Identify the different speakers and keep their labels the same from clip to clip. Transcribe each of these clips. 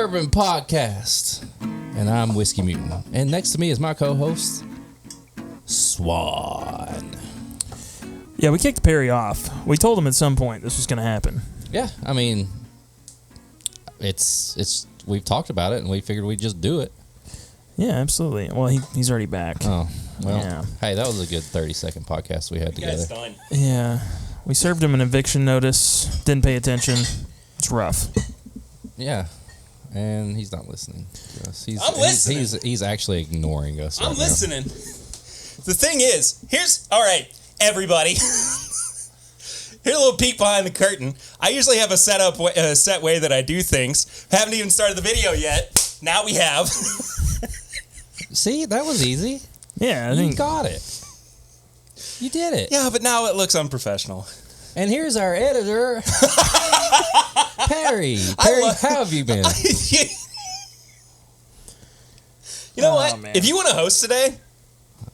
Speaker 1: Bourbon Podcast. And I'm Whiskey Mutant. And next to me is my co-host, Swan.
Speaker 2: Yeah, we kicked Perry off. We told him at some point this was going to happen.
Speaker 1: Yeah, I mean, it's we've talked about it, and we figured we'd just do it.
Speaker 2: Yeah, absolutely. Well, he's already back.
Speaker 1: Oh, well,
Speaker 2: yeah.
Speaker 1: Hey, that was a good 30-second podcast we had together.
Speaker 3: Done.
Speaker 2: Yeah, we served him an eviction notice, didn't pay attention. It's rough.
Speaker 1: Yeah, and he's not listening to us.
Speaker 3: I'm listening.
Speaker 1: He's actually ignoring us.
Speaker 3: I'm
Speaker 1: right
Speaker 3: listening. The thing is, all right, everybody. Here's a little peek behind the curtain. I usually have a set way that I do things. Haven't even started the video yet. Now we have.
Speaker 1: See, that was easy.
Speaker 2: Yeah, I
Speaker 1: You
Speaker 2: think
Speaker 1: got it. You did it.
Speaker 3: Yeah, but now it looks unprofessional.
Speaker 1: And here's our editor, Perry. Perry, how have you been?
Speaker 3: You know what?
Speaker 2: Man.
Speaker 3: If you want to host today,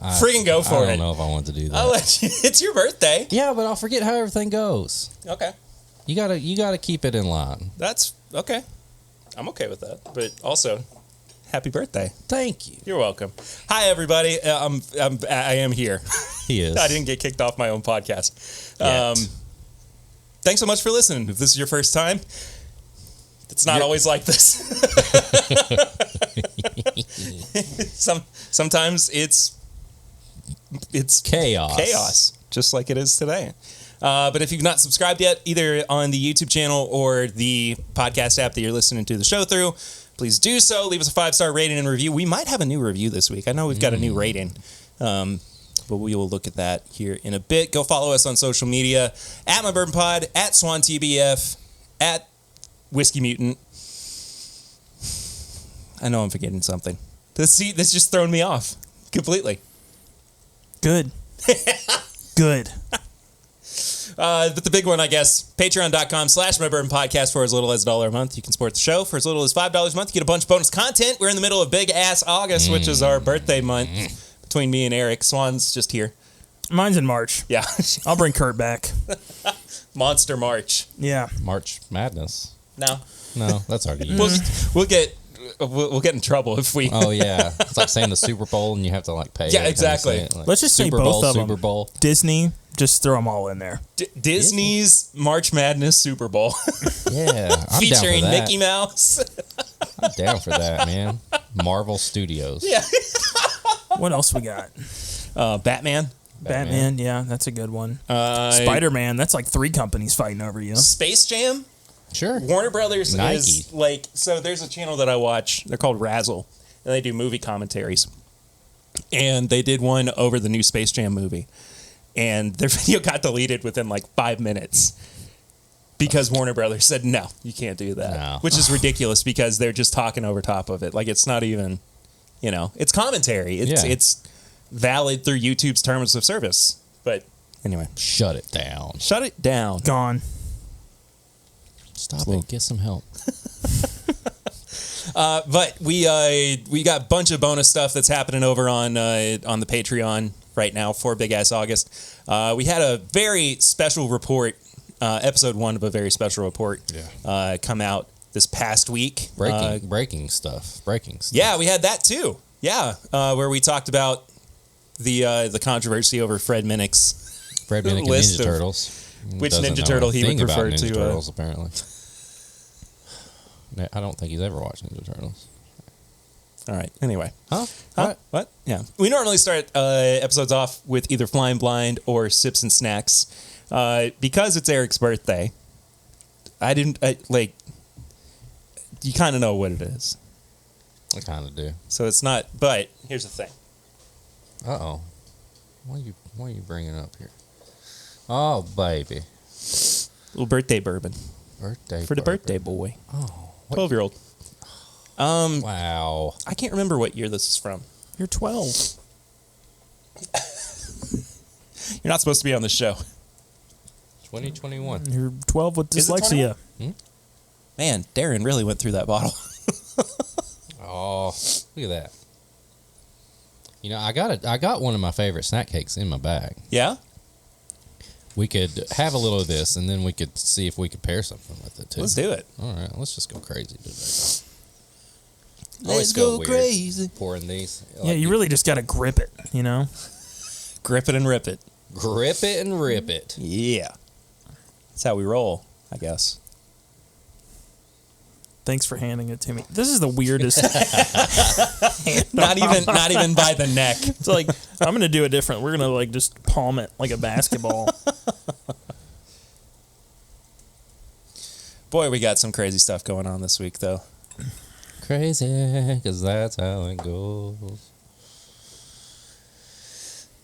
Speaker 3: friggin' go for it.
Speaker 1: I don't know if I want to do that.
Speaker 3: I'll let you. It's your birthday.
Speaker 1: Yeah, but I'll forget how everything goes.
Speaker 3: Okay.
Speaker 1: You gotta keep it in line.
Speaker 3: That's okay. I'm okay with that. But also, happy birthday.
Speaker 1: Thank you.
Speaker 3: You're welcome. Hi, everybody. I am here.
Speaker 1: He is.
Speaker 3: I didn't get kicked off my own podcast.
Speaker 1: Yet.
Speaker 3: Thanks so much for listening. If this is your first time, it's not always like this. Sometimes it's
Speaker 1: chaos,
Speaker 3: just like it is today. But if you've not subscribed yet, either on the YouTube channel or the podcast app that you're listening to the show through, please do so. Leave us a 5-star rating and review. We might have a new review this week. I know we've got a new rating, but we will look at that here in a bit. Go follow us on social media, at My Bourbon Pod, at SwanTBF, at Whiskey Mutant. I know I'm forgetting something. This just thrown me off completely.
Speaker 2: good. Good.
Speaker 3: But the big one, I guess, patreon.com/My Bourbon Podcast for as little as $1 a month. You can support the show. For as little as $5 a month, you get a bunch of bonus content. We're in the middle of Big Ass August, which is our birthday month between me and Eric. Swan's just here.
Speaker 2: Mine's in March.
Speaker 3: Yeah.
Speaker 2: I'll bring Kurt back.
Speaker 3: Monster March.
Speaker 2: Yeah.
Speaker 1: March Madness.
Speaker 3: No.
Speaker 1: No, that's hard to use.
Speaker 3: We'll get in trouble if we...
Speaker 1: Oh yeah, it's like saying the Super Bowl and you have to like pay.
Speaker 3: Yeah,
Speaker 1: every time you
Speaker 3: exactly.
Speaker 1: say it. Like,
Speaker 2: Let's just say
Speaker 1: Super
Speaker 2: both
Speaker 1: Bowl,
Speaker 2: of them.
Speaker 1: Super Bowl.
Speaker 2: Disney, just throw them all in there.
Speaker 3: Disney's March Madness Super Bowl.
Speaker 1: Yeah, I'm
Speaker 3: featuring
Speaker 1: down for that.
Speaker 3: Mickey Mouse.
Speaker 1: I'm down for that, man. Marvel Studios.
Speaker 3: Yeah.
Speaker 2: What else we got?
Speaker 3: Batman.
Speaker 2: Batman, yeah, that's a good one. Spider-Man, that's like 3 companies fighting over you.
Speaker 3: Space Jam.
Speaker 1: Sure.
Speaker 3: Warner Brothers
Speaker 1: Nike.
Speaker 3: is like, so there's a channel that I watch. They're called Razzle, and they do movie commentaries. And they did one over the new Space Jam movie. And their video got deleted within like 5 minutes because Warner Brothers said, no, you can't do that.
Speaker 1: No.
Speaker 3: Which is ridiculous because they're just talking over top of it. Like, it's not even, it's commentary. It's valid through YouTube's terms of service. But anyway.
Speaker 1: Shut it down.
Speaker 3: Shut it down.
Speaker 2: Gone.
Speaker 1: Stop it. Get some help.
Speaker 3: But we got a bunch of bonus stuff that's happening over on the Patreon right now for Big Ass August. We had a very special report, episode 1 of a very special report, come out this past week.
Speaker 1: Breaking stuff.
Speaker 3: Yeah, we had that too. Yeah, where we talked about the controversy over Fred Minnick's
Speaker 1: Fred Minnick and
Speaker 3: list
Speaker 1: Ninja
Speaker 3: of
Speaker 1: Turtles.
Speaker 3: which
Speaker 1: Doesn't
Speaker 3: Ninja
Speaker 1: know
Speaker 3: Turtle he would
Speaker 1: anything about
Speaker 3: prefer
Speaker 1: Ninja
Speaker 3: to.
Speaker 1: Turtles, apparently. I don't think he's ever watched Ninja Turtles.
Speaker 3: All right. Anyway.
Speaker 1: Huh?
Speaker 3: What? Yeah. We normally start episodes off with either Flying Blind or Sips and Snacks. Because it's Eric's birthday, you kind of know what it is.
Speaker 1: I kind of do.
Speaker 3: So it's not, but here's the thing.
Speaker 1: Uh-oh. What are you bringing up here? Oh, baby.
Speaker 3: Little birthday bourbon. For the birthday boy.
Speaker 1: Oh.
Speaker 3: 12-year-old.
Speaker 1: Wow.
Speaker 3: I can't remember what year this is from.
Speaker 2: You're 12.
Speaker 3: You're not supposed to be on this show.
Speaker 1: 2021.
Speaker 2: You're 12 with
Speaker 3: Is it
Speaker 2: dyslexia.
Speaker 3: Man, Darren really went through that bottle.
Speaker 1: Oh, look at that. I got one of my favorite snack cakes in my bag.
Speaker 3: Yeah?
Speaker 1: We could have a little of this, and then we could see if we could pair something with it, too.
Speaker 3: Let's do it.
Speaker 1: All right, let's just go crazy today.
Speaker 3: Let's
Speaker 1: feel
Speaker 3: go
Speaker 1: weird
Speaker 3: crazy.
Speaker 1: pouring these.
Speaker 2: Yeah, you really just got to grip it, you know?
Speaker 3: Grip it and rip it.
Speaker 1: grip it and rip it.
Speaker 3: Yeah. That's how we roll, I guess.
Speaker 2: Thanks for handing it to me. This is the weirdest.
Speaker 3: Not even by the neck.
Speaker 2: It's like, I'm going to do it different. We're going to like just palm it like a basketball.
Speaker 3: Boy, we got some crazy stuff going on this week, though.
Speaker 1: Crazy, because that's how it goes.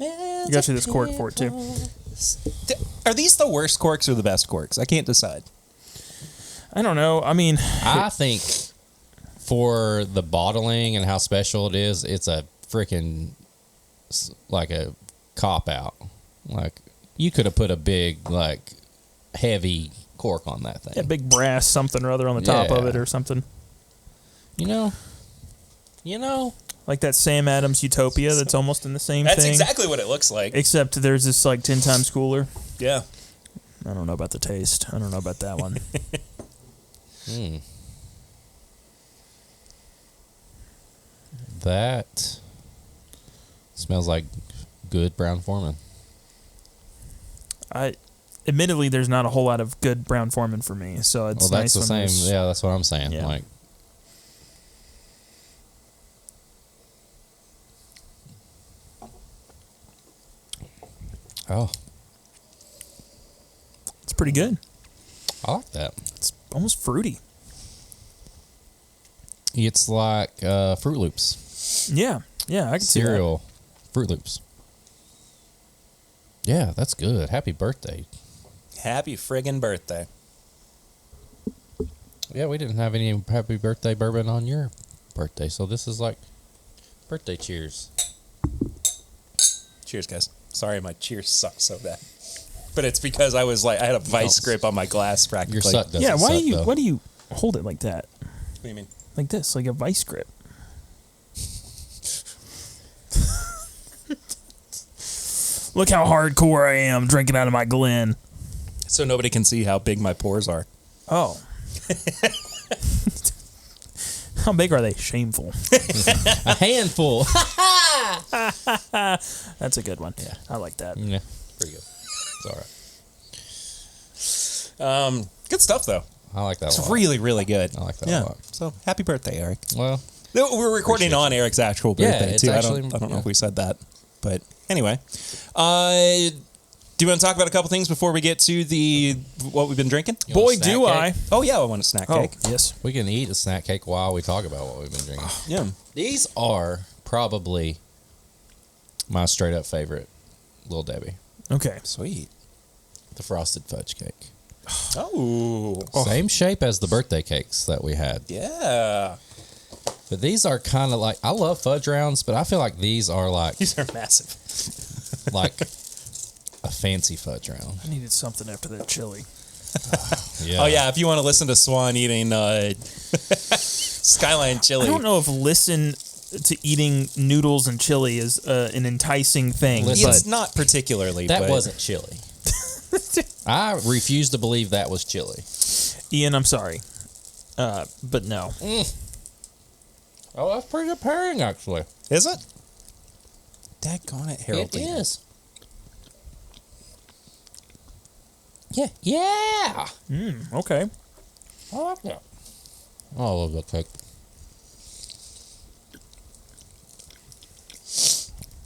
Speaker 2: I got you this cork for it, too.
Speaker 3: Are these the worst corks or the best corks? I can't decide.
Speaker 2: I don't know. I mean,
Speaker 1: I think for the bottling and how special it is, it's a freaking, like a cop-out. Like, you could have put a big, like, heavy cork on that thing.
Speaker 2: a big brass something or other on the top of it or something.
Speaker 1: You know.
Speaker 2: Like that Sam Adams Utopia that's almost in the same
Speaker 3: That's
Speaker 2: thing.
Speaker 3: exactly what it looks like.
Speaker 2: Except there's this like 10 times cooler.
Speaker 3: Yeah.
Speaker 2: I don't know about the taste. I don't know about that one.
Speaker 1: That smells like good Brown Foreman.
Speaker 2: Admittedly, there's not a whole lot of good Brown Foreman for me, so it's
Speaker 1: Well,
Speaker 2: nice
Speaker 1: that's the
Speaker 2: when
Speaker 1: same.
Speaker 2: there's-
Speaker 1: Yeah, that's what I'm saying.
Speaker 2: Yeah.
Speaker 1: Like, oh,
Speaker 2: It's pretty good.
Speaker 1: I like that.
Speaker 2: It's almost fruity.
Speaker 1: It's like Fruit Loops,
Speaker 2: Yeah, I can see that.
Speaker 1: cereal, Fruit Loops. Yeah, that's good. Happy birthday.
Speaker 3: Happy friggin' birthday.
Speaker 1: Yeah, we didn't have any happy birthday bourbon on your birthday, so this is like birthday cheers.
Speaker 3: Cheers, guys. Sorry, my cheers suck so bad. But it's because I had a vice grip on my glass practically.
Speaker 1: Your suck doesn't
Speaker 2: Yeah,
Speaker 1: suck, though.
Speaker 2: why do you hold it like that?
Speaker 3: What do you mean?
Speaker 2: Like this, like a vice grip. Look how hardcore I am drinking out of my Glen.
Speaker 3: So nobody can see how big my pores are.
Speaker 2: Oh. How big are they? Shameful.
Speaker 1: A handful.
Speaker 2: That's a good one.
Speaker 1: Yeah.
Speaker 2: I like that.
Speaker 1: Yeah, pretty good. It's all right.
Speaker 3: Good stuff, though.
Speaker 1: I like that
Speaker 3: It's
Speaker 1: a lot.
Speaker 3: really, really good.
Speaker 1: I like that a lot.
Speaker 3: So happy birthday, Eric.
Speaker 1: Well,
Speaker 3: No, we're recording
Speaker 1: Appreciate
Speaker 3: on Eric's actual
Speaker 1: Yeah,
Speaker 3: birthday,
Speaker 1: it's
Speaker 3: too.
Speaker 1: actually-
Speaker 3: I don't know
Speaker 1: yeah.
Speaker 3: if we said that. But anyway. Do you want to talk about a couple things before we get to what we've been drinking?
Speaker 1: You want
Speaker 2: Boy,
Speaker 1: a snack
Speaker 2: do
Speaker 1: cake?
Speaker 2: I.
Speaker 3: Oh, yeah, I want a snack
Speaker 2: Oh,
Speaker 3: cake.
Speaker 2: yes.
Speaker 1: we can eat a snack cake while we talk about what we've been drinking.
Speaker 3: Yeah.
Speaker 1: These are probably my straight up favorite Little Debbie.
Speaker 2: Okay.
Speaker 3: Sweet.
Speaker 1: The frosted fudge cake.
Speaker 3: Oh.
Speaker 1: Same shape as the birthday cakes that we had.
Speaker 3: Yeah.
Speaker 1: But these are kind of like, I love fudge rounds, but I feel like these are like
Speaker 3: These are massive.
Speaker 1: like a fancy fudge round.
Speaker 2: I needed something after that chili.
Speaker 1: Yeah.
Speaker 3: Oh, yeah, if you want to listen to Swan eating Skyline chili.
Speaker 2: I don't know if listen to eating noodles and chili is an enticing thing.
Speaker 1: Listen,
Speaker 3: It's
Speaker 2: But
Speaker 3: not particularly.
Speaker 1: That
Speaker 3: but
Speaker 1: wasn't chili. I refuse to believe that was chili.
Speaker 2: Ian, I'm sorry. But no.
Speaker 1: Oh, that's pretty good pairing, actually.
Speaker 3: Is it? Daggone it, Harold.
Speaker 1: It is. Yeah. Yeah.
Speaker 2: Okay.
Speaker 1: I like that. Oh, I love that cake.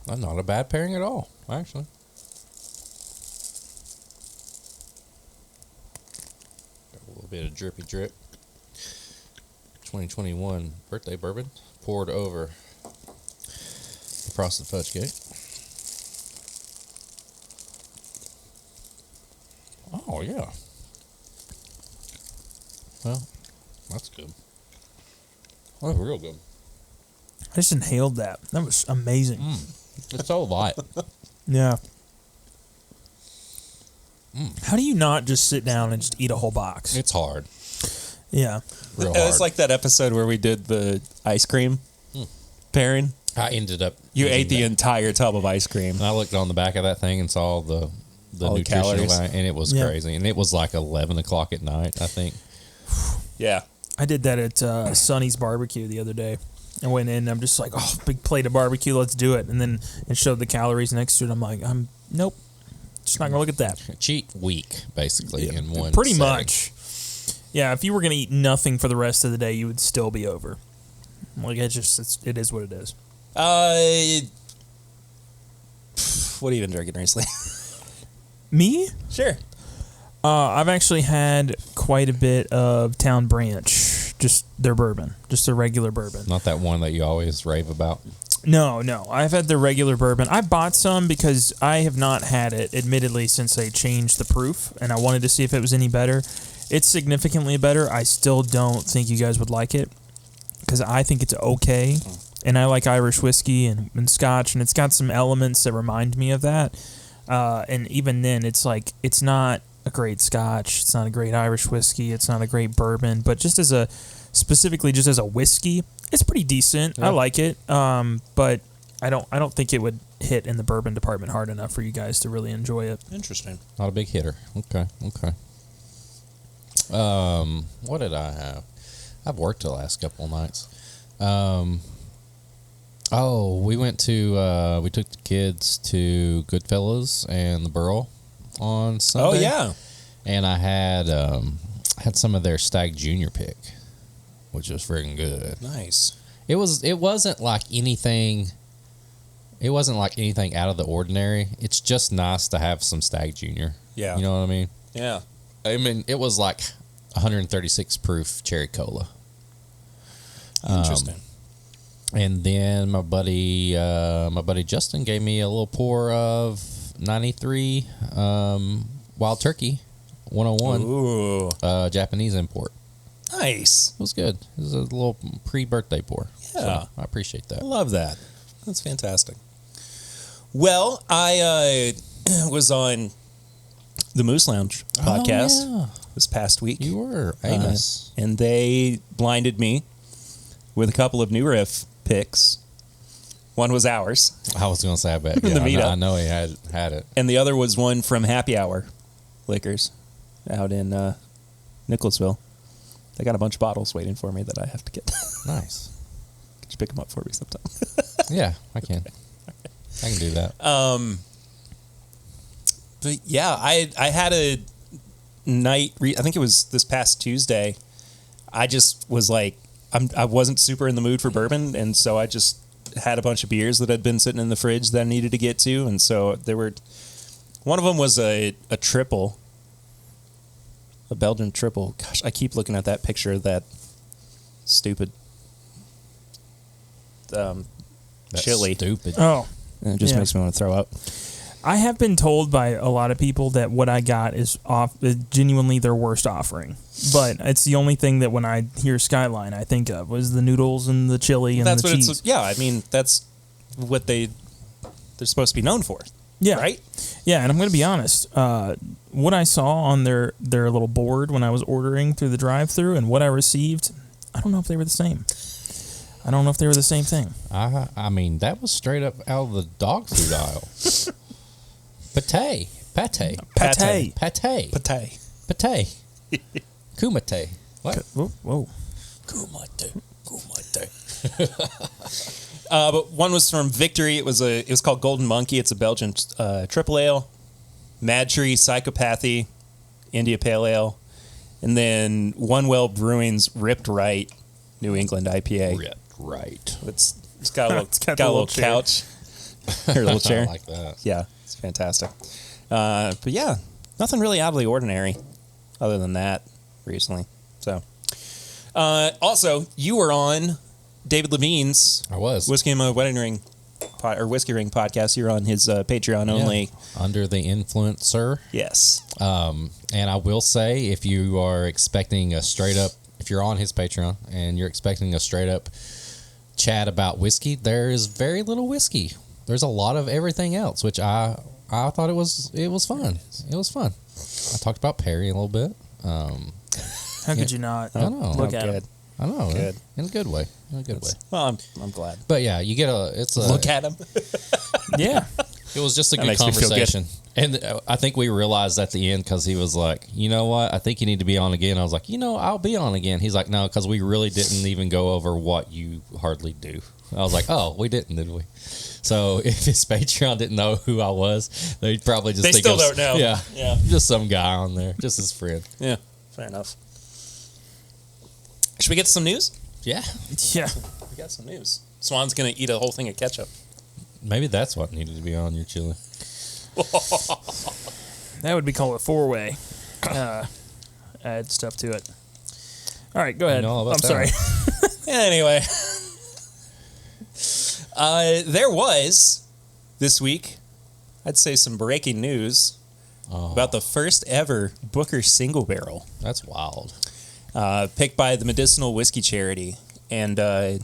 Speaker 1: That's not a bad pairing at all, actually. Got a little bit of drippy drip. 2021 birthday bourbon poured over the frosted fudge cake. Oh, yeah. Well, that's good. That's real good.
Speaker 2: I just inhaled that. That was amazing.
Speaker 1: It's so light.
Speaker 2: Yeah. How do you not just sit down and just eat a whole box?
Speaker 1: It's hard.
Speaker 2: Yeah.
Speaker 1: Real
Speaker 3: It
Speaker 1: hard.
Speaker 3: was like that episode where we did the ice cream pairing.
Speaker 1: I ended up.
Speaker 3: You
Speaker 1: eating
Speaker 3: ate the
Speaker 1: that.
Speaker 3: entire tub of ice cream.
Speaker 1: And I looked on the back of that thing and saw the
Speaker 3: All the
Speaker 1: nutritional
Speaker 3: calories.
Speaker 1: value, and it was
Speaker 2: Yeah.
Speaker 1: crazy. And it was like 11 o'clock at night, I think.
Speaker 3: Yeah.
Speaker 2: I did that at Sonny's barbecue the other day. I went in and I'm just like, oh, big plate of barbecue, let's do it. And then it showed the calories next to it. I'm like, nope, just not going to look at that.
Speaker 1: Cheat week, basically, in one
Speaker 2: Pretty
Speaker 1: setting.
Speaker 2: much. Yeah, if you were going to eat nothing for the rest of the day, you would still be over. Like, it is what it is.
Speaker 3: What have you been drinking recently?
Speaker 2: Me?
Speaker 3: Sure.
Speaker 2: I've actually had quite a bit of Town Branch. Just their bourbon. Just their regular bourbon.
Speaker 1: Not that one that you always rave about.
Speaker 2: No. I've had their regular bourbon. I bought some because I have not had it, admittedly, since they changed the proof, and I wanted to see if it was any better. It's significantly better. I still don't think you guys would like it because I think it's okay, and I like Irish whiskey and Scotch, and it's got some elements that remind me of that. And even then, it's like it's not a great Scotch. It's not a great Irish whiskey. It's not a great bourbon. But specifically just as a whiskey, it's pretty decent. Yeah. I like it. But I don't think it would hit in the bourbon department hard enough for you guys to really enjoy it.
Speaker 3: Interesting.
Speaker 1: Not a big hitter. Okay. What did I have? I've worked the last couple of nights. We went to we took the kids to Goodfellas and the Burl on Sunday.
Speaker 3: Oh yeah,
Speaker 1: and I had some of their Stag Junior pick, which was freaking good.
Speaker 3: Nice.
Speaker 1: It wasn't like anything. It wasn't like anything out of the ordinary. It's just nice to have some Stag Junior.
Speaker 3: Yeah,
Speaker 1: you know what I mean.
Speaker 3: Yeah.
Speaker 1: I mean, it was like 136 proof cherry cola.
Speaker 3: Interesting.
Speaker 1: And then my buddy Justin gave me a little pour of 93 Wild Turkey 101.
Speaker 3: Ooh.
Speaker 1: Japanese import.
Speaker 3: Nice.
Speaker 1: It was good. It was a little pre-birthday pour.
Speaker 3: Yeah.
Speaker 1: So I appreciate that.
Speaker 3: I love that. That's fantastic. Well, I was on the Moose Lounge podcast this past week.
Speaker 1: You were famous.
Speaker 3: And they blinded me with a couple of new riff picks. One was ours.
Speaker 1: I was going to say, I bet.
Speaker 3: The meetup.
Speaker 1: I know he had it.
Speaker 3: And the other was one from Happy Hour Liquors out in Nicholasville. They got a bunch of bottles waiting for me that I have to get.
Speaker 1: Nice.
Speaker 3: Could you pick them up for me sometime?
Speaker 1: Yeah, I can. I can do that.
Speaker 3: But yeah, I had a night. I think it was this past Tuesday. I just was like, I wasn't super in the mood for bourbon, and so I just had a bunch of beers that had been sitting in the fridge that I needed to get to, and so one of them was a triple, a Belgian triple. Gosh, I keep looking at that picture of that stupid chili.
Speaker 1: Stupid.
Speaker 2: Oh.
Speaker 3: And it just makes me want to throw up.
Speaker 2: I have been told by a lot of people that what I got is genuinely their worst offering. But it's the only thing that when I hear Skyline, I think of was the noodles and the chili and
Speaker 3: That's
Speaker 2: the
Speaker 3: what
Speaker 2: cheese.
Speaker 3: it's. Yeah, I mean that's what they're supposed to be known for.
Speaker 2: Yeah.
Speaker 3: Right.
Speaker 2: Yeah, and I'm going to be honest. What I saw on their little board when I was ordering through the drive-thru and what I received, I don't know if they were the same. I don't know if they were the same thing.
Speaker 1: I mean, that was straight up out of the dog food aisle. Pate. Kumite. What?
Speaker 2: Whoa.
Speaker 3: Kumite. But one was from Victory. It was called Golden Monkey. It's a Belgian triple ale. Mad Tree, Psychopathy, India Pale Ale, and then One Well Brewing's Ripped Right, New England IPA.
Speaker 1: Ripped Right.
Speaker 3: It's got a little,
Speaker 2: It's got
Speaker 3: got a
Speaker 2: the
Speaker 3: little
Speaker 2: little chair.
Speaker 3: couch or a little chair.
Speaker 1: I like that.
Speaker 3: Yeah, it's fantastic. But yeah, nothing really out of the ordinary other than that recently. So, also, you were on David Levine's
Speaker 1: I was.
Speaker 3: Whiskey and My Wedding Ring Whiskey Ring podcast. You're on his Patreon only.
Speaker 1: Under the Influencer.
Speaker 3: Yes.
Speaker 1: And I will say, if you are expecting a straight up, if you're on his Patreon and you're expecting a straight up chat about whiskey, there is very little whiskey. There's a lot of everything else, which I thought it was fun. It was fun. I talked about Perry a little bit.
Speaker 2: How could you not
Speaker 1: I know.
Speaker 2: look at
Speaker 3: good.
Speaker 2: it?
Speaker 1: I know.
Speaker 3: Good.
Speaker 1: In a good way. In a good way.
Speaker 3: Well, I'm glad.
Speaker 1: But yeah, you get a
Speaker 3: Look at him.
Speaker 2: Yeah.
Speaker 1: It was just a
Speaker 3: That
Speaker 1: good
Speaker 3: makes me feel good.
Speaker 1: conversation. And I think we realized at the end because he was like, you know what? I think you need to be on again. I was like, I'll be on again. He's like, no, because we really didn't even go over what you hardly do. I was like, oh, we didn't, did we? So if his Patreon didn't know who I was, they'd probably just
Speaker 3: They
Speaker 1: think
Speaker 3: still
Speaker 1: I was-
Speaker 3: don't know.
Speaker 1: Yeah. Just some guy on there. Just his friend.
Speaker 3: Yeah, fair enough. Should we get to some news?
Speaker 1: Yeah.
Speaker 2: Yeah.
Speaker 3: We got some news. Swan's going to eat a whole thing of ketchup.
Speaker 1: Maybe that's what needed to be on your chili.
Speaker 2: That would be called a four-way. Add stuff to it. All right, go ahead.
Speaker 1: know all
Speaker 2: I'm
Speaker 1: about
Speaker 2: sorry.
Speaker 1: that
Speaker 3: Anyway, there was this week, I'd say, some breaking news about the first ever Booker single barrel,
Speaker 1: That's wild.
Speaker 3: picked by the Medicinal Whiskey Charity. And the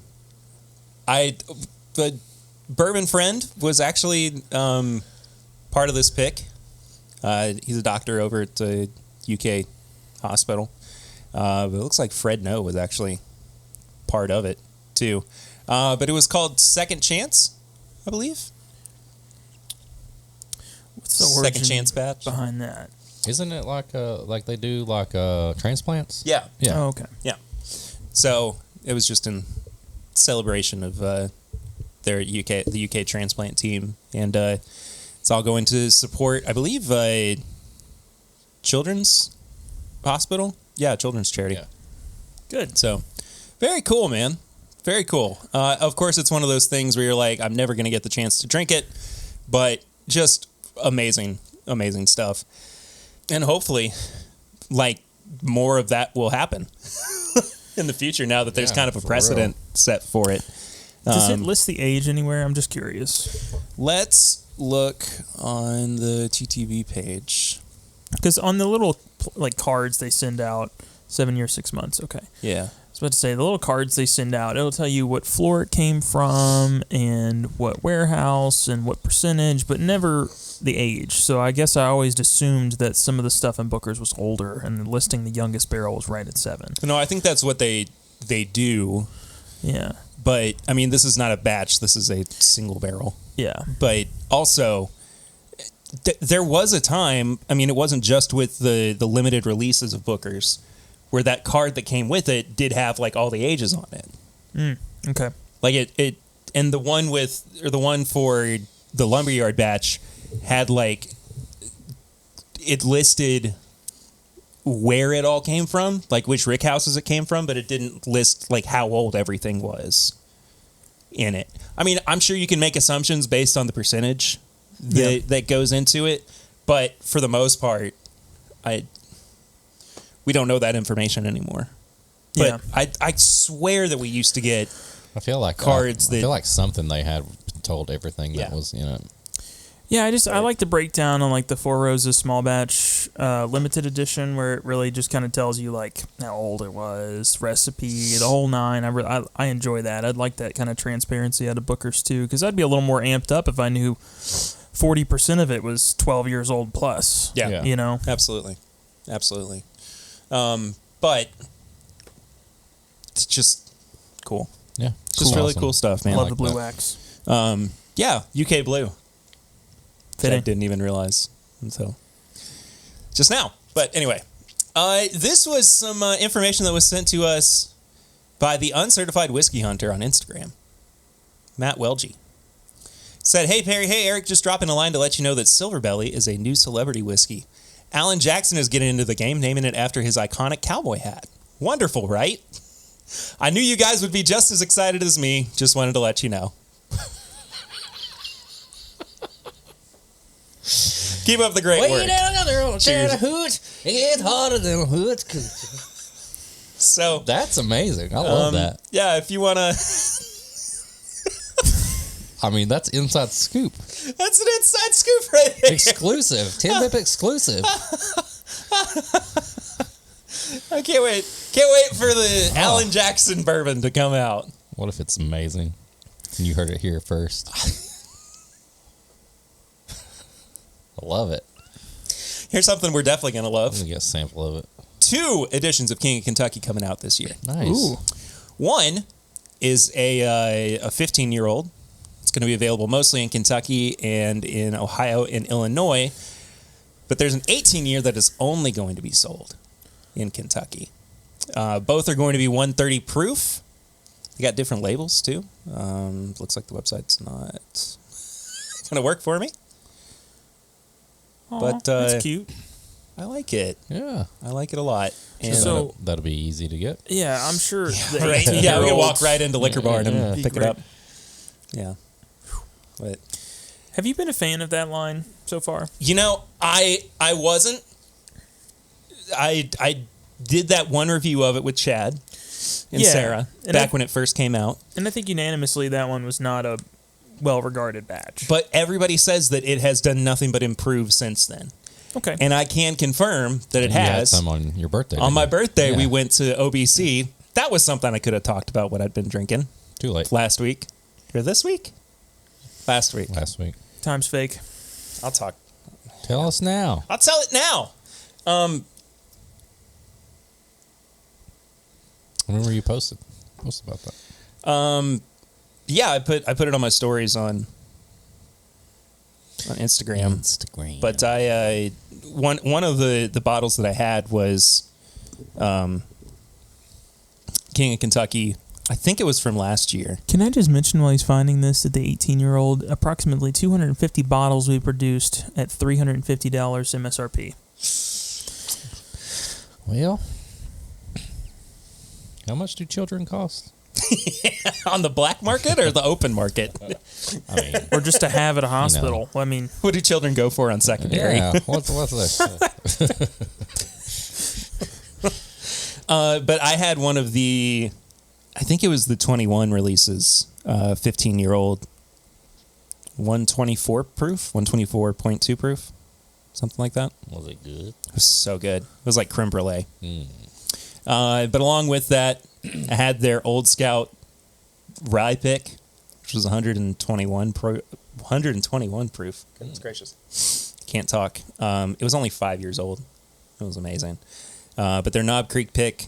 Speaker 3: bourbon friend was actually part of this pick. He's a doctor over at the UK hospital. But it looks like Fred No was actually part of it too. But it was called Second Chance, I believe.
Speaker 2: What's the
Speaker 3: Second
Speaker 2: origin
Speaker 3: Chance batch.
Speaker 2: behind that?
Speaker 1: Isn't it like they do transplants?
Speaker 3: Yeah,
Speaker 1: Yeah.
Speaker 2: Oh, okay.
Speaker 3: yeah. So it was just in celebration of the UK transplant team, and it's all going to support, I believe, Children's Hospital. Yeah, Children's Charity.
Speaker 1: Yeah.
Speaker 2: Good.
Speaker 3: So, very cool, man. Very cool. Of course, it's one of those things where you're like, I'm never going to get the chance to drink it, but just amazing, amazing stuff. And hopefully, like, more of that will happen in the future now that there's
Speaker 1: Yeah,
Speaker 3: kind of a
Speaker 1: for
Speaker 3: precedent set for it.
Speaker 2: Does it list the age anywhere? I'm just curious.
Speaker 3: Let's look on the TTB page.
Speaker 2: Because on the little cards they send out, 7 years, 6 months. Okay.
Speaker 3: Yeah.
Speaker 2: I was about to say, the little cards they send out, it'll tell you what floor it came from and what warehouse and what percentage, but never the age. So I guess I always assumed that some of the stuff in Booker's was older, and listing the youngest barrel was right at 7.
Speaker 3: No, I think that's what they do.
Speaker 2: Yeah.
Speaker 3: But, I mean, this is not a batch. This is a single barrel.
Speaker 2: Yeah.
Speaker 3: But also, there was a time, I mean, it wasn't just with the limited releases of Booker's, where that card that came with it did have, like, all the ages on it.
Speaker 2: Okay.
Speaker 3: Like, it and the one for the Lumberyard batch had, like, it listed where it all came from, like which rick houses it came from, but it didn't list, like, how old everything was in it. I mean, I'm sure you can make assumptions based on the percentage that goes into it, but for the most part, we don't know that information anymore. But I swear that we used to get
Speaker 1: I feel like
Speaker 3: cards
Speaker 1: I
Speaker 3: that-
Speaker 1: feel like something they had told everything that
Speaker 3: Yeah.
Speaker 1: was
Speaker 2: Yeah, I like the breakdown on like the Four Roses small batch limited edition, where it really just kind of tells you like how old it was, recipe, the whole nine. I enjoy that. I'd like that kind of transparency out of Booker's too, because I'd be a little more amped up if I knew 40% of it was 12 years old plus.
Speaker 3: Yeah.
Speaker 2: You know?
Speaker 3: Absolutely. But it's just cool.
Speaker 1: Yeah.
Speaker 3: Just really cool stuff, man.
Speaker 2: Love
Speaker 1: like
Speaker 2: the blue
Speaker 1: that.
Speaker 2: wax.
Speaker 3: Yeah, UK Blue. I
Speaker 2: Fitting.
Speaker 3: didn't even realize until just now. But anyway, this was some information that was sent to us by the Uncertified Whiskey Hunter on Instagram, Matt Welge. Said, hey, Perry, hey, Eric, just dropping a line to let you know that Silver Belly is a new celebrity whiskey. Alan Jackson is getting into the game, naming it after his iconic cowboy hat. Wonderful, right? I knew you guys would be just as excited as me. Just wanted to let you know. Keep up the great work. Cheers.
Speaker 1: hoot. It's harder than a hoot.
Speaker 3: So,
Speaker 1: That's amazing. I love that.
Speaker 3: yeah, if you want to...
Speaker 1: I mean, that's inside scoop.
Speaker 3: That's an inside scoop right there.
Speaker 1: Exclusive. 10-bip exclusive.
Speaker 3: I can't wait. Can't wait for the Alan Jackson bourbon to come out.
Speaker 1: What if it's amazing? And you heard it here first. I love it.
Speaker 3: Here's something we're definitely going to
Speaker 1: I'm
Speaker 3: love.
Speaker 1: going to get a sample of it.
Speaker 3: 2 editions of King of Kentucky coming out this year.
Speaker 1: Nice.
Speaker 2: Ooh.
Speaker 3: One is a 15-year-old. It's going to be available mostly in Kentucky and in Ohio and Illinois. But there's an 18-year that is only going to be sold in Kentucky. Both are going to be 130 proof. They got different labels, too. Looks like the website's not going to work for me.
Speaker 2: Aw,
Speaker 3: But
Speaker 2: that's cute.
Speaker 3: I like it.
Speaker 1: Yeah.
Speaker 3: I like it a lot. And
Speaker 2: So-
Speaker 1: that'll be easy to get.
Speaker 2: Yeah, I'm sure. The
Speaker 3: right?
Speaker 2: 18-year-olds
Speaker 3: Yeah, we can walk right into Liquor Barn and
Speaker 2: Be
Speaker 3: pick it
Speaker 2: great.
Speaker 3: up. Yeah. But
Speaker 2: Have you been a fan of that line so far?
Speaker 3: you know, I wasn't. I did that one review of it with Chad and
Speaker 2: Yeah,
Speaker 3: Sarah
Speaker 2: and
Speaker 3: back
Speaker 2: I-
Speaker 3: when it first came out.
Speaker 2: And I think unanimously that one was not a well-regarded batch.
Speaker 3: But everybody says that it has done nothing but improve since then.
Speaker 2: Okay.
Speaker 3: And I can confirm that it
Speaker 1: You had
Speaker 3: has.
Speaker 1: some on your birthday.
Speaker 3: On
Speaker 1: didn't
Speaker 3: my
Speaker 1: you?
Speaker 3: birthday,
Speaker 1: Yeah.
Speaker 3: we went to OBC. That was something I could have talked about what I'd been drinking
Speaker 1: Too late.
Speaker 3: last week. Or this week? Last week.
Speaker 1: Last week.
Speaker 2: Time's fake.
Speaker 3: I'll talk.
Speaker 1: Tell us now.
Speaker 3: I'll tell it now.
Speaker 1: When were you posted about that?
Speaker 3: Yeah, I put it on my stories on Instagram.
Speaker 1: Instagram.
Speaker 3: But I one of the bottles that I had was King of Kentucky. I think it was from last year.
Speaker 2: Can I just mention while he's finding this that the 18-year-old, approximately 250 bottles we produced at $350 MSRP.
Speaker 1: Well, how much do children cost?
Speaker 3: On the black market or the open market?
Speaker 1: I mean,
Speaker 2: Or just to have at a hospital. I mean,
Speaker 3: What do children go for on secondary?
Speaker 1: yeah. What's that?
Speaker 3: But I had one of the, I think it was the 21 releases, 15-year-old, 124 proof, 124.2 proof, something like that.
Speaker 1: Was it good?
Speaker 3: It was so good. It was like creme brulee. But along with that, I had their Old Scout rye pick, which was 121 proof. Goodness gracious. Can't talk. It was only 5 years old. It was amazing. But their Knob Creek pick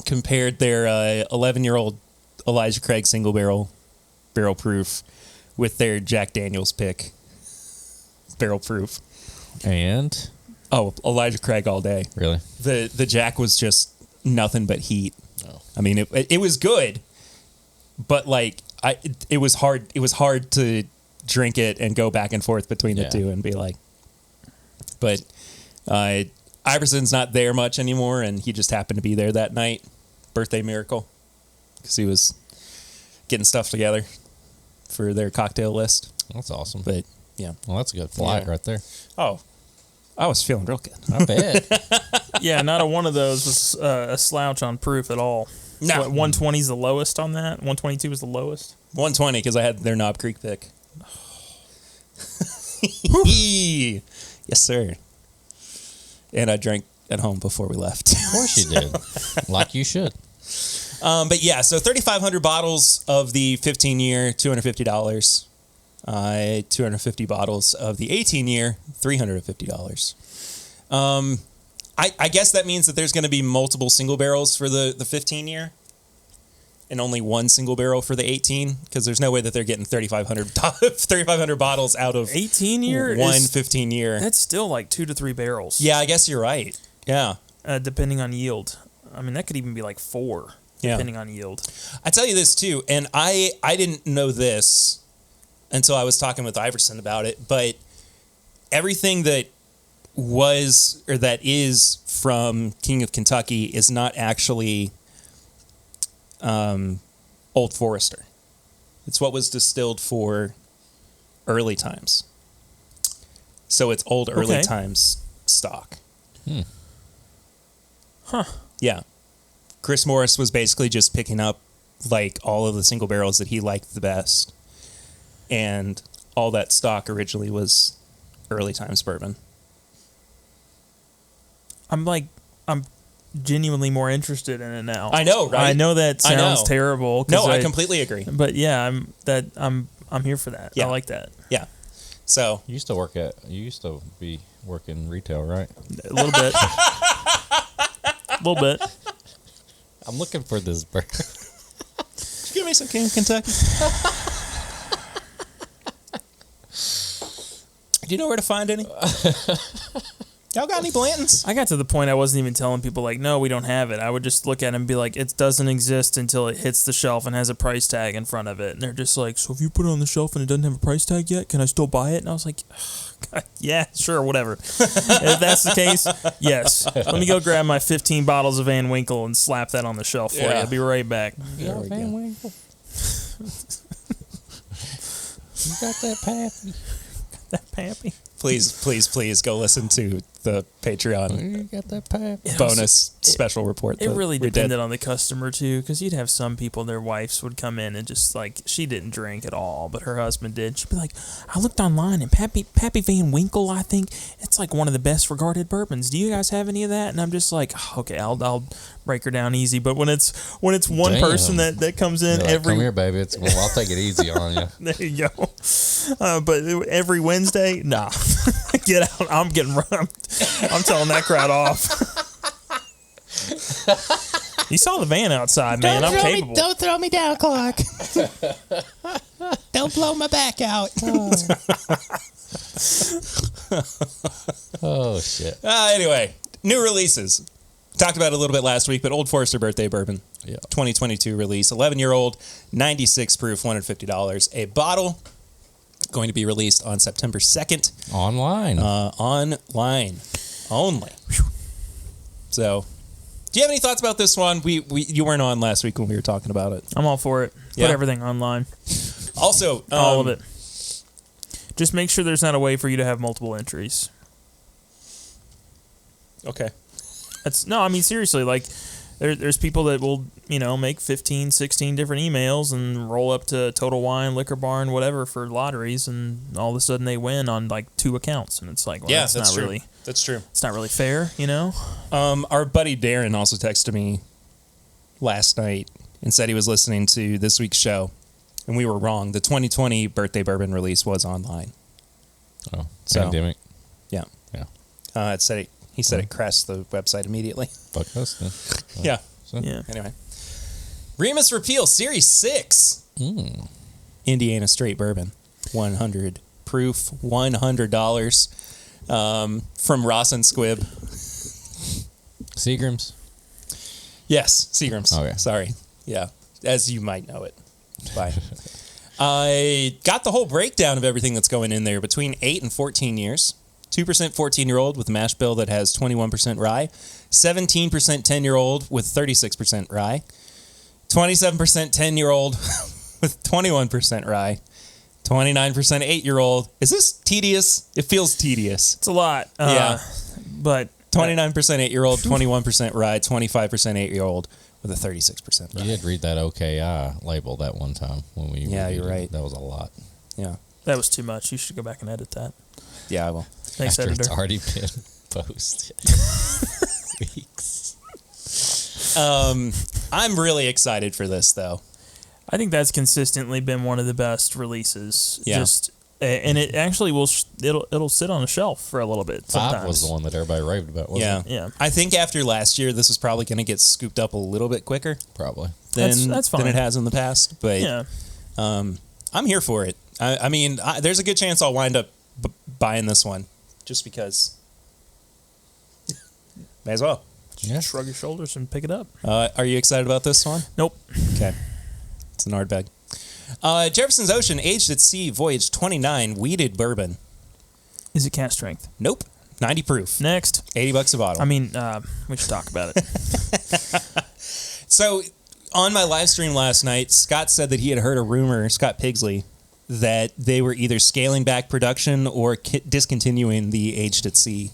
Speaker 3: compared their 11-year-old Elijah Craig single barrel proof with their Jack Daniels pick barrel proof.
Speaker 1: And
Speaker 3: Oh, Elijah Craig all day.
Speaker 1: really?
Speaker 3: The Jack was just nothing but heat.
Speaker 1: Oh.
Speaker 3: I mean, it was good, but like it was hard. It was hard to drink it and go back and forth between the
Speaker 1: Yeah.
Speaker 3: two and be like. But Iverson's not there much anymore, and he just happened to be there that night. Birthday miracle, because he was getting stuff together for their cocktail list.
Speaker 1: That's awesome.
Speaker 3: But yeah,
Speaker 1: Well, that's a good flight
Speaker 3: Yeah.
Speaker 1: right there.
Speaker 3: oh, I was feeling real good.
Speaker 1: I bet.
Speaker 2: yeah, not a one of those was a slouch on proof at all.
Speaker 3: No.
Speaker 2: What, 120 is the lowest on that? 122 is the lowest?
Speaker 3: 120 because I had their Knob Creek pick. Yes, sir. And I drank at home before we left.
Speaker 1: Of course you did. Like you should.
Speaker 3: But yeah, so 3,500 bottles of the 15-year, $250. 250 bottles of the 18-year, $350. I guess that means that there's going to be multiple single barrels for the 15-year and only one single barrel for the 18, because there's no way that they're getting 3,500 bottles out of
Speaker 2: 18-year?
Speaker 3: one 15-year.
Speaker 2: That's still like 2 to 3 barrels.
Speaker 3: Yeah, I guess you're right. Yeah.
Speaker 2: Depending on yield. I mean, that could even be like 4,
Speaker 3: Yeah.
Speaker 2: depending on yield.
Speaker 3: I tell you this too, and I didn't know this until I was talking with Iverson about it, but everything that was or that is from King of Kentucky is not actually Old Forester. It's what was distilled for early times. So it's old early
Speaker 2: Okay.
Speaker 3: times stock.
Speaker 2: Huh.
Speaker 3: Yeah. Chris Morris was basically just picking up like all of the single barrels that he liked the best. And all that stock originally was early times bourbon.
Speaker 2: I'm genuinely more interested in it now.
Speaker 3: I know, right?
Speaker 2: I know that
Speaker 3: I
Speaker 2: sounds
Speaker 3: know.
Speaker 2: terrible. 'cause
Speaker 3: No, I completely agree.
Speaker 2: But yeah, I'm here for that.
Speaker 3: Yeah.
Speaker 2: I like that.
Speaker 3: Yeah. So
Speaker 1: You used to be working retail, right?
Speaker 2: A little bit. A little bit.
Speaker 1: I'm looking for this bird.
Speaker 3: give me some King of Kentucky. Do you know where to find any? Y'all got any Blantons?
Speaker 2: I got to the point I wasn't even telling people, like, no, we don't have it. I would just look at it and be like, it doesn't exist until it hits the shelf and has a price tag in front of it. And they're just like, so if you put it on the shelf and it doesn't have a price tag yet, can I still buy it? And I was like, God, yeah, sure, whatever. If that's the case, yes. Let me go grab my 15 bottles of Van Winkle and slap that on the shelf for you. I'll be right back.
Speaker 1: There we Van Winkle. You got that pappy?
Speaker 2: That pappy.
Speaker 3: Please go listen to the Patreon
Speaker 1: You got that pappy?
Speaker 3: bonus special report.
Speaker 2: It
Speaker 3: that
Speaker 2: really
Speaker 3: we did.
Speaker 2: depended on the customer, too, because you'd have some people, their wives would come in and just, like, she didn't drink at all, but her husband did. She'd be like, I looked online, and Pappy Van Winkle, I think, it's, like, one of the best-regarded bourbons. Do you guys have any of that? And I'm just like, okay, I'll break her down easy. But when it's one
Speaker 1: Damn.
Speaker 2: person that comes in
Speaker 1: You're like,
Speaker 2: every...
Speaker 1: come here, baby. I'll take it easy on you.
Speaker 2: There you go. But every Wednesday, nah. Get out. I'm telling that crowd off. You saw the van outside, man. I'm capable.
Speaker 3: Don't throw me down, Clark. Don't blow my back out.
Speaker 1: Oh, shit.
Speaker 3: Anyway, new releases. Talked about it a little bit last week, but Old Forester Birthday Bourbon.
Speaker 1: Yeah.
Speaker 3: 2022 release. 11-year-old, 96 proof, $150 a bottle. Going to be released on September 2nd.
Speaker 1: Online.
Speaker 3: Online only. So, do you have any thoughts about this one? You weren't on last week when we were talking about it.
Speaker 2: I'm all for it.
Speaker 3: Yeah.
Speaker 2: Put everything online.
Speaker 3: Also,
Speaker 2: All of it. Just make sure there's not a way for you to have multiple entries.
Speaker 3: Okay.
Speaker 2: I mean, seriously, like, there's people that will, make 15, 16 different emails and roll up to Total Wine, Liquor Barn, whatever for lotteries, and all of a sudden they win on, like, 2 accounts. And it's like, well,
Speaker 3: Yeah,
Speaker 2: that's not
Speaker 3: true.
Speaker 2: really...
Speaker 3: That's true.
Speaker 2: It's not really fair,
Speaker 3: Our buddy Darren also texted me last night and said he was listening to this week's show, and we were wrong. The 2020 Birthday Bourbon release was online.
Speaker 1: Oh,
Speaker 3: So-
Speaker 1: pandemic.
Speaker 3: Yeah.
Speaker 1: Yeah.
Speaker 3: He said it crashed the website immediately.
Speaker 1: Fuck us then.
Speaker 3: Yeah.
Speaker 1: So,
Speaker 2: Yeah.
Speaker 3: Anyway. Remus Repeal Series 6. Indiana Straight Bourbon. 100 proof, $100. From Ross and Squibb.
Speaker 1: Seagram's.
Speaker 3: Yes, Seagram's.
Speaker 1: Okay.
Speaker 3: Sorry. Yeah, as you might know it. Bye. I got the whole breakdown of everything that's going in there between 8 and 14 years. 2% 14-year-old with a mash bill that has 21% rye. 17% 10-year-old with 36% rye. 27% 10-year-old with 21% rye. 29% 8-year-old. Is this tedious? It feels tedious.
Speaker 2: It's a lot.
Speaker 3: Yeah.
Speaker 2: But...
Speaker 3: 29% 8-year-old, 21% rye, 25% 8-year-old with a 36% rye.
Speaker 1: You did read that OKI label that one time when we.
Speaker 3: Yeah,
Speaker 1: reviewed
Speaker 3: you're
Speaker 1: it.
Speaker 3: right.
Speaker 1: That was a lot.
Speaker 3: Yeah.
Speaker 2: That was too much. You should go back and edit that.
Speaker 3: Yeah, I will.
Speaker 2: Thanks,
Speaker 1: After
Speaker 2: editor.
Speaker 1: it's already been posted. Weeks.
Speaker 3: I'm really excited for this, though.
Speaker 2: I think that's consistently been one of the best releases.
Speaker 3: Yeah.
Speaker 2: And it actually will. It'll sit on a shelf for a little bit. Sometimes.
Speaker 1: 5 was the one that everybody raved about, wasn't it?
Speaker 2: Yeah.
Speaker 3: I think after last year, this is probably going to get scooped up a little bit quicker
Speaker 1: Probably.
Speaker 2: That's fine.
Speaker 3: than it has in the past. But
Speaker 2: Yeah.
Speaker 3: I'm here for it. I mean, there's a good chance I'll wind up buying this one just because. May as well.
Speaker 1: Yeah.
Speaker 2: Shrug your shoulders and pick it up.
Speaker 3: Are you excited about this one?
Speaker 2: Nope.
Speaker 3: Okay. It's an Ardbeg. Jefferson's Ocean, aged at sea, voyage 29, weeded bourbon.
Speaker 2: Is it cast strength?
Speaker 3: Nope. 90 proof.
Speaker 2: Next.
Speaker 3: $80 a bottle.
Speaker 2: I mean, we should talk about it.
Speaker 3: So, on my live stream last night, Scott said that he had heard a rumor, Scott Pigsley, that they were either scaling back production or discontinuing the aged at sea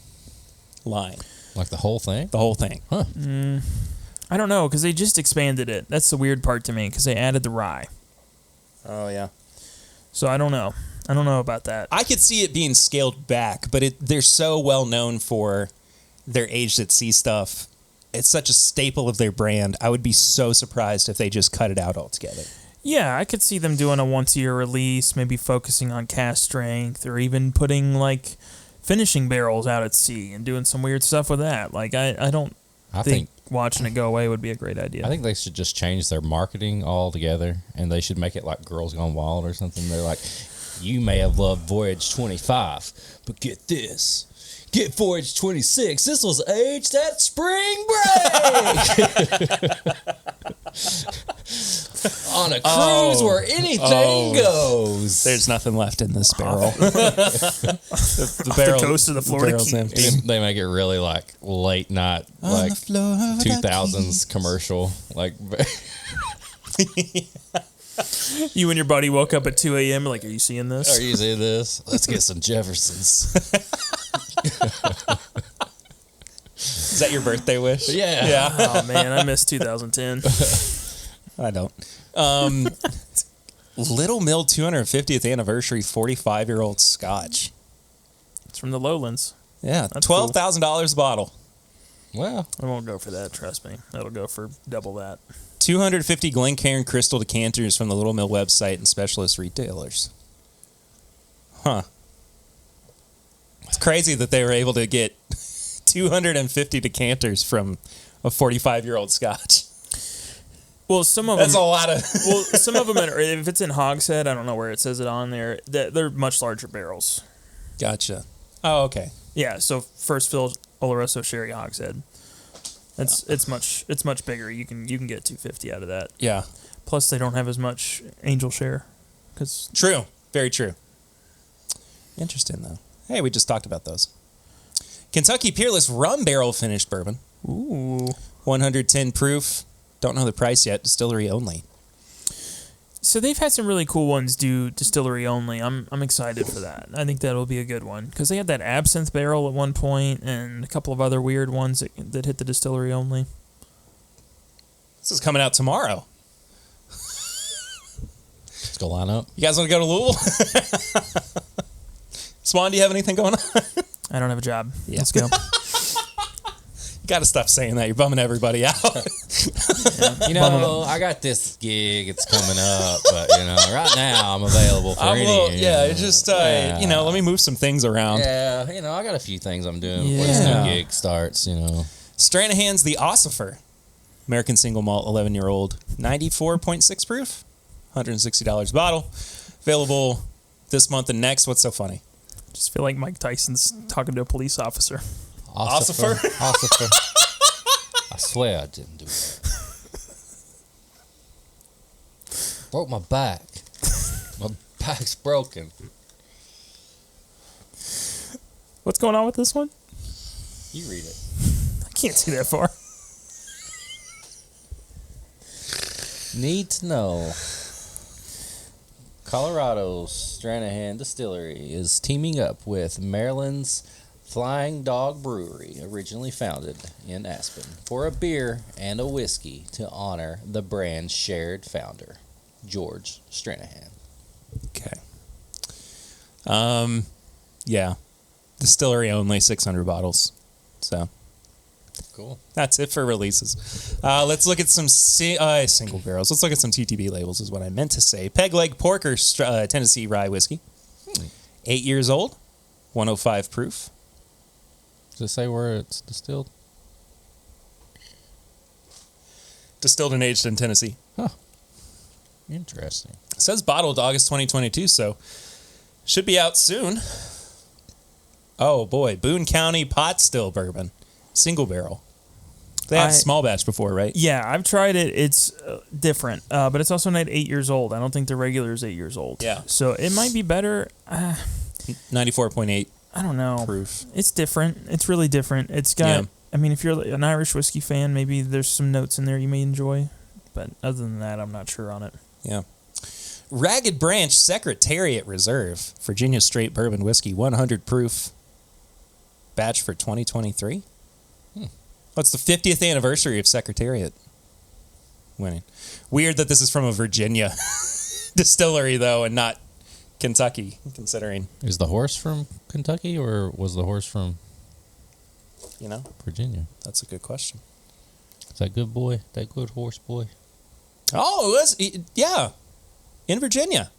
Speaker 3: line.
Speaker 1: Like the whole thing?
Speaker 3: The whole thing.
Speaker 1: Huh.
Speaker 2: I don't know, because they just expanded it. That's the weird part to me, because they added the rye.
Speaker 3: Oh, yeah.
Speaker 2: So I don't know. I don't know about that.
Speaker 3: I could see it being scaled back, but they're so well known for their aged at sea stuff. It's such a staple of their brand. I would be so surprised if they just cut it out altogether.
Speaker 2: Yeah, I could see them doing a once-a-year release, maybe focusing on cast strength, or even putting, like, finishing barrels out at sea and doing some weird stuff with that. Like, I don't think watching it go away would be a great idea.
Speaker 1: I think they should just change their marketing altogether, and they should make it like Girls Gone Wild or something. They're like, You may have loved Voyage 25, but get this. Get Voyage 26. This was aged at spring break. On a cruise where anything goes.
Speaker 3: There's nothing left in this barrel.
Speaker 2: The barrel, the coast of the Florida
Speaker 3: barrel's
Speaker 2: Keys.
Speaker 3: empty.
Speaker 1: They make it really like late night, like 2000s commercial. Like,
Speaker 2: You and your buddy woke up at 2 a.m. Like, are you seeing this?
Speaker 1: are you seeing this? Let's get some Jeffersons.
Speaker 3: Is that your birthday wish?
Speaker 1: Yeah.
Speaker 3: Yeah.
Speaker 2: Oh man, I missed 2010.
Speaker 3: I don't. Little Mill 250th anniversary 45-year-old Scotch.
Speaker 2: It's from the Lowlands.
Speaker 3: Yeah,
Speaker 2: That's
Speaker 3: $12,000 a bottle.
Speaker 1: Wow.
Speaker 2: I won't go for that. Trust me, that'll go for double that.
Speaker 3: 250 Glencairn Crystal decanters from the Little Mill website and specialist retailers. Huh. It's crazy that they were able to get 250 decanters from a 45-year-old Scotch.
Speaker 2: Well, some of
Speaker 3: That's
Speaker 2: them.
Speaker 3: a lot of.
Speaker 2: Well, some of them, if it's in hogshead, I don't know where it says it on there. They're much larger barrels.
Speaker 3: Gotcha. Oh, okay.
Speaker 2: Yeah. So first fill Oloroso Sherry hogshead. It's much bigger. You can get 250 out of that.
Speaker 3: Yeah.
Speaker 2: Plus, they don't have as much angel share. Cause
Speaker 3: True. Very true. Interesting, though. Hey, we just talked about those. Kentucky Peerless Rum Barrel Finished Bourbon.
Speaker 2: ooh.
Speaker 3: 110 proof. Don't know the price yet. Distillery only.
Speaker 2: So they've had some really cool ones do distillery only. I'm excited for that. I think that'll be a good one because they had that absinthe barrel at one point and a couple of other weird ones that hit the distillery only.
Speaker 3: This is coming out tomorrow.
Speaker 1: Let's go line up.
Speaker 3: You guys want to go to Louisville? Swan, do you have anything going on?
Speaker 2: I don't have a job.
Speaker 3: Yeah.
Speaker 2: Let's go.
Speaker 3: You got to stop saying that. You're bumming everybody out.
Speaker 1: You know, I got this gig. It's coming up, but right now I'm available for any.
Speaker 3: Let me move some things around.
Speaker 1: Yeah, I got a few things I'm doing before this
Speaker 3: Yeah.
Speaker 1: new gig starts.
Speaker 3: Stranahan's The Ossifer. American single malt, 11-year-old, 94.6 proof, $160 a bottle. Available this month and next. What's so funny?
Speaker 2: Just feel like Mike Tyson's talking to a police officer.
Speaker 3: Ossifer?
Speaker 1: Ossifer. I swear I didn't do that. Broke my back. My back's broken.
Speaker 2: What's going on with this one?
Speaker 1: You read it.
Speaker 2: I can't see that far.
Speaker 1: Need to know. Colorado's Stranahan Distillery is teaming up with Maryland's Flying Dog Brewery, originally founded in Aspen, for a beer and a whiskey to honor the brand's shared founder, George Stranahan.
Speaker 3: Okay. Yeah. Distillery only, 600 bottles. So
Speaker 1: Cool.
Speaker 3: that's it for releases. Let's look at some single barrels. Let's look at some TTB labels is what I meant to say. Peg Leg Porker Tennessee Rye Whiskey. 8 years old, 105 proof.
Speaker 1: Does it say where it's distilled?
Speaker 3: Distilled and aged in Tennessee.
Speaker 1: Interesting.
Speaker 3: It says bottled August 2022, so should be out soon. Oh boy, Boone County Pot Still Bourbon, single barrel. They had small batch before, right?
Speaker 2: Yeah, I've tried it. It's different, but it's also not 8 years old. I don't think the regular is 8 years old.
Speaker 3: Yeah.
Speaker 2: So it might be better.
Speaker 3: 94.8
Speaker 2: I don't know.
Speaker 3: proof.
Speaker 2: It's different. It's really different. It's got.
Speaker 3: Yeah.
Speaker 2: I mean, if you're an Irish whiskey fan, maybe there's some notes in there you may enjoy. But other than that, I'm not sure on it.
Speaker 3: Yeah. Ragged Branch Secretariat Reserve, Virginia Straight Bourbon Whiskey, 100 proof. Batch for 2023. What's the 50th anniversary of Secretariat winning? Weird that this is from a Virginia distillery, though, and not Kentucky, considering,
Speaker 1: Is the horse from Kentucky or was the horse from Virginia?
Speaker 3: that's a good question.
Speaker 1: Is that good boy? That good horse boy?
Speaker 3: Oh, yeah, in Virginia.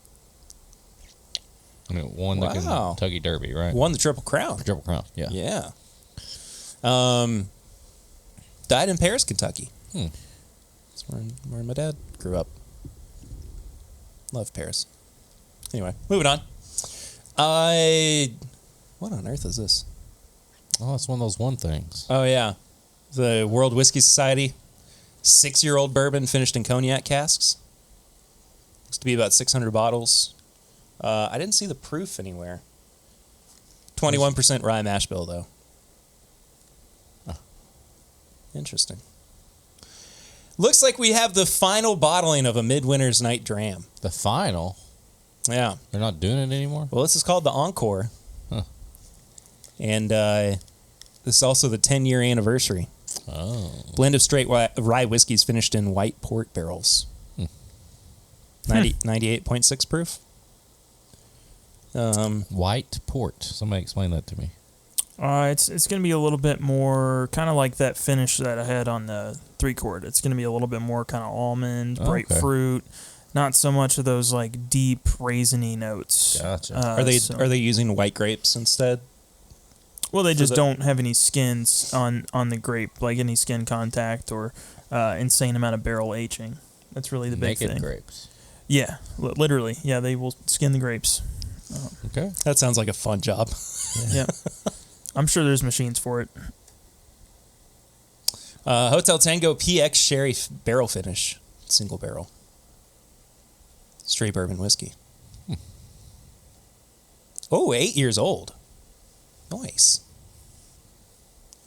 Speaker 1: I mean, won the
Speaker 3: Wow.
Speaker 1: Kentucky Derby, right?
Speaker 3: Won the Triple Crown.
Speaker 1: Triple Crown, yeah.
Speaker 3: Yeah. Died in Paris, Kentucky. That's where my dad grew up. Love Paris. Anyway, moving on. What on earth is this?
Speaker 1: Oh, it's one of those one things.
Speaker 3: Oh, yeah. The World Whiskey Society 6-year-old bourbon finished in cognac casks. Looks to be about 600 bottles. I didn't see the proof anywhere. 21% rye mash bill, though.
Speaker 1: Oh.
Speaker 3: Interesting. Looks like we have the final bottling of a Midwinter's Night Dram.
Speaker 1: The final?
Speaker 3: Yeah.
Speaker 1: They're not doing it anymore?
Speaker 3: Well, this is called the Encore.
Speaker 1: Huh.
Speaker 3: And this is also the 10-year anniversary.
Speaker 1: Oh.
Speaker 3: Blend of straight rye whiskeys finished in white port barrels. 98.6 proof.
Speaker 1: White port. Somebody explain that to me.
Speaker 2: It's going to be a little bit more kind of like that finish that I had on the 3-quart. It's going to be a little bit more kind of almond, bright fruit, not so much of those like deep raisiny notes.
Speaker 1: Gotcha.
Speaker 3: Are they using white grapes instead?
Speaker 2: Well, they just don't have any skins on the grape, like any skin contact or insane amount of barrel aging. That's really the big
Speaker 1: Naked
Speaker 2: thing.
Speaker 1: grapes.
Speaker 2: Yeah, literally. Yeah, they will skin the grapes.
Speaker 1: Okay.
Speaker 3: That sounds like a fun job.
Speaker 2: Yeah. I'm sure there's machines for it.
Speaker 3: Hotel Tango PX Sherry barrel finish. Single barrel. Straight bourbon whiskey. Oh, 8 years old. Nice.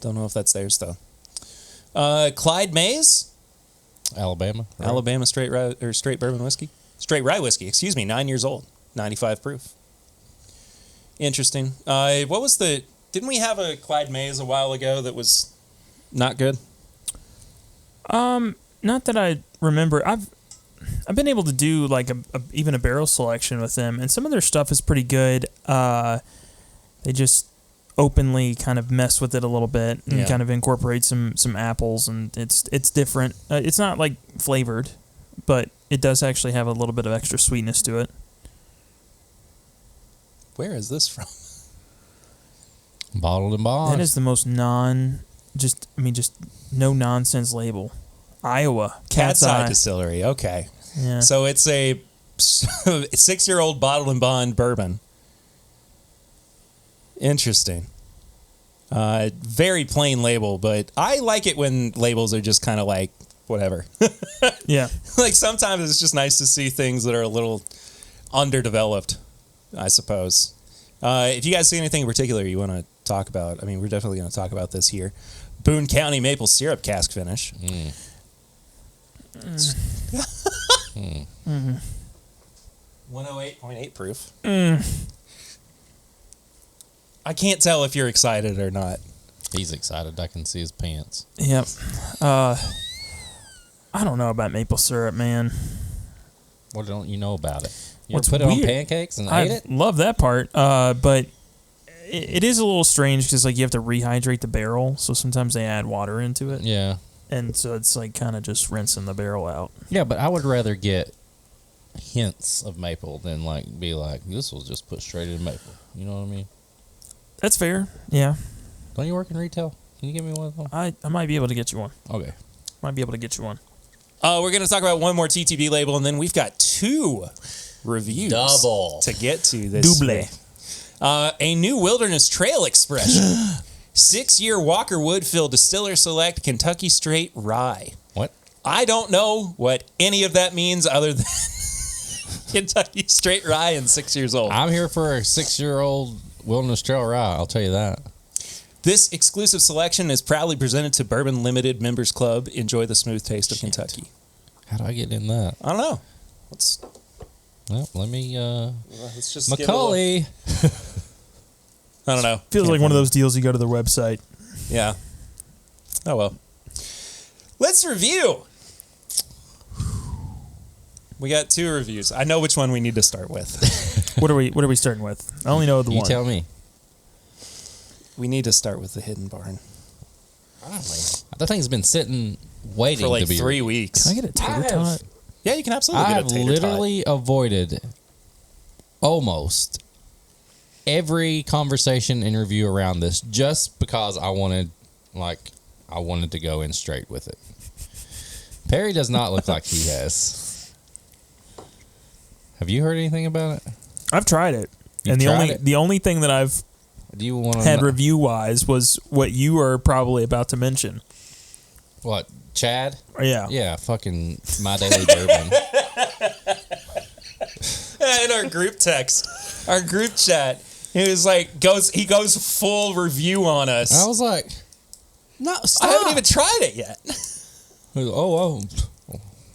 Speaker 3: Don't know if that's theirs, though. Clyde Mays.
Speaker 1: Alabama. Right?
Speaker 3: Alabama straight bourbon whiskey. Straight rye whiskey, excuse me, 9 years old. 95 proof. Interesting. What was didn't we have a Clyde Mays a while ago that was not good?
Speaker 2: Not that I remember. I've been able to do like even a barrel selection with them, and some of their stuff is pretty good. They just openly kind of mess with it a little bit and kind of incorporate some apples, and it's different. It's not like flavored, but it does actually have a little bit of extra sweetness to it.
Speaker 3: Where is this from?
Speaker 1: Bottled and bond.
Speaker 2: That is the most just no nonsense label. Iowa
Speaker 3: Cat's Eye
Speaker 2: Eye
Speaker 3: Distillery. Okay.
Speaker 2: Yeah.
Speaker 3: So it's a 6-year-old bottled and bond bourbon. Interesting. Very plain label, but I like it when labels are just kind of like whatever.
Speaker 2: Yeah.
Speaker 3: Like sometimes it's just nice to see things that are a little underdeveloped, I suppose. If you guys see anything in particular you want to talk about, I mean, we're definitely going to talk about this here. Boone County maple syrup cask finish. 108.8 proof. I can't tell if you're excited or not.
Speaker 1: He's excited. I can see his pants.
Speaker 2: Yep. I don't know about maple syrup, man.
Speaker 1: What don't you know about it? You
Speaker 2: What's
Speaker 1: put it on
Speaker 2: weird-
Speaker 1: pancakes and
Speaker 2: I
Speaker 1: ate it?
Speaker 2: love that part, but it is a little strange because like you have to rehydrate the barrel, so sometimes they add water into it,
Speaker 1: Yeah.
Speaker 2: and so it's like kind of just rinsing the barrel out.
Speaker 1: Yeah, but I would rather get hints of maple than like be like, this was just put straight in maple. You know what I mean?
Speaker 2: That's fair. Yeah,
Speaker 1: Don't you work in retail? Can you give me one of them?
Speaker 2: I might be able to get you one.
Speaker 1: Okay.
Speaker 2: Might be able to get you one.
Speaker 3: We're going to talk about one more TTB label, and then we've got 2 reviews
Speaker 1: Double.
Speaker 3: to get to this
Speaker 2: Double.
Speaker 3: week. A new Wilderness Trail expression. 6-year Walker Woodfill Distiller Select Kentucky Straight Rye.
Speaker 1: What?
Speaker 3: I don't know what any of that means other than Kentucky Straight Rye and 6 years old.
Speaker 1: I'm here for a 6-year-old Wilderness Trail rye. I'll tell you that.
Speaker 3: This exclusive selection is proudly presented to Bourbon Limited Members Club. Enjoy the smooth taste of Kentucky.
Speaker 1: How do I get in that?
Speaker 3: I don't know.
Speaker 1: Well, let me,
Speaker 3: Let's just
Speaker 1: Macaulay.
Speaker 3: I don't know.
Speaker 2: Feels
Speaker 3: Can't
Speaker 2: like one of
Speaker 3: find
Speaker 2: those deals you go to their website.
Speaker 3: it. Yeah. Oh well. Let's review. We got 2 reviews. I know which one we need to start with.
Speaker 2: What are we starting with? I only know the
Speaker 1: You
Speaker 2: one.
Speaker 1: tell me.
Speaker 3: We need to start with the Hidden Barn
Speaker 1: That thing's been sitting, waiting
Speaker 3: for like
Speaker 1: to be
Speaker 3: 3 weeks.
Speaker 2: Can I get a tater tot?
Speaker 3: Yeah, you can absolutely get
Speaker 1: I've
Speaker 3: a tater
Speaker 1: literally avoided almost every conversation and review around this just because I wanted to go in straight with it. Perry does not look like he has. Have you heard anything about it?
Speaker 2: I've tried it. And the only thing that I've
Speaker 1: Do you want
Speaker 2: had review wise was what you are probably about to mention.
Speaker 1: What, Chad?
Speaker 2: Yeah.
Speaker 1: Yeah, fucking My Daily Bourbon.
Speaker 3: In our group text, our group chat, he was like, he goes full review on us.
Speaker 1: I was like, no, stop.
Speaker 3: I haven't even tried it yet.
Speaker 1: Oh,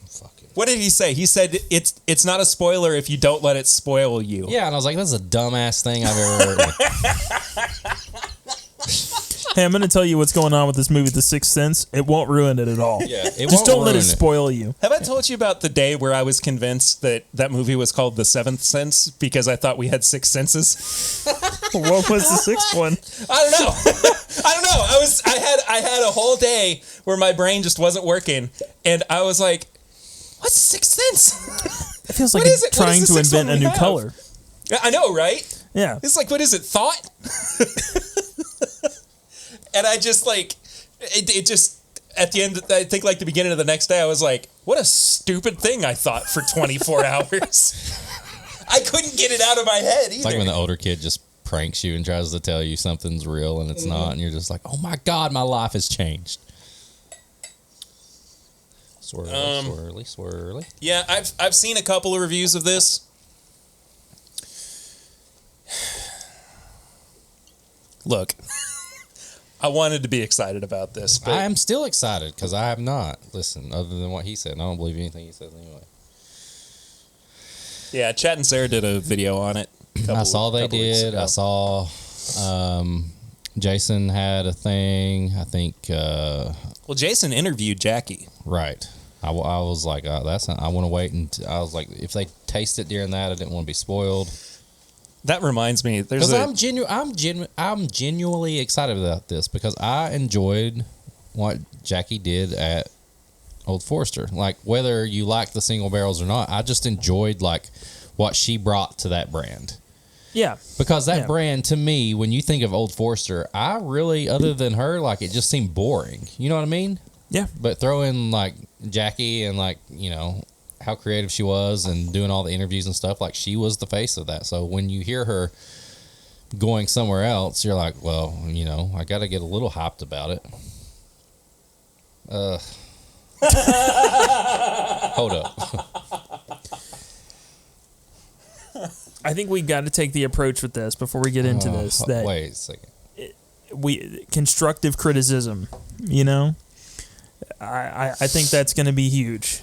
Speaker 1: fuck it.
Speaker 3: What did he say? He said it's not a spoiler if you don't let it spoil you.
Speaker 1: Yeah, and I was like, that's a dumbass thing I've ever heard.
Speaker 2: Hey, I'm going to tell you what's going on with this movie, The Sixth Sense. It won't ruin it at all.
Speaker 1: Yeah,
Speaker 2: Just don't let it spoil you.
Speaker 3: Have I told you about the day where I was convinced that movie was called The Seventh Sense because I thought we had six senses?
Speaker 2: What was the sixth one?
Speaker 3: I don't know. I had a whole day where my brain just wasn't working, and I was like, "What's the sixth sense?"
Speaker 2: It feels like it's trying to invent a new color.
Speaker 3: I know, right?
Speaker 2: Yeah.
Speaker 3: It's like, what is it? Thought? And I just like, it just, at the end, I think like the beginning of the next day, I was like, what a stupid thing I thought for 24 hours. I couldn't get it out of my head either.
Speaker 1: It's like when the older kid just pranks you and tries to tell you something's real and it's not, and you're just like, oh my God, my life has changed. Swirly.
Speaker 3: Yeah, I've seen a couple of reviews of this. Look. I wanted to be excited about this, but
Speaker 1: I am still excited because I have not listened other than what he said. And I don't believe anything he says anyway.
Speaker 3: yeah, Chad and Sarah did a video on it.
Speaker 1: I saw they did. I saw Jason had a thing. I think.
Speaker 3: Well, Jason interviewed Jackie.
Speaker 1: Right. I was like, I want to wait, and I was like, if they taste it during that, I didn't want to be spoiled.
Speaker 3: That reminds me,
Speaker 1: because I'm genuinely excited about this because I enjoyed what Jackie did at Old Forester. Like, whether you like the single barrels or not, I just enjoyed like what she brought to that brand.
Speaker 2: Yeah,
Speaker 1: because that brand, to me, when you think of Old Forester, I really, other than her, like, it just seemed boring. You know what I mean?
Speaker 2: Yeah.
Speaker 1: But throw in like Jackie and like, you know, how creative she was and doing all the interviews and stuff, like she was the face of that. So when you hear her going somewhere else, you're like, well, you know, I got to get a little hyped about it. Hold up.
Speaker 2: I think we got to take the approach with this before we get into this. That
Speaker 1: wait a second.
Speaker 2: Constructive criticism, you know, I think that's going to be huge.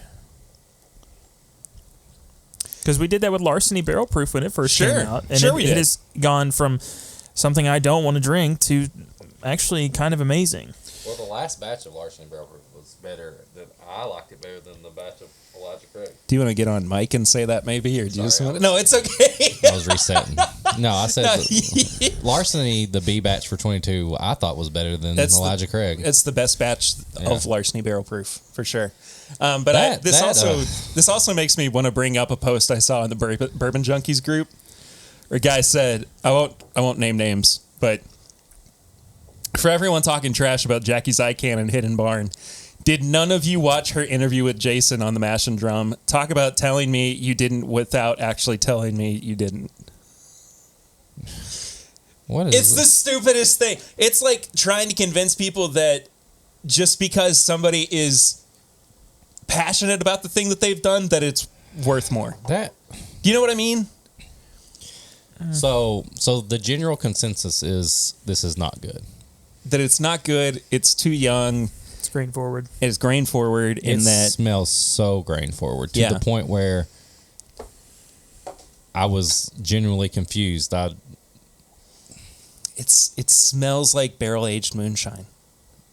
Speaker 2: Because we did that with Larceny Barrel Proof when it first came out. And it has gone from something I don't want to drink to actually kind of amazing.
Speaker 1: Well, the last batch of Larceny Barrel Proof was better. I liked it better than the batch of Elijah Craig.
Speaker 3: Do you want to get on mic and say that maybe? Or do you just want to? No, it's okay.
Speaker 1: I was resetting. No, I said Larceny, the B batch for 22, I thought was better than Elijah Craig.
Speaker 3: It's the best batch of Larceny Barrel Proof, for sure. But this also makes me want to bring up a post I saw in the Bourbon Junkies group, where a guy said, I won't name names, but for everyone talking trash about Jackie Zykan and Hidden Barn, did none of you watch her interview with Jason on the Mash and Drum? Talk about telling me you didn't without actually telling me you didn't. It's the stupidest thing. It's like trying to convince people that just because somebody is passionate about the thing that they've done, that it's worth more. Do you know what I mean?
Speaker 1: So the general consensus is this is not good.
Speaker 3: That it's not good. It's too young.
Speaker 2: It's grain forward.
Speaker 3: It's grain forward in that.
Speaker 1: It smells so grain forward to the point where I was genuinely confused.
Speaker 3: It smells like barrel aged moonshine.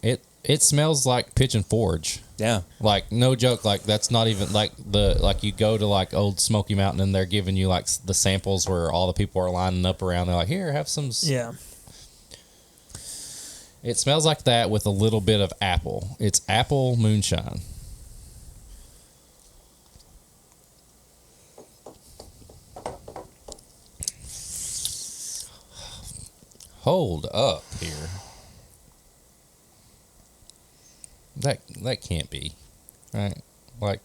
Speaker 1: It smells like Pitch and Forge.
Speaker 3: Yeah. Like,
Speaker 1: no joke. Like, that's not even like you go to like Old Smoky Mountain and they're giving you like the samples where all the people are lining up around. They're like, here, have some.
Speaker 2: Yeah.
Speaker 1: It smells like that with a little bit of apple. It's apple moonshine. Hold up here. That can't be, right? Like,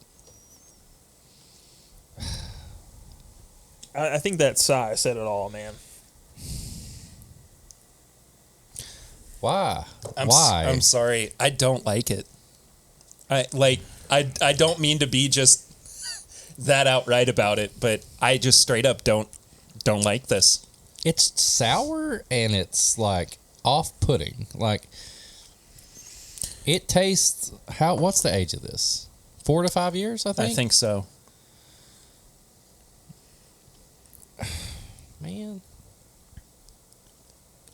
Speaker 2: I think that sigh said it all, man.
Speaker 1: Why?
Speaker 3: Why? I'm sorry. I don't like it. I don't mean to be just that outright about it, but I just straight up don't like this.
Speaker 1: It's sour and it's like off-putting. Like it tastes what's the age of this? 4 to 5 years, I think.
Speaker 3: I think so.
Speaker 1: Man.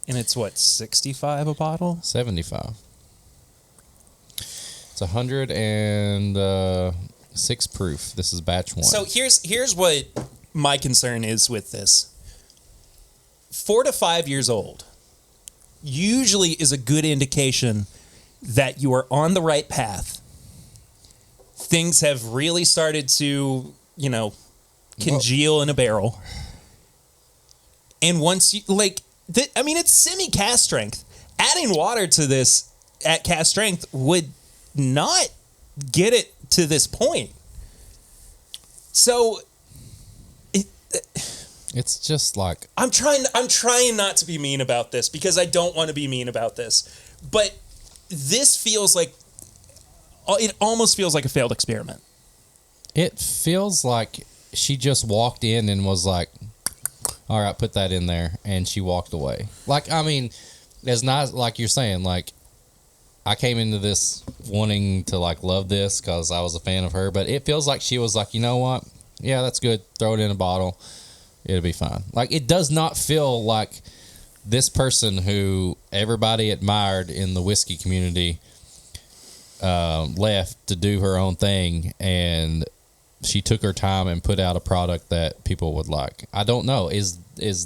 Speaker 3: And it's what, 65 a bottle?
Speaker 1: 75. It's 106 proof. This is batch 1.
Speaker 3: So here's what my concern is with this. 4 to 5 years old usually is a good indication that you are on the right path. Things have really started to, congeal in a barrel. And once you, it's semi-cast strength. Adding water to this at cast strength would not get it to this point. So
Speaker 1: it's just like
Speaker 3: I'm trying not to be mean about this because I don't want to be mean about this. But this feels like it almost feels like a failed experiment.
Speaker 1: It feels like she just walked in and was like, all right, put that in there, and she walked away. Like, I mean, it's not like you're saying, like, I came into this wanting to, like, love this because I was a fan of her, but it feels like she was like, you know what? Yeah, that's good. Throw it in a bottle. It'll be fine. Like, it does not feel like this person who everybody admired in the whiskey community left to do her own thing, and she took her time and put out a product that people would like. I don't know. Is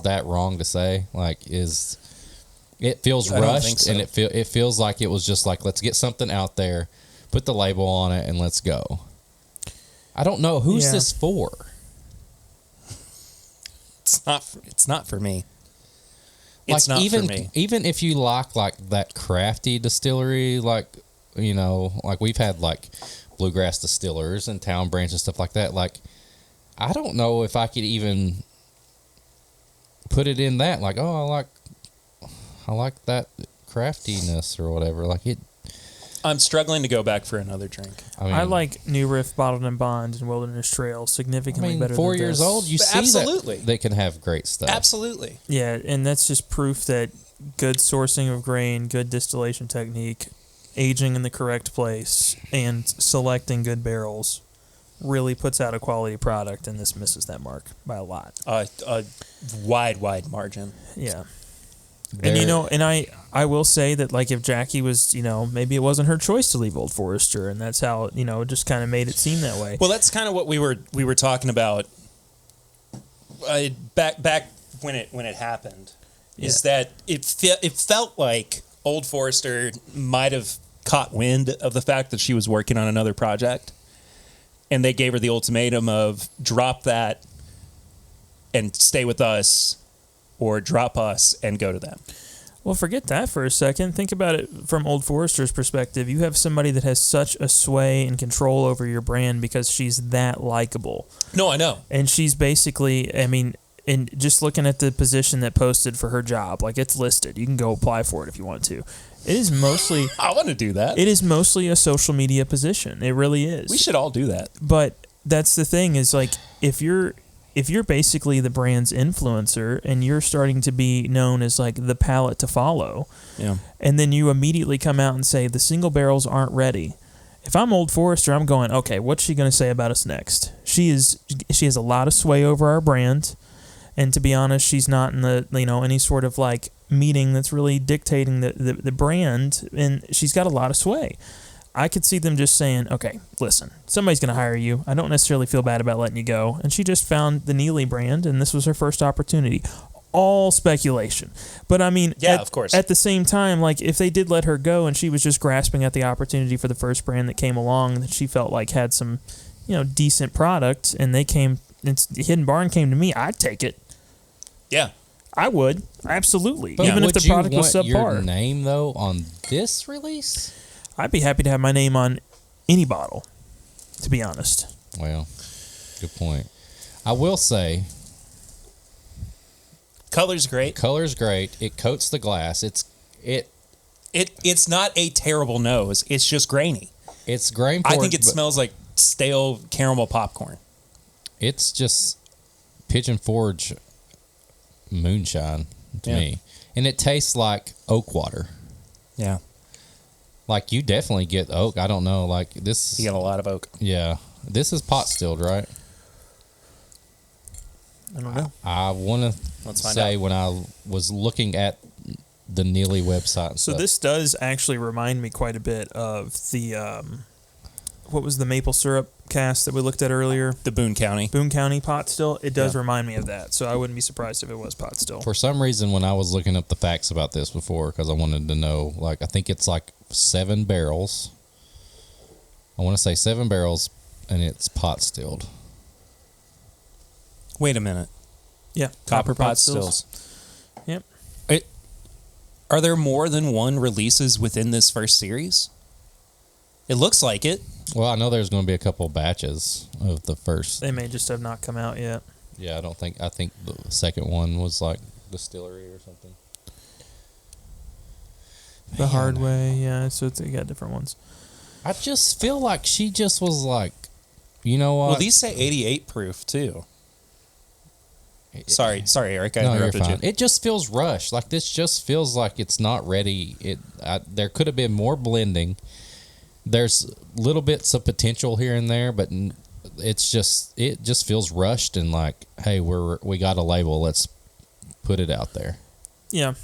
Speaker 1: that wrong to say? Like, it feels
Speaker 3: I don't
Speaker 1: rushed,
Speaker 3: think so.
Speaker 1: and it feels like it was just like, let's get something out there, put the label on it, and let's go. I don't know who's this for.
Speaker 3: It's not for me.
Speaker 1: Like, even if you like that crafty distillery, like we've had like bluegrass distillers and town branch and stuff like that. Like, I don't know if I could even put it in that. Like, oh, I like that craftiness or whatever. Like it.
Speaker 3: I'm struggling to go back for another drink.
Speaker 2: I like New Riff Bottled and Bond and Wilderness Trail significantly better
Speaker 1: 4
Speaker 2: than
Speaker 1: years
Speaker 2: this.
Speaker 1: old, you see
Speaker 3: Absolutely.
Speaker 1: that they can have great stuff.
Speaker 3: Absolutely.
Speaker 2: Yeah, and that's just proof that good sourcing of grain, good distillation technique, aging in the correct place, and selecting good barrels really puts out a quality product, and this misses that mark by a lot.
Speaker 3: A wide margin.
Speaker 2: Yeah. And I will say that, like, if Jackie was, maybe it wasn't her choice to leave Old Forester, and that's how it just kind of made it seem that way.
Speaker 3: Well, that's kind of what we were talking about back when it happened. Is that it felt like Old Forester might have caught wind of the fact that she was working on another project, and they gave her the ultimatum of drop that and stay with us, or drop us and go to them.
Speaker 2: Well, forget that for a second. Think about it from Old Forester's perspective. You have somebody that has such a sway and control over your brand because she's that likable.
Speaker 3: No, I know.
Speaker 2: And she's basically, and just looking at the position that posted for her job, like, it's listed. You can go apply for it if you want to. It is mostly...
Speaker 3: I want to do that.
Speaker 2: It is mostly a social media position. It really is.
Speaker 3: We should all do that.
Speaker 2: But that's the thing is, like, if you're basically the brand's influencer and you're starting to be known as, like, the palate to follow, and then you immediately come out and say the single barrels aren't ready. If I'm Old Forester, I'm going, okay, what's she going to say about us next? She has a lot of sway over our brand, and to be honest, she's not in the any sort of, like, meeting that's really dictating the brand, and she's got a lot of sway. I could see them just saying, okay, listen, somebody's going to hire you. I don't necessarily feel bad about letting you go. And she just found the Neely brand, and this was her first opportunity. All speculation. But,
Speaker 3: of course.
Speaker 2: At the same time, like, if they did let her go and she was just grasping at the opportunity for the first brand that came along that she felt like had some, decent product, and Hidden Barn came to me, I'd take it.
Speaker 3: Yeah.
Speaker 2: I would. Absolutely.
Speaker 1: But
Speaker 2: even if the product was subpar.
Speaker 1: Your name, though, on this release?
Speaker 2: I'd be happy to have my name on any bottle, to be honest.
Speaker 1: Well, good point. I will say,
Speaker 3: Color's great.
Speaker 1: Color's great. It coats the glass.
Speaker 3: It's not a terrible nose. It's just grainy.
Speaker 1: It's grain.
Speaker 3: I think it smells like stale caramel popcorn.
Speaker 1: It's just Pigeon Forge moonshine to me, and it tastes like oak water.
Speaker 3: Yeah,
Speaker 1: like you definitely get oak. I don't know, like this.
Speaker 3: You get a lot of oak.
Speaker 1: Yeah, this is pot stilled, right?
Speaker 2: I don't know.
Speaker 1: I want to say when I was looking at the Neely website.
Speaker 2: So this does actually remind me quite a bit of the what was the maple syrup cast that we looked at earlier?
Speaker 3: The Boone County
Speaker 2: pot still. It does remind me of that. So I wouldn't be surprised if it was pot still.
Speaker 1: For some reason, when I was looking up the facts about this before, because I wanted to know, like I think it's like 7 barrels. I want to say 7 barrels, and it's pot stilled.
Speaker 3: Wait a minute.
Speaker 2: Yeah,
Speaker 3: Copper pot stills.
Speaker 2: Yep.
Speaker 3: Are there more than one releases within this first series? It looks like it.
Speaker 1: Well, I know there's going to be a couple batches of the first.
Speaker 2: They may just have not come out yet.
Speaker 1: Yeah, I think the second one was like distillery or something.
Speaker 2: The hard way, yeah. So you got different ones.
Speaker 1: I just feel like she just was like, you know what?
Speaker 3: Well, these say 88 proof too. Sorry, Eric. I interrupted you.
Speaker 1: It just feels rushed. Like this just feels like it's not ready. There could have been more blending. There's little bits of potential here and there, but it just feels rushed and like, hey, we got a label. Let's put it out there.
Speaker 2: Yeah.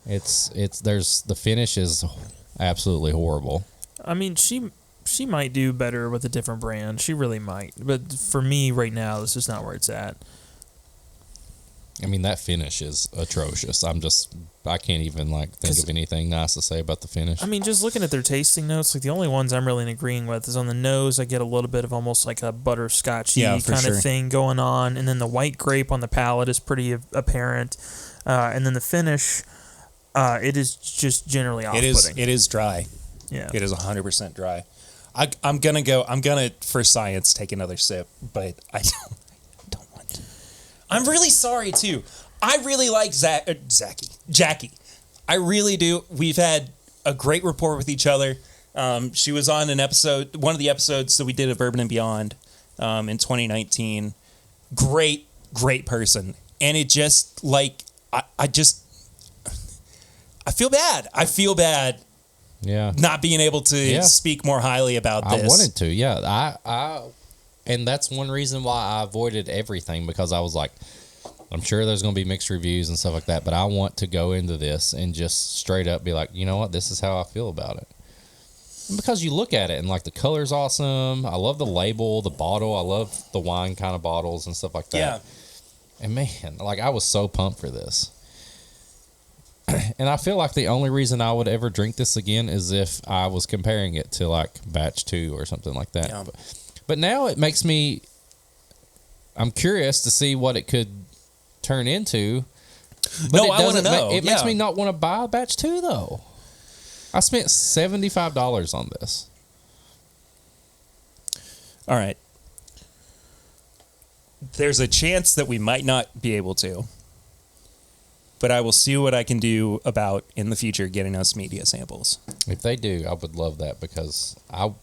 Speaker 1: The finish is absolutely horrible.
Speaker 2: I mean, she might do better with a different brand. She really might. But for me right now, this is not where it's at.
Speaker 1: I mean, that finish is atrocious. I can't even think of anything nice to say about the finish.
Speaker 2: I mean, just looking at their tasting notes, like the only ones I'm really agreeing with is on the nose. I get a little bit of almost like a butterscotchy kind of thing going on, and then the white grape on the palate is pretty apparent, and then the finish, it is just generally off-putting.
Speaker 3: It is dry.
Speaker 2: Yeah,
Speaker 3: it is 100% dry. I'm gonna for science take another sip, but I don't want to. I'm really sorry too. I really like Jackie. I really do. We've had a great rapport with each other. She was on one of the episodes that we did of Bourbon and Beyond in 2019. Great person. And it just I feel bad. I feel bad.
Speaker 1: Yeah.
Speaker 3: Not being able to speak more highly about this.
Speaker 1: I wanted to. Yeah. And that's one reason why I avoided everything, because I was like, I'm sure there's going to be mixed reviews and stuff like that, but I want to go into this and just straight up be like, you know what, this is how I feel about it. And because you look at it and the color's awesome. I love the label, the bottle. I love the wine kind of bottles and stuff like that.
Speaker 3: Yeah.
Speaker 1: And man, I was so pumped for this. And I feel like the only reason I would ever drink this again is if I was comparing it to batch 2 or something like that.
Speaker 3: Yeah.
Speaker 1: But now it makes I'm curious to see what it could turn into. But
Speaker 3: I want to know.
Speaker 1: It makes me not want to buy batch 2 though. I spent $75 on this.
Speaker 3: All right. There's a chance that we might not be able to, but I will see what I can do about in the future getting us media samples.
Speaker 1: If they do, I would love that, because I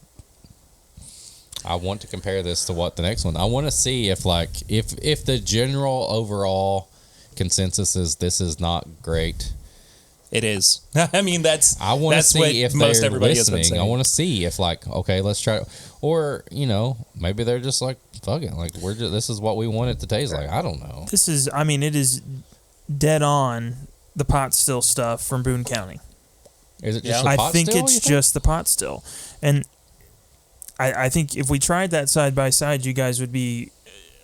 Speaker 1: want to compare this to what the next one. I want to see if if the general overall consensus is this is not great.
Speaker 3: It is. I mean,
Speaker 1: I want to see if
Speaker 3: most
Speaker 1: they're
Speaker 3: everybody has been
Speaker 1: listening.
Speaker 3: saying.
Speaker 1: I want to see if okay, let's try, or maybe they're just fuck it, this is what we want it to taste like. I don't know.
Speaker 2: This is, I mean, it is dead on the pot still stuff from Boone County.
Speaker 1: Is it just
Speaker 2: I
Speaker 1: pot
Speaker 2: think
Speaker 1: still,
Speaker 2: it's just the pot still, and I think if we tried that side by side, you guys would be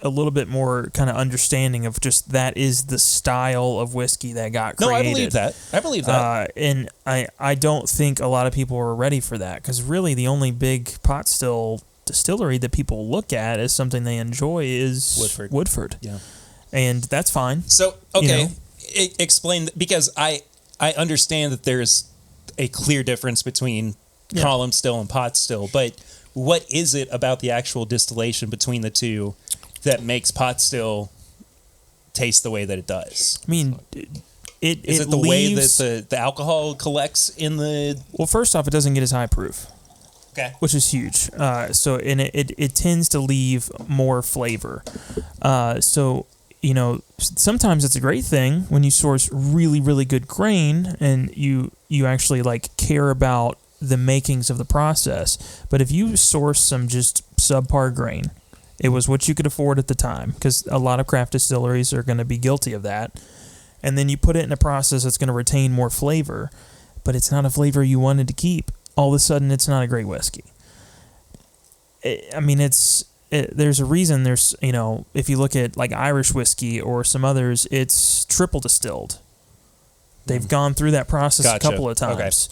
Speaker 2: a little bit more kind of understanding of just that is the style of whiskey that got created.
Speaker 3: No, I believe that.
Speaker 2: And I don't think a lot of people were ready for that, because really the only big pot still distillery that people look at as something they enjoy is Woodford.
Speaker 3: Yeah.
Speaker 2: And that's fine.
Speaker 3: So, okay, explain, because I understand that there's a clear difference between column still and pot still, but what is it about the actual distillation between the two that makes pot still taste the way that it does?
Speaker 2: I mean,
Speaker 3: Is it the way that the alcohol collects in the...
Speaker 2: Well, first off, it doesn't get as high proof.
Speaker 3: Okay.
Speaker 2: Which is huge. And it tends to leave more flavor. Sometimes it's a great thing when you source really, really good grain and you actually like care about the makings of the process. But if you source some just subpar grain, it was what you could afford at the time, because a lot of craft distilleries are going to be guilty of that. And then you put it in a process that's going to retain more flavor, but it's not a flavor you wanted to keep. All of a sudden, it's not a great whiskey. There's a reason. There's, if you look at like Irish whiskey or some others, it's triple distilled. They've gone through that process a couple of times.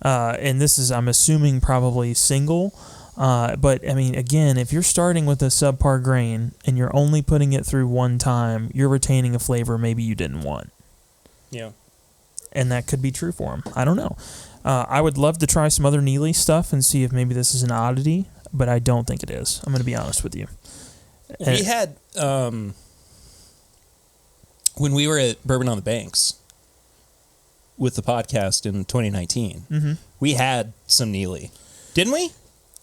Speaker 2: Okay. And this is, I'm assuming, probably single. But I mean, again, if you're starting with a subpar grain and you're only putting it through one time, you're retaining a flavor maybe you didn't want.
Speaker 3: Yeah.
Speaker 2: And that could be true for them. I don't know. I would love to try some other Neely stuff and see if maybe this is an oddity, but I don't think it is. I'm going to be honest with you.
Speaker 3: We had, when we were at Bourbon on the Banks with the podcast in 2019, we had some Neely. Didn't we?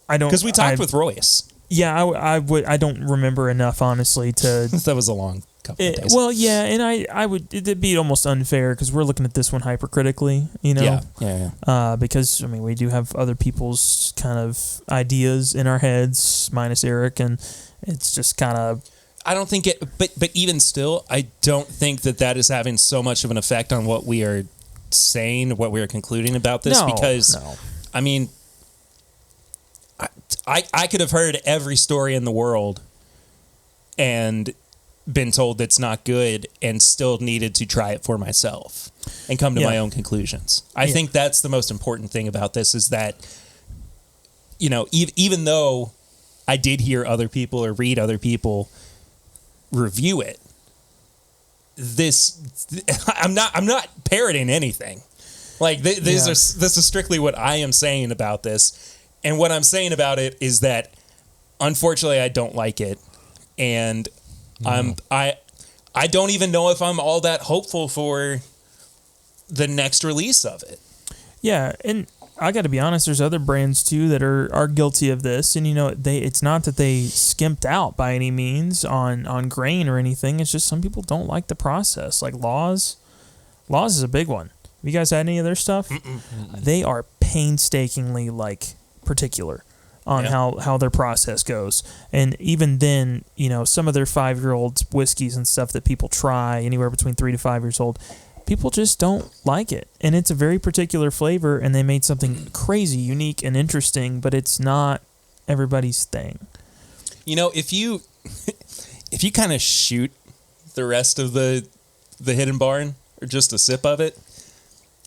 Speaker 2: I don't,
Speaker 3: because we talked with Royce.
Speaker 2: Yeah, I don't remember enough, honestly, to...
Speaker 3: That was a long couple of days.
Speaker 2: Well, yeah, and I would... It'd be almost unfair, because we're looking at this one hypercritically, Yeah. Because, I mean, we do have other people's kind of ideas in our heads, minus Eric, and it's just kind of...
Speaker 3: I don't think it... But even still, I don't think that is having so much of an effect on what we are saying, what we are concluding about this, because, I mean... I could have heard every story in the world and been told it's not good and still needed to try it for myself and come to my own conclusions. I think that's the most important thing about this, is that, even though I did hear other people or read other people review it, I'm not parroting anything. Like this is strictly what I am saying about this. And what I'm saying about it is that, unfortunately, I don't like it, and I don't even know if I'm all that hopeful for the next release of it.
Speaker 2: Yeah, and I got to be honest. There's other brands too that are guilty of this, and it's not that they skimped out by any means on grain or anything. It's just some people don't like the process. Like Laws is a big one. Have you guys had any of their stuff? They are painstakingly particular on how their process goes, and even then, some of their 5-year-old whiskeys and stuff that people try, anywhere between 3 to 5 years old, people just don't like it, and it's a very particular flavor, and they made something crazy, unique, and interesting, but it's not everybody's thing.
Speaker 3: If you kind of shoot the rest of the Hidden Barn, or just a sip of it,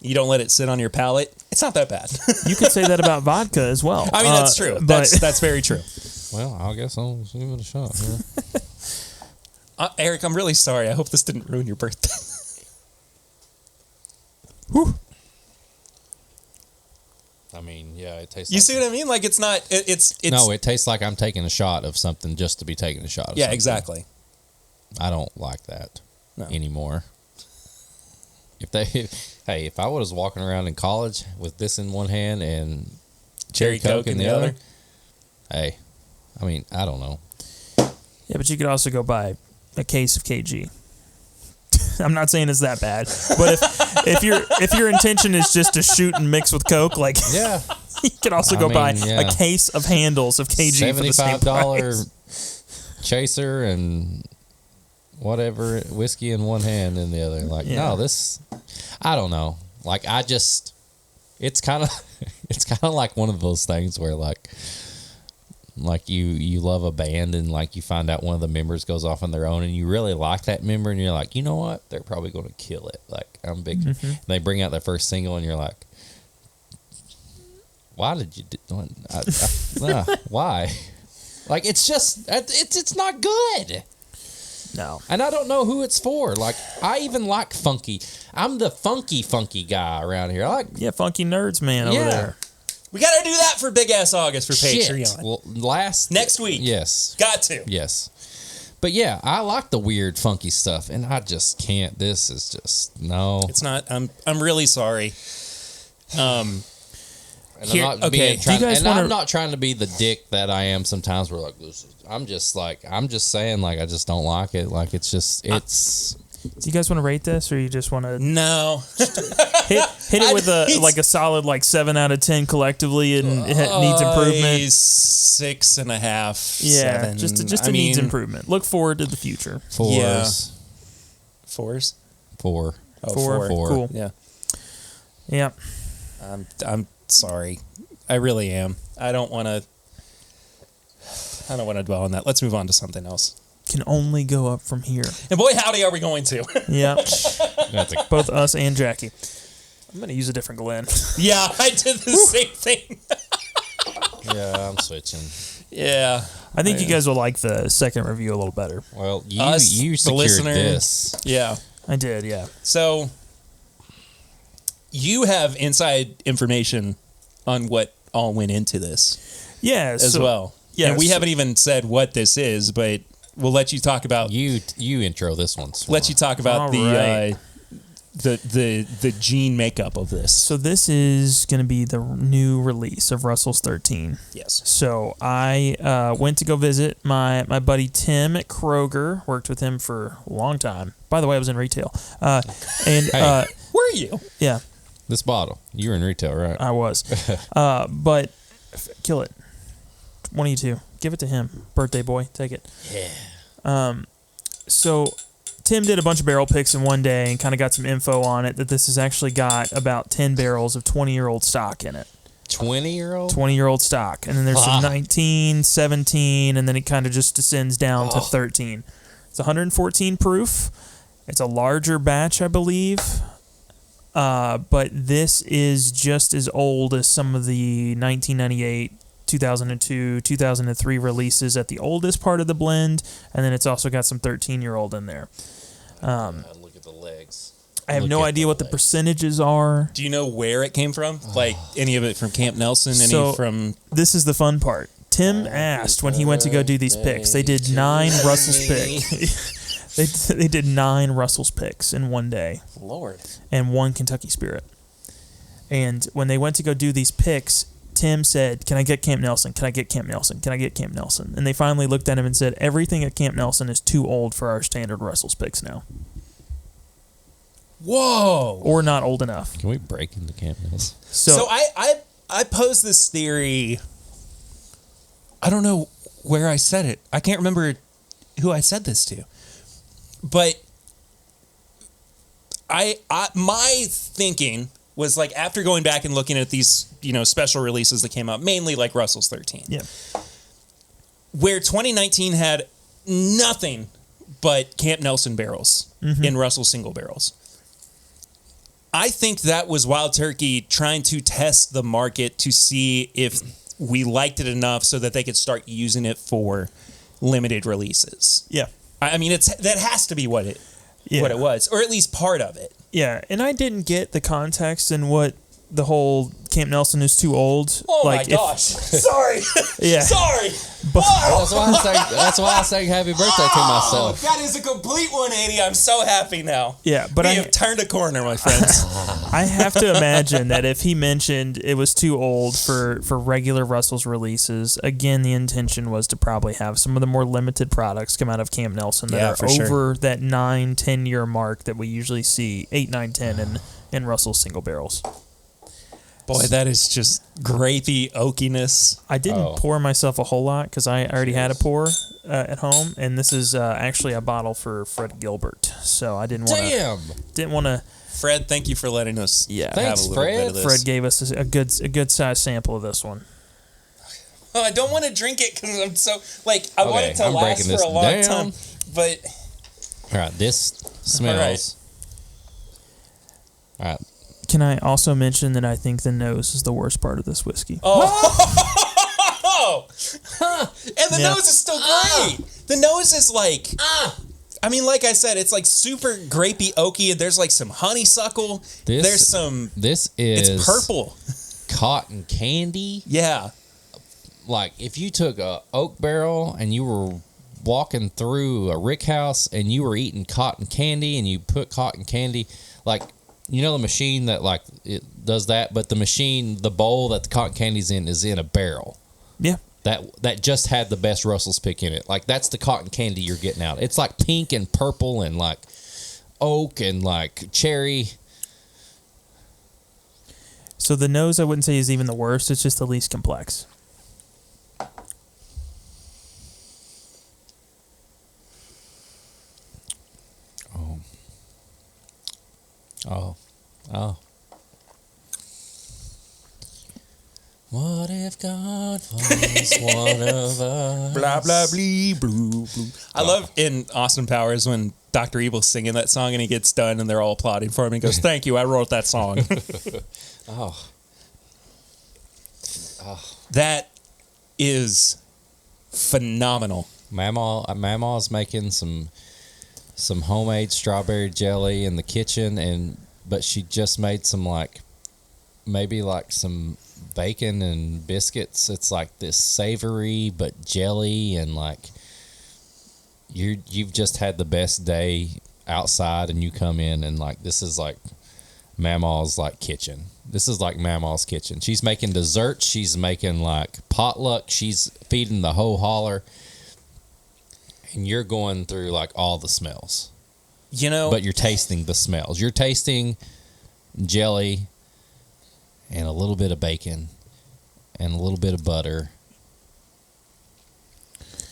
Speaker 3: you don't let it sit on your palate, it's not that bad.
Speaker 2: You could say that about vodka as well.
Speaker 3: I mean, that's true. That's very true.
Speaker 1: Well, I guess I'll give it a shot. Yeah.
Speaker 3: Eric, I'm really sorry. I hope this didn't ruin your birthday.
Speaker 2: Whew.
Speaker 1: I mean, yeah, it tastes.
Speaker 3: You see what I mean? Like, it's not. It's
Speaker 1: no. It tastes like I'm taking a shot of something just to be taking a shot of something.
Speaker 3: Exactly.
Speaker 1: I don't like that anymore. If I was walking around in college with this in one hand and cherry Coke in the other, hey, I mean, I don't know.
Speaker 2: Yeah, but you could also go buy a case of KG. I'm not saying it's that bad, but if your intention is just to shoot and mix with Coke, you could also go buy a case of handles of KG for the same price.
Speaker 1: Chaser and whatever, whiskey in one hand and the other. No, this, I don't know. It's kind of like one of those things where you love a band and you find out one of the members goes off on their own and you really like that member and you're like, you know what? They're probably going to kill it. I'm big. Mm-hmm. And they bring out their first single and you're like, why did you do why? It's just, it's not good.
Speaker 2: No.
Speaker 1: And I don't know who it's for. I even like funky. I'm the funky guy around here.
Speaker 2: Funky nerds man over there.
Speaker 3: We got to do that for Big Ass August for Patreon.
Speaker 1: Well,
Speaker 3: next week.
Speaker 1: Yes.
Speaker 3: Got to.
Speaker 1: Yes. But yeah, I like the weird, funky stuff, and I just can't. This is just no.
Speaker 3: It's not. I'm really sorry.
Speaker 1: And
Speaker 3: Here-
Speaker 1: I'm not
Speaker 3: okay.
Speaker 1: being
Speaker 2: Do you guys
Speaker 1: and
Speaker 2: wanna-
Speaker 1: I'm not trying to be the dick that I am sometimes. Where like this, I'm just saying like I just don't like it. Like it's just it's.
Speaker 2: Do you guys want to rate this, or you just want to
Speaker 3: No.
Speaker 2: hit it with a solid like 7 out of 10 collectively, and it needs improvement?
Speaker 3: 6.5.
Speaker 2: Yeah,
Speaker 3: 7.
Speaker 2: just needs improvement. Look forward to the future.
Speaker 1: Fours.
Speaker 3: Yeah. 4s.
Speaker 1: 4.
Speaker 3: Oh,
Speaker 2: Four.
Speaker 3: four.
Speaker 2: Cool.
Speaker 3: Yeah.
Speaker 2: Yeah.
Speaker 3: I'm sorry. I really am. I don't want to dwell on that. Let's move on to something else.
Speaker 2: Can only go up from here.
Speaker 3: And boy, howdy, are we going to?
Speaker 2: Yeah.
Speaker 1: That's a,
Speaker 2: Both us and Jackie. I'm going to use a different Glenn.
Speaker 3: Yeah, I did the same thing.
Speaker 1: yeah, I'm switching.
Speaker 3: Yeah.
Speaker 2: I think you guys will like the second review a little better.
Speaker 1: Well,
Speaker 3: Us,
Speaker 1: you
Speaker 3: the
Speaker 1: secured
Speaker 3: listener.
Speaker 1: this.
Speaker 3: Yeah.
Speaker 2: I did, yeah.
Speaker 3: So you have inside information on what all went into this
Speaker 2: Yeah.
Speaker 3: as well.
Speaker 2: Yeah.
Speaker 3: And we haven't even said what this is, but we'll let you talk about
Speaker 1: You intro this one.
Speaker 3: let you talk about
Speaker 2: All
Speaker 3: the
Speaker 2: right.
Speaker 3: the gene makeup of this.
Speaker 2: So this is going to be the new release of Russell's 13.
Speaker 3: Yes.
Speaker 2: So I went to go visit my buddy Tim at Kroger. Worked with him for a long time. By the way, I was in retail. And
Speaker 1: Hey.
Speaker 3: Were you?
Speaker 2: yeah,
Speaker 1: This bottle. You were in retail, right?
Speaker 2: I was. But kill it. One of you two. Give it to him. Birthday boy. Take it.
Speaker 1: Yeah.
Speaker 2: So Tim did a bunch of barrel picks in one day and kind of got some info on it that this has actually got about 10 barrels of 20-year-old stock in it.
Speaker 1: 20-year-old?
Speaker 2: 20-year-old stock. And then there's some 19, 17, and then it kind of just descends down to 13. It's 114 proof. It's a larger batch, I believe. But this is just as old as some of the 1998, 2002, 2003 releases at the oldest part of the blend. And then it's also got some 13-year-old in there.
Speaker 1: Look at the legs.
Speaker 2: I have
Speaker 1: Look
Speaker 2: no
Speaker 1: at
Speaker 2: idea
Speaker 1: the
Speaker 2: what the
Speaker 1: legs.
Speaker 2: percentages are.
Speaker 3: Do you know where it came from? Like any of it from Camp Nelson?
Speaker 2: So-
Speaker 3: Any from?
Speaker 2: This is the fun part. Tim asked when he went to go do these picks. They did 9 Russell's picks. they did 9 Russell's picks in one day
Speaker 3: Lord.
Speaker 2: and 1 Kentucky Spirit. And when they went to go do these picks, Tim said, "Can I get Camp Nelson? Can I get Camp Nelson? Can I get Camp Nelson?" And they finally looked at him and said, "Everything at Camp Nelson is too old for our standard Russell's picks now,
Speaker 3: Whoa.
Speaker 2: or not old enough."
Speaker 1: Can we break into Camp Mills?
Speaker 3: So I posed this theory. I don't know where I said it. I can't remember who I said this to. But I my thinking was like after going back and looking at these, special releases that came out, mainly like Russell's 13.
Speaker 2: Yeah.
Speaker 3: Where 2019 had nothing but Camp Nelson barrels in Russell single barrels. I think that was Wild Turkey trying to test the market to see if we liked it enough so that they could start using it for limited releases.
Speaker 2: Yeah.
Speaker 3: I mean, that has to be what it
Speaker 2: Yeah.
Speaker 3: was, or at least part of it.
Speaker 2: Yeah, and I didn't get the context and what the whole Camp Nelson is too old.
Speaker 3: Oh
Speaker 2: like
Speaker 3: my gosh! Sorry.
Speaker 2: Yeah.
Speaker 3: Sorry.
Speaker 2: But-
Speaker 3: Wow.
Speaker 1: That's why I sang happy birthday to myself.
Speaker 3: That is a complete 180. I'm so happy now.
Speaker 2: Yeah, but
Speaker 3: we
Speaker 2: I
Speaker 3: have turned a corner, my friends.
Speaker 2: I have to imagine that if he mentioned it was too old for regular Russell's releases, again, the intention was to probably have some of the more limited products come out of Camp Nelson that are
Speaker 3: for sure.
Speaker 2: over that 9-10 year mark that we usually see 8, 9, 10 in Russell's single barrels.
Speaker 3: Boy, that is just grapey oakiness.
Speaker 2: I didn't pour myself a whole lot because I already had a pour at home, and this is actually a bottle for Fred Gilbert, so I didn't want to.
Speaker 3: Fred, thank you for letting us
Speaker 2: Yeah,
Speaker 3: have
Speaker 1: Thanks,
Speaker 3: a little bit
Speaker 1: Fred.
Speaker 3: of this.
Speaker 2: Fred gave us a good size sample of this one.
Speaker 3: Oh, I don't want to drink it because I'm so I want it to
Speaker 1: I'm
Speaker 3: last
Speaker 1: breaking
Speaker 3: for a
Speaker 1: this
Speaker 3: long
Speaker 1: down.
Speaker 3: time. But
Speaker 1: All right, this smells. All right.
Speaker 2: Can I also mention that I think the nose is the worst part of this whiskey?
Speaker 3: oh, and the nose is still great. The nose is like. I mean, like I said, it's like super grapey, oaky, and there's like some honeysuckle. There's some.
Speaker 1: This is
Speaker 3: It's purple.
Speaker 1: cotton candy.
Speaker 3: Yeah.
Speaker 1: Like if you took a oak barrel and you were walking through a rick house and you were eating cotton candy and you put cotton candy, like, you know, the machine that, like, it does that, but the bowl that the cotton candy's in is in a barrel.
Speaker 2: Yeah.
Speaker 1: That just had the best Russell's Pick in it. Like, that's the cotton candy you're getting out. It's like pink and purple and like oak and like cherry.
Speaker 2: So the nose, I wouldn't say is even the worst. It's just the least complex.
Speaker 1: Oh. What if God was one of us?
Speaker 3: Blah, blah, blee, blue, blue. I love in Austin Powers when Dr. Evil's singing that song and he gets done and they're all applauding for him. And he goes, "Thank you, I wrote that song."
Speaker 1: Oh.
Speaker 3: That is phenomenal.
Speaker 1: Mama's making some homemade strawberry jelly in the kitchen, but she just made some maybe some bacon and biscuits. It's like this savory but jelly, and like you've just had the best day outside, and you come in and like this is like Mama's like kitchen. This is like Mama's kitchen. She's making desserts. She's making like potluck. She's feeding the whole holler. And you're going through like all the smells.
Speaker 3: You know,
Speaker 1: but you're tasting the smells. You're tasting jelly and a little bit of bacon and a little bit of butter.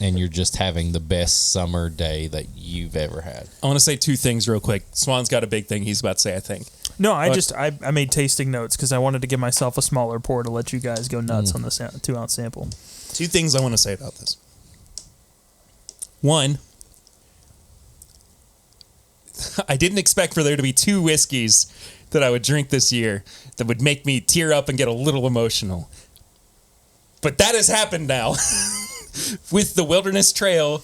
Speaker 1: And you're just having the best summer day that you've ever had.
Speaker 3: I want to say two things real quick. Swan's got a big thing he's about to say, I think.
Speaker 2: No, I made tasting notes because I wanted to give myself a smaller pour to let you guys go nuts on the 2-ounce sample.
Speaker 3: Two things I want to say about this. One, I didn't expect for there to be two whiskeys that I would drink this year that would make me tear up and get a little emotional. But that has happened now with the Wilderness Trail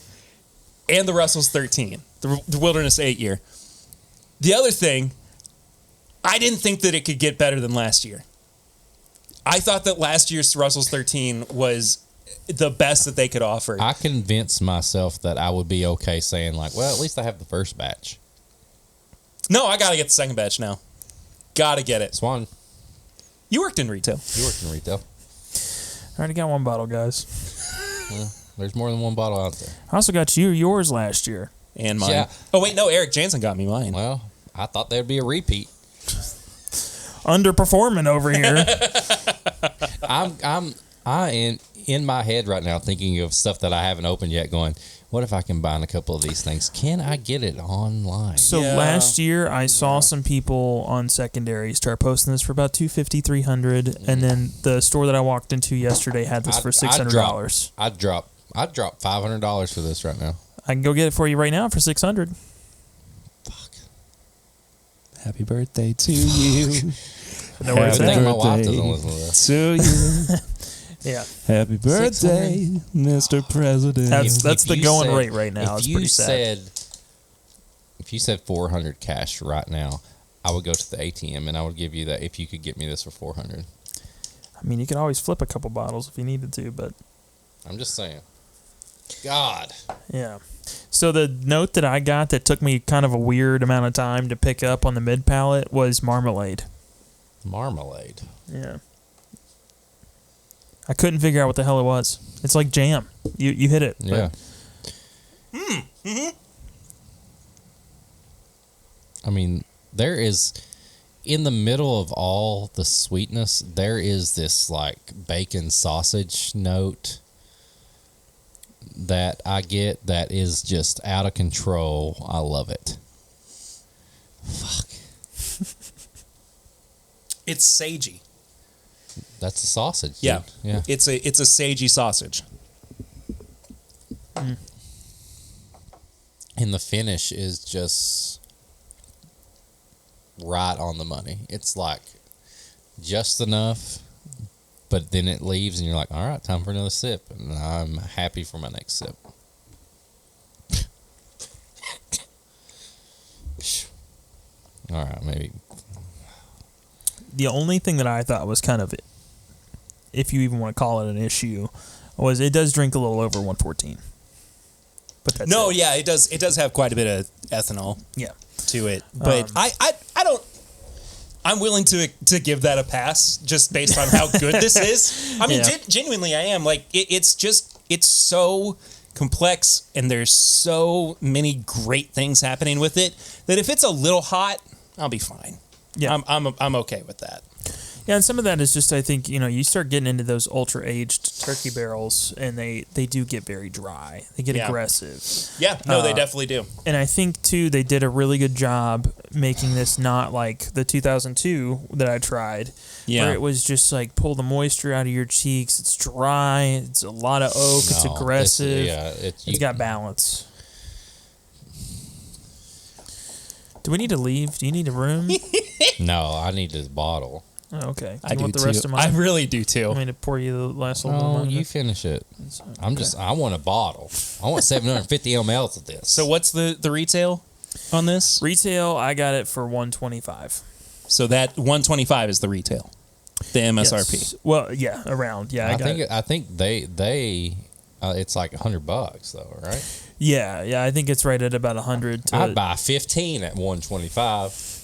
Speaker 3: and the Russell's 13, the Wilderness 8 year. The other thing, I didn't think that it could get better than last year. I thought that last year's Russell's 13 was the best that they could offer.
Speaker 1: I convinced myself that I would be okay saying like, well, at least I have the first batch.
Speaker 3: No, I got to get the second batch now. Got to get it.
Speaker 1: Swan,
Speaker 3: You worked in retail.
Speaker 1: you worked in retail.
Speaker 2: I already got one bottle, guys.
Speaker 1: Well, there's more than one bottle out there.
Speaker 2: I also got yours last year.
Speaker 3: And mine.
Speaker 1: Yeah.
Speaker 3: Oh, wait, no, Eric Jansen got me mine.
Speaker 1: Well, I thought there'd be a repeat.
Speaker 2: Underperforming over here.
Speaker 1: I am in my head right now thinking of stuff that I haven't opened yet, going, what if I combine a couple of these things? Can I get it online?
Speaker 2: So
Speaker 3: Yeah.
Speaker 2: last year I saw some people on secondary start posting this for about $250, $300, and then the store that I walked into yesterday had this for $600.
Speaker 1: I'd drop $500 for this right now.
Speaker 2: I can go get it for you right now for $600.
Speaker 1: Fuck.
Speaker 3: Happy birthday to you.
Speaker 2: Know where it's
Speaker 1: Good thing
Speaker 2: at?
Speaker 1: my wife doesn't listen to this.
Speaker 3: To you.
Speaker 2: Yeah,
Speaker 3: Happy birthday, Mr. President.
Speaker 2: that's the
Speaker 1: you
Speaker 2: going
Speaker 1: said-
Speaker 2: rate right now. It's pretty sad.
Speaker 1: If you said 400 cash right now, I would go to the ATM and I would give you that if you could get me this for 400.
Speaker 2: I mean, you could always flip a couple bottles if you needed to, but
Speaker 1: I'm just saying. God.
Speaker 2: yeah. So the note that I got that took me kind of a weird amount of time to pick up on the mid palate was marmalade.
Speaker 1: Marmalade.
Speaker 2: Yeah. I couldn't figure out what the hell it was. It's like jam. You hit it.
Speaker 1: Yeah. I mean, there is, in the middle of all the sweetness, there is this like bacon sausage note that I get that is just out of control. I love it. Fuck.
Speaker 3: It's sagey.
Speaker 1: That's a sausage. Dude.
Speaker 3: Yeah.
Speaker 1: Yeah.
Speaker 3: It's a sagey sausage.
Speaker 1: And the finish is just right on the money. It's like just enough, but then it leaves and you're like, all right, time for another sip. And I'm happy for my next sip. All right, maybe.
Speaker 2: The only thing that I thought was kind of, if you even want to call it an issue, was it does drink a little over 114. But that's
Speaker 3: No,
Speaker 2: it.
Speaker 3: yeah, it does have quite a bit of ethanol
Speaker 2: Yeah.
Speaker 3: to it, but I don't. I'm willing to give that a pass just based on how good this is. I mean,
Speaker 2: Yeah.
Speaker 3: genuinely, I am. Like, it's so complex, and there's so many great things happening with it that if it's a little hot, I'll be fine.
Speaker 2: Yeah.
Speaker 3: I'm okay with that.
Speaker 2: Yeah, and some of that is just, I think, you start getting into those ultra-aged turkey barrels, and they do get very dry. They get aggressive.
Speaker 3: Yeah, no, they definitely do.
Speaker 2: And I think, too, they did a really good job making this not like the 2002 that I tried, where it was just like pull the moisture out of your cheeks. It's dry. It's a lot of oak. It's aggressive. It's got balance. Do we need to leave? Do you need a room?
Speaker 1: No, I need this bottle.
Speaker 2: Oh, okay.
Speaker 3: I do
Speaker 2: want the
Speaker 3: too.
Speaker 2: rest of
Speaker 3: I
Speaker 2: mine?
Speaker 3: really do too.
Speaker 2: I mean, to pour you the last little bit of
Speaker 1: Oh,
Speaker 2: mine?
Speaker 1: you finish it. I want a bottle. I want 750 mLs of this.
Speaker 3: So what's the retail on this?
Speaker 2: Retail, I got it for $125.
Speaker 3: So that 125 is the retail, the MSRP.
Speaker 2: Yes. Well, yeah, around. Yeah,
Speaker 1: I think they it's like $100 though, right?
Speaker 2: Yeah, I think it's right at about 100.
Speaker 1: I'd buy 15 at 125.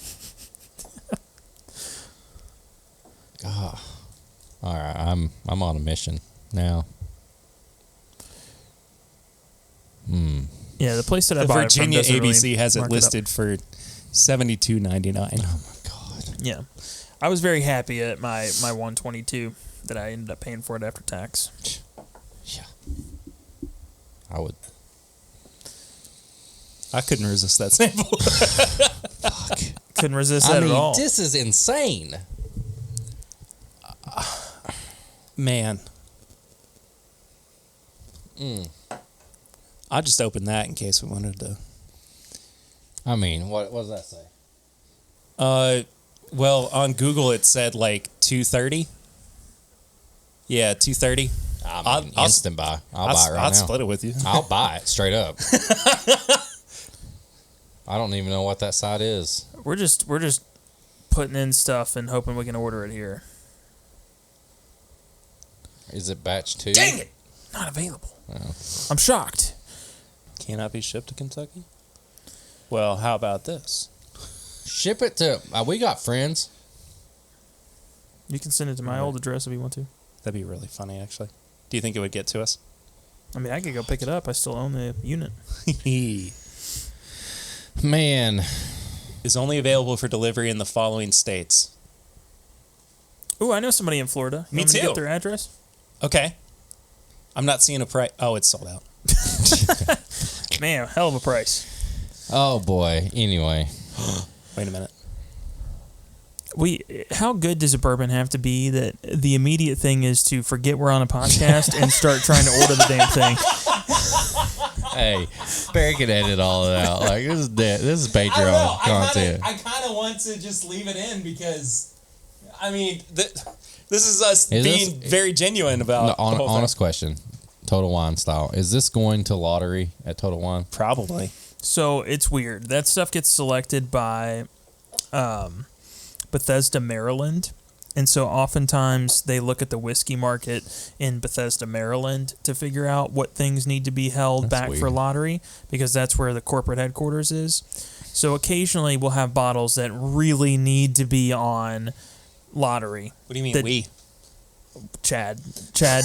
Speaker 1: God. All right, I'm on a mission now.
Speaker 2: Yeah, the place that
Speaker 3: The
Speaker 2: I bought
Speaker 3: Virginia
Speaker 2: it from doesn't
Speaker 3: ABC
Speaker 2: really
Speaker 3: has it
Speaker 2: mark
Speaker 3: listed for $72.99.
Speaker 1: Oh my God.
Speaker 2: Yeah, I was very happy at my 122 that I ended up paying for it after tax.
Speaker 1: Yeah. I would.
Speaker 3: I couldn't resist that sample.
Speaker 1: Fuck.
Speaker 2: Couldn't resist that
Speaker 1: I mean,
Speaker 2: at all.
Speaker 1: this is insane.
Speaker 3: Man. I just opened that in case we wanted to.
Speaker 1: I mean, what does that say?
Speaker 3: Well, on Google it said like 230. Yeah, 230.
Speaker 1: I mean, instant buy. I'll buy it right
Speaker 3: I'll
Speaker 1: now.
Speaker 3: split it with you.
Speaker 1: I'll buy it straight up. I don't even know what that site is.
Speaker 2: We're just putting in stuff and hoping we can order it here.
Speaker 1: Is it batch 2?
Speaker 2: Dang it! Not available.
Speaker 1: Oh.
Speaker 2: I'm shocked.
Speaker 3: Cannot be shipped to Kentucky? Well, how about this?
Speaker 1: Ship it to. We got friends.
Speaker 2: You can send it to my old address if you want to.
Speaker 3: That'd be really funny, actually. Do you think it would get to us?
Speaker 2: I mean, I could go pick it up. I still own the unit.
Speaker 1: Man.
Speaker 3: Is only available for delivery in the following states.
Speaker 2: Ooh, I know somebody in Florida. You
Speaker 3: Me
Speaker 2: want to
Speaker 3: too.
Speaker 2: get their address?
Speaker 3: Okay. I'm not seeing a price. Oh, it's sold out.
Speaker 2: Man, hell of a price.
Speaker 1: Oh boy. Anyway.
Speaker 3: Wait a minute.
Speaker 2: How good does a bourbon have to be that the immediate thing is to forget we're on a podcast and start trying to order the damn thing?
Speaker 1: Hey, Barry can edit all of that out. Like this is dead. This is Patreon content.
Speaker 3: I kind of want to just leave it in because, I mean, this is us being very genuine about
Speaker 1: No,
Speaker 3: the whole
Speaker 1: honest
Speaker 3: thing.
Speaker 1: question. Total Wine style. Is this going to lottery at Total Wine?
Speaker 3: Probably.
Speaker 2: So it's weird. That stuff gets selected by Bethesda, Maryland. And so oftentimes they look at the whiskey market in Bethesda, Maryland to figure out what things need to be held back for
Speaker 1: weird.
Speaker 2: lottery because that's where the corporate headquarters is. So occasionally we'll have bottles that really need to be on lottery.
Speaker 3: What do you mean,
Speaker 2: That-
Speaker 3: we?
Speaker 2: Chad. Chad.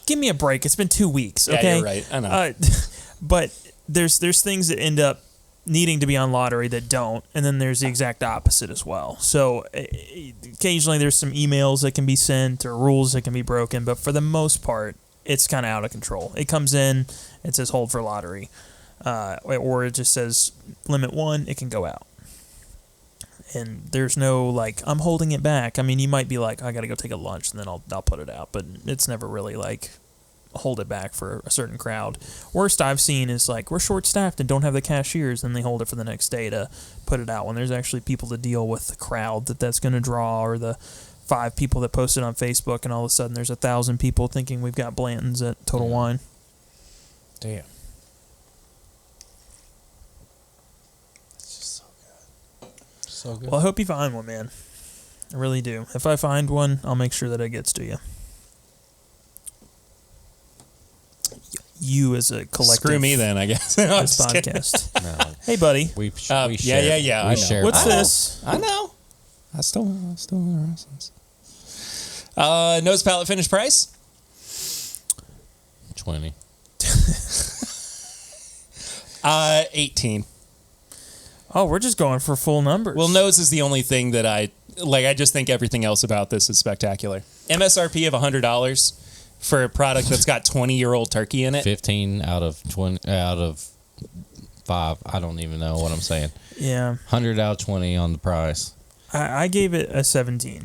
Speaker 2: Give me a break. It's been 2 weeks,
Speaker 3: Yeah,
Speaker 2: okay?
Speaker 3: you're right. I know.
Speaker 2: But there's things that end up needing to be on lottery that don't, and then there's the exact opposite as well. So occasionally there's some emails that can be sent or rules that can be broken, but for the most part, it's kind of out of control. It comes in, it says hold for lottery, or it just says limit 1, it can go out. And there's no like I'm holding it back. I mean, you might be like I got to go take a lunch and then I'll put it out, but it's never really like hold it back for a certain crowd. Worst I've seen is like we're short staffed and don't have the cashiers, and they hold it for the next day to put it out when there's actually people to deal with the crowd that's going to draw, or the 5 people that posted on Facebook, and all of a sudden there's 1,000 people thinking we've got Blanton's at Total Wine.
Speaker 3: Damn. It's just so good.
Speaker 1: So good.
Speaker 2: Well, I hope you find one, man. I really do. If I find one, I'll make sure that it gets to you. you as a collective.
Speaker 3: Screw me then, I guess. No, I'm
Speaker 2: This
Speaker 3: just kidding.
Speaker 2: podcast.
Speaker 1: No,
Speaker 2: Hey, buddy.
Speaker 1: we
Speaker 3: Yeah. I know.
Speaker 1: share
Speaker 2: What's
Speaker 3: I know.
Speaker 2: this?
Speaker 3: I know. I still want the Russell's. Nose palette finish price?
Speaker 1: 20.
Speaker 3: 18.
Speaker 2: Oh, we're just going for full numbers.
Speaker 3: Well, nose is the only thing that I just think everything else about this is spectacular. MSRP of $100 for a product that's got 20-year-old turkey in it.
Speaker 1: 15 out of 20 out of 5. I don't even know what I'm saying.
Speaker 2: Yeah.
Speaker 1: 100 out of 20 on the price.
Speaker 2: I gave it a 17.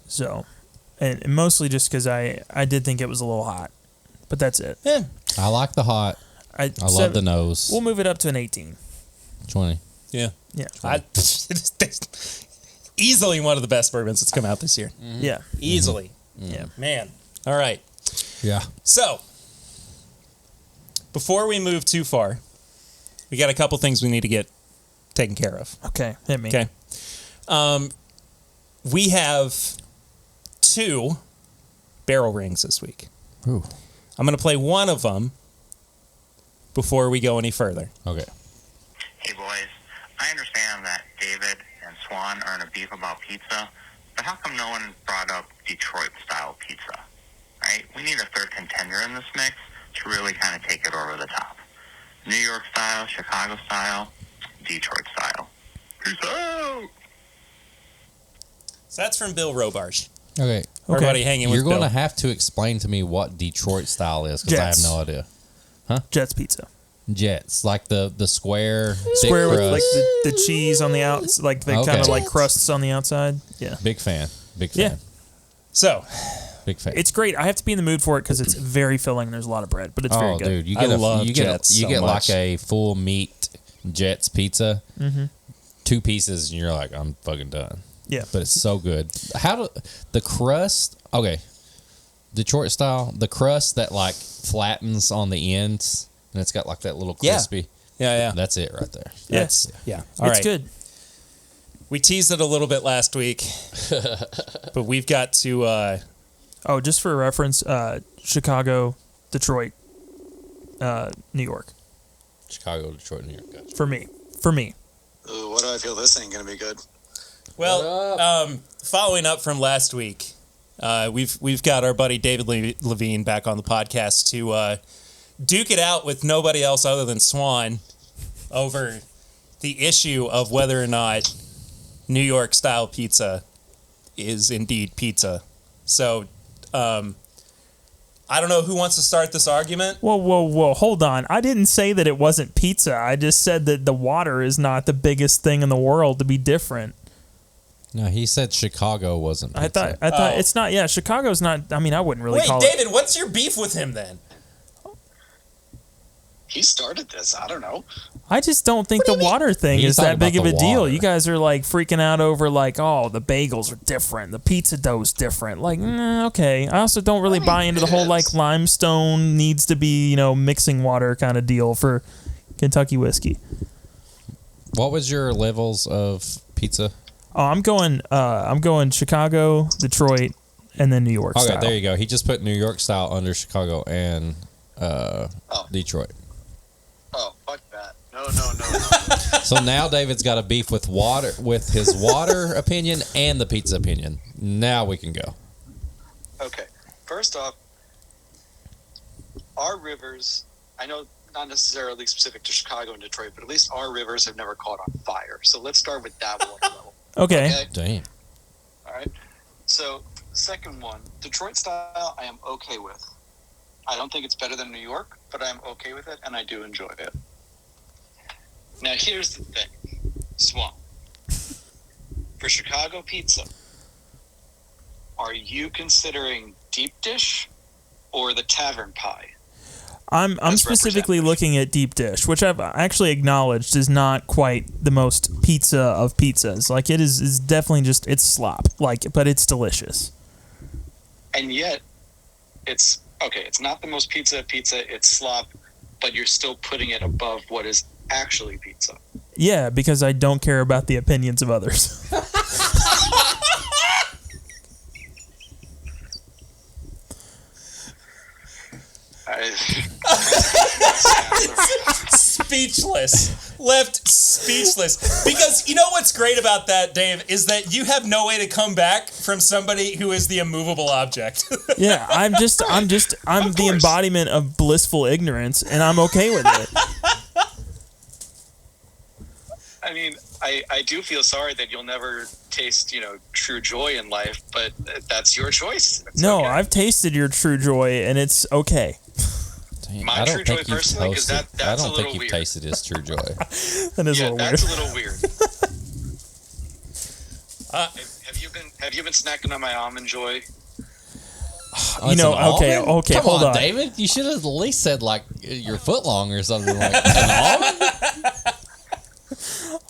Speaker 2: So, and mostly just because I did think it was a little hot. But that's it.
Speaker 3: Yeah.
Speaker 1: I like the hot. I love the nose.
Speaker 2: We'll move it up to an 18.
Speaker 1: 20.
Speaker 3: Yeah.
Speaker 2: Yeah.
Speaker 3: Easily one of the best bourbons that's come out this year.
Speaker 2: Yeah.
Speaker 3: Easily.
Speaker 2: Yeah.
Speaker 3: Man. All right.
Speaker 1: Yeah.
Speaker 3: So, before we move too far, we got a couple things we need to get taken care of.
Speaker 2: Okay. Hit me.
Speaker 3: Okay. We have 2 barrel rings this week.
Speaker 1: Ooh.
Speaker 3: I'm going to play one of them before we go any further.
Speaker 1: Okay.
Speaker 4: Hey boys, I understand that David and Swan are in a beef about pizza, but how come no one brought up Detroit-style pizza? Right? We need a third contender in this mix to really kind of take it over the top. New York style, Chicago style, Detroit style. Peace out!
Speaker 3: So that's from Bill Robarge.
Speaker 1: Okay.
Speaker 3: Everybody hanging with
Speaker 1: You're going
Speaker 3: Bill.
Speaker 1: to have to explain to me what Detroit style is because I have
Speaker 2: Jets.
Speaker 1: no idea.
Speaker 2: Jets Pizza.
Speaker 1: Jets, like the square,
Speaker 2: Square
Speaker 1: thick
Speaker 2: with like
Speaker 1: crust.
Speaker 2: the cheese on the outs, like the
Speaker 1: Okay.
Speaker 2: kind of like crusts on the outside. Yeah.
Speaker 1: Big fan. Big fan.
Speaker 2: Yeah.
Speaker 3: So,
Speaker 1: Big fan.
Speaker 2: It's great. I have to be in the mood for it because it's very filling. There's a lot of bread, but it's very
Speaker 1: Oh,
Speaker 2: good.
Speaker 1: dude, you
Speaker 3: I
Speaker 1: get
Speaker 3: love
Speaker 1: you get
Speaker 3: Jets
Speaker 1: you
Speaker 3: so
Speaker 1: get
Speaker 3: much.
Speaker 1: like a full meat Jets pizza, 2 pieces, and you're like, I'm fucking done.
Speaker 2: Yeah.
Speaker 1: But it's so good. How do the crust? Okay, Detroit style. The crust that like flattens on the ends, and it's got like that little
Speaker 3: Yeah.
Speaker 1: crispy.
Speaker 3: yeah.
Speaker 1: That's it right there.
Speaker 3: That's, yeah. All
Speaker 2: It's
Speaker 3: right.
Speaker 2: good.
Speaker 3: We teased it a little bit last week, but we've got to...
Speaker 2: Oh, just for reference, Chicago, Detroit, New York.
Speaker 1: Chicago, Detroit, New York. Gotcha.
Speaker 2: For me.
Speaker 5: Ooh, what do I feel this ain't gonna be good?
Speaker 3: Well, following up from last week, we've got our buddy David Levine back on the podcast to duke it out with nobody else other than Swan over the issue of whether or not New York style pizza is indeed pizza. So, I don't know who wants to start this argument.
Speaker 2: Whoa, hold on. I didn't say that it wasn't pizza. I just said that the water is not the biggest thing in the world to be different.
Speaker 1: No, he said Chicago wasn't pizza.
Speaker 2: I thought
Speaker 3: Oh.
Speaker 2: it's not. Yeah, Chicago's not. I mean, I wouldn't really
Speaker 3: Wait,
Speaker 2: call it.
Speaker 3: David, what's your beef with him then?
Speaker 5: He started this. I don't know.
Speaker 2: I just don't think the water thing
Speaker 1: He's
Speaker 2: is that
Speaker 1: talking
Speaker 2: big of
Speaker 1: about
Speaker 2: a
Speaker 1: the
Speaker 2: deal.
Speaker 1: water.
Speaker 2: You guys are like freaking out over like, oh, the bagels are different, the pizza dough's different. Like, okay. I also don't really buy into the whole like limestone needs to be, mixing water kind of deal for Kentucky whiskey.
Speaker 1: What was your levels of pizza?
Speaker 2: Oh, I'm going Chicago, Detroit, and then New York.
Speaker 1: Okay,
Speaker 2: style.
Speaker 1: there you go. He just put New York style under Chicago and Detroit.
Speaker 5: Oh, fuck that. No.
Speaker 1: So now David's got a beef with his water opinion and the pizza opinion. Now we can go.
Speaker 5: Okay. First off, our rivers, I know not necessarily specific to Chicago and Detroit, but at least our rivers have never caught on fire. So let's start with that water level.
Speaker 2: Okay.
Speaker 1: Damn.
Speaker 5: All right. So, second one, Detroit style, I am okay with. I don't think it's better than New York, but I'm okay with it, and I do enjoy it. Now, here's the thing, Swan. For Chicago pizza, are you considering deep dish or the tavern pie?
Speaker 2: I'm
Speaker 5: As
Speaker 2: specifically
Speaker 5: representative.
Speaker 2: looking at deep dish, which I've actually acknowledged is not quite the most pizza of pizzas. Like it is definitely just it's slop. But it's delicious.
Speaker 5: And yet, it's not the most pizza, it's slop, but you're still putting it above what is actually pizza.
Speaker 2: Yeah, because I don't care about the opinions of others.
Speaker 3: speechless. Left speechless. Because you know what's great about that, Dave, is that you have no way to come back from somebody who is the immovable object.
Speaker 2: Yeah, I'm the embodiment of blissful ignorance, and I'm okay with it.
Speaker 5: I mean, I do feel sorry that you'll never taste, true joy in life, but that's your choice. It's
Speaker 2: No,
Speaker 5: okay.
Speaker 2: I've tasted your true joy, and it's okay.
Speaker 5: My true joy personally, because that's
Speaker 1: I
Speaker 5: a
Speaker 1: don't
Speaker 5: little
Speaker 1: think you've
Speaker 5: weird.
Speaker 1: tasted his true joy.
Speaker 2: That is a
Speaker 5: Yeah,
Speaker 2: little
Speaker 5: that's
Speaker 2: weird.
Speaker 5: a little weird. Have you been snacking on my almond joy?
Speaker 1: Oh, it's an
Speaker 2: okay,
Speaker 1: almond? Come
Speaker 2: hold on.
Speaker 1: David. You should have at least said like your foot long or something like an almond.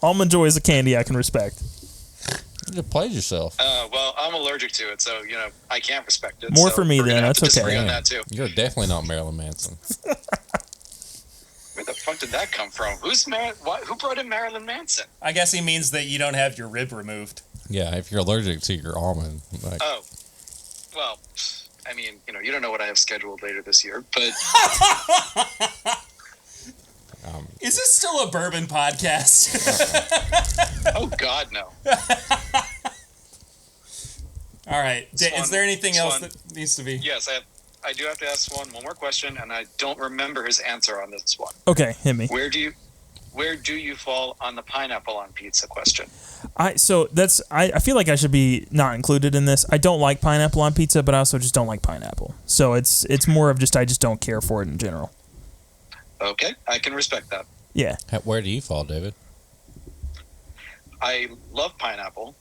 Speaker 2: Almond Joy is a candy I can respect.
Speaker 1: You just played yourself.
Speaker 5: Well, I'm allergic to it, so I can't respect it.
Speaker 2: More
Speaker 5: so
Speaker 2: for me
Speaker 5: we're gonna
Speaker 2: then,
Speaker 5: have to
Speaker 2: that's okay.
Speaker 5: disagree on that too.
Speaker 1: You're definitely not Marilyn Manson.
Speaker 5: Where the fuck did that come from? Who brought in Marilyn Manson?
Speaker 3: I guess he means that you don't have your rib removed.
Speaker 1: Yeah, if you're allergic to your almond, like
Speaker 5: Oh, well, I mean, you don't know what I have scheduled later this year, but
Speaker 3: Is this still a bourbon podcast?
Speaker 5: oh God, no.
Speaker 3: All right. Is
Speaker 5: Swan,
Speaker 3: there anything else
Speaker 5: Swan.
Speaker 3: that needs to be?
Speaker 5: Yes, I do have to ask Swan one more question, and I don't remember his answer on this one.
Speaker 2: Okay, hit me.
Speaker 5: Where do you fall on the pineapple on pizza question?
Speaker 2: I feel like I should be not included in this. I don't like pineapple on pizza, but I also just don't like pineapple. So it's more of I just don't care for it in general.
Speaker 5: Okay, I can respect that.
Speaker 2: Yeah.
Speaker 1: where do you fall, David?
Speaker 5: I love pineapple,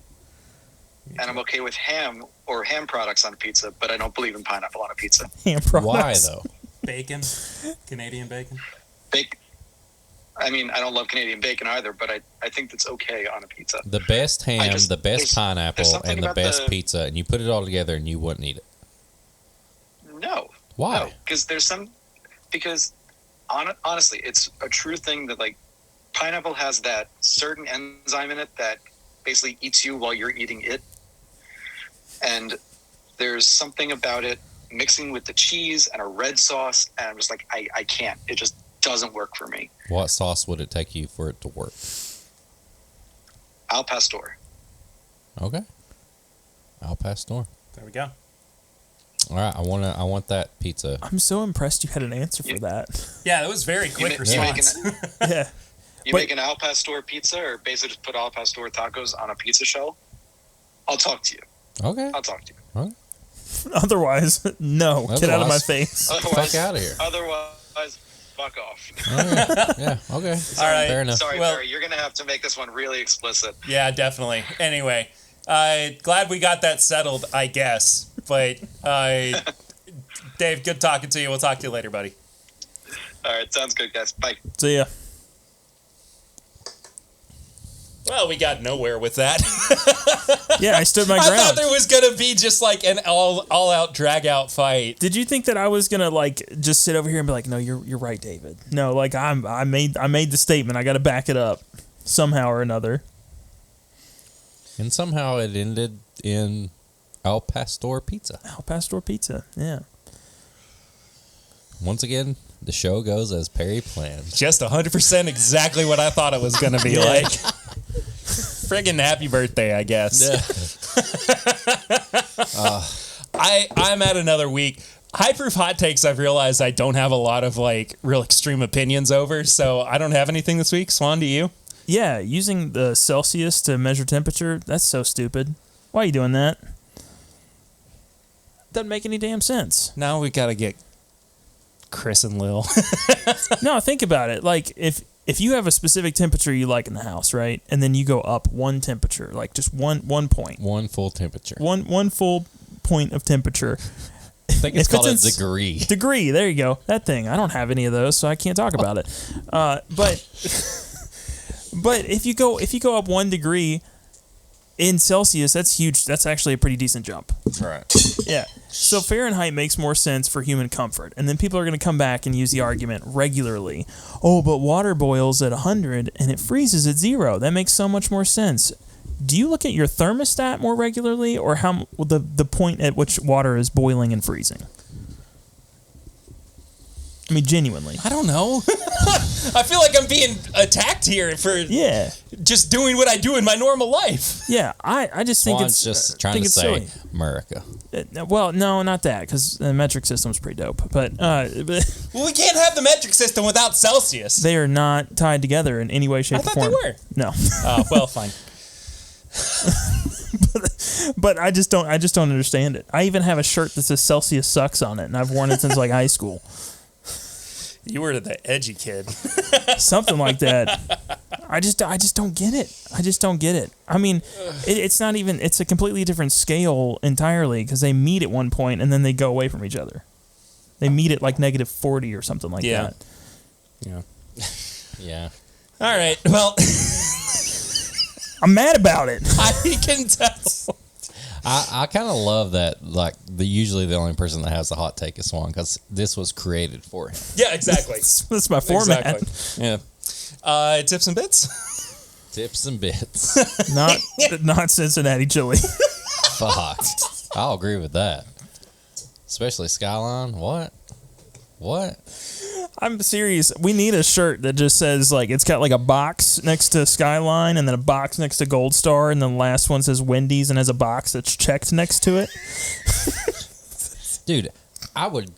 Speaker 5: and I'm okay with ham or ham products on a pizza, but I don't believe in pineapple on a pizza.
Speaker 2: Ham products.
Speaker 1: Why though?
Speaker 3: Bacon? Canadian bacon?
Speaker 5: I mean, I don't love Canadian bacon either, but I think that's okay on a pizza.
Speaker 1: The best ham, the best
Speaker 5: there's
Speaker 1: pineapple,
Speaker 5: something
Speaker 1: and the
Speaker 5: about
Speaker 1: best pizza, and you put it all together, and you wouldn't eat it.
Speaker 5: No.
Speaker 1: Why?
Speaker 5: Because honestly, it's a true thing that pineapple has that certain enzyme in it that basically eats you while you're eating it. And there's something about it mixing with the cheese and a red sauce, and I'm just I can't. It just doesn't work for me.
Speaker 1: What sauce would it take you for it to work?
Speaker 5: Al pastor.
Speaker 1: Okay. Al pastor.
Speaker 3: There we go.
Speaker 1: All right, I want that pizza.
Speaker 2: I'm so impressed you had an answer for that.
Speaker 3: Yeah, that was very quick
Speaker 5: You
Speaker 3: response.
Speaker 2: Yeah.
Speaker 5: You
Speaker 2: But-
Speaker 5: make an al pastor pizza, or basically just put al pastor tacos on a pizza shell? I'll talk to you.
Speaker 1: Okay.
Speaker 5: I'll talk to you.
Speaker 2: Otherwise, no. Get out of my
Speaker 1: Otherwise-
Speaker 2: face.
Speaker 1: Get the fuck out of here.
Speaker 5: Otherwise, fuck off.
Speaker 1: All right. Yeah. Okay.
Speaker 3: All right.
Speaker 1: Fair enough.
Speaker 5: Sorry,
Speaker 3: Well-
Speaker 5: Barry. You're going to have to make this one really explicit.
Speaker 3: Yeah, definitely. Anyway, glad we got that settled, I guess. But, Dave, good talking to you. We'll talk to you later, buddy.
Speaker 5: All right. Sounds good, guys. Bye.
Speaker 2: See ya.
Speaker 3: Well, we got nowhere with that.
Speaker 2: Yeah, I stood my
Speaker 3: I thought
Speaker 2: ground.
Speaker 3: there was going to be just an all-out drag-out fight.
Speaker 2: Did you think that I was gonna just sit over here and be like, "No, you're right, David"? No, I made the statement. I got to back it up somehow or another.
Speaker 1: And somehow it ended in Al Pastor pizza.
Speaker 2: Al pastor pizza. Yeah.
Speaker 1: Once again, the show goes as Perry planned.
Speaker 3: Just 100% exactly what I thought it was going to be like. Friggin' happy birthday, I guess. I'm at another week. High proof hot takes, I've realized I don't have a lot of real extreme opinions over, so I don't have anything this week. Swan, do you?
Speaker 2: Yeah, using the Celsius to measure temperature, that's so stupid. Why are you doing that? Doesn't make any damn sense.
Speaker 3: Now we got to get Chris and Lil.
Speaker 2: No, think about it. If you have a specific temperature you like in the house, right? And then you go up one temperature, just one point.
Speaker 1: One full temperature.
Speaker 2: One full point of temperature.
Speaker 1: I think it's
Speaker 2: If it's
Speaker 1: called a
Speaker 2: in
Speaker 1: degree.
Speaker 2: Degree, there you go. That thing. I don't have any of those, so I can't talk about it. But if you go up 1 degree in Celsius, that's huge. That's actually a pretty decent jump.
Speaker 1: Right.
Speaker 2: Yeah. So Fahrenheit makes more sense for human comfort. And then people are going to come back and use the argument regularly. Oh, but water boils at 100 and it freezes at 0. That makes so much more sense. Do you look at your thermostat more regularly, or how the point at which water is boiling and freezing? I mean, genuinely.
Speaker 3: I don't know. I feel like I'm being attacked here for just doing what I do in my normal life.
Speaker 2: Yeah, I just think
Speaker 1: Swan's
Speaker 2: it's
Speaker 1: just trying to say
Speaker 2: silly.
Speaker 1: America.
Speaker 2: Well, no, not that, because the metric system's pretty dope. But
Speaker 3: Well, we can't have the metric system without Celsius.
Speaker 2: they are not tied together in any way, shape,
Speaker 3: I
Speaker 2: or
Speaker 3: thought
Speaker 2: form.
Speaker 3: they were.
Speaker 2: No.
Speaker 3: Oh, well, fine.
Speaker 2: But I just don't understand it. I even have a shirt that says Celsius sucks on it, and I've worn it since like high school.
Speaker 3: You were the edgy kid.
Speaker 2: Something like that. I just don't get it. I just don't get it. I mean, it's not even. It's a completely different scale entirely because they meet at one point and then they go away from each other. They meet at like -40 or something like that.
Speaker 3: Yeah.
Speaker 1: Yeah.
Speaker 3: All right. Well,
Speaker 2: I'm mad about it.
Speaker 3: I can tell.
Speaker 1: I kind of love that, like, usually the only person that has a hot take is Swan, because this was created for him.
Speaker 3: Yeah, exactly.
Speaker 2: That's my format.
Speaker 3: Exactly. Yeah. Tips and bits?
Speaker 1: Tips and bits.
Speaker 2: Not Cincinnati chili.
Speaker 1: Fuck. I'll agree with that. Especially Skyline. What?
Speaker 2: I'm serious. We need a shirt that just says, like, it's got like a box next to Skyline and then a box next to Gold Star, and then the last one says Wendy's and has a box that's checked next to it.
Speaker 1: Dude, I would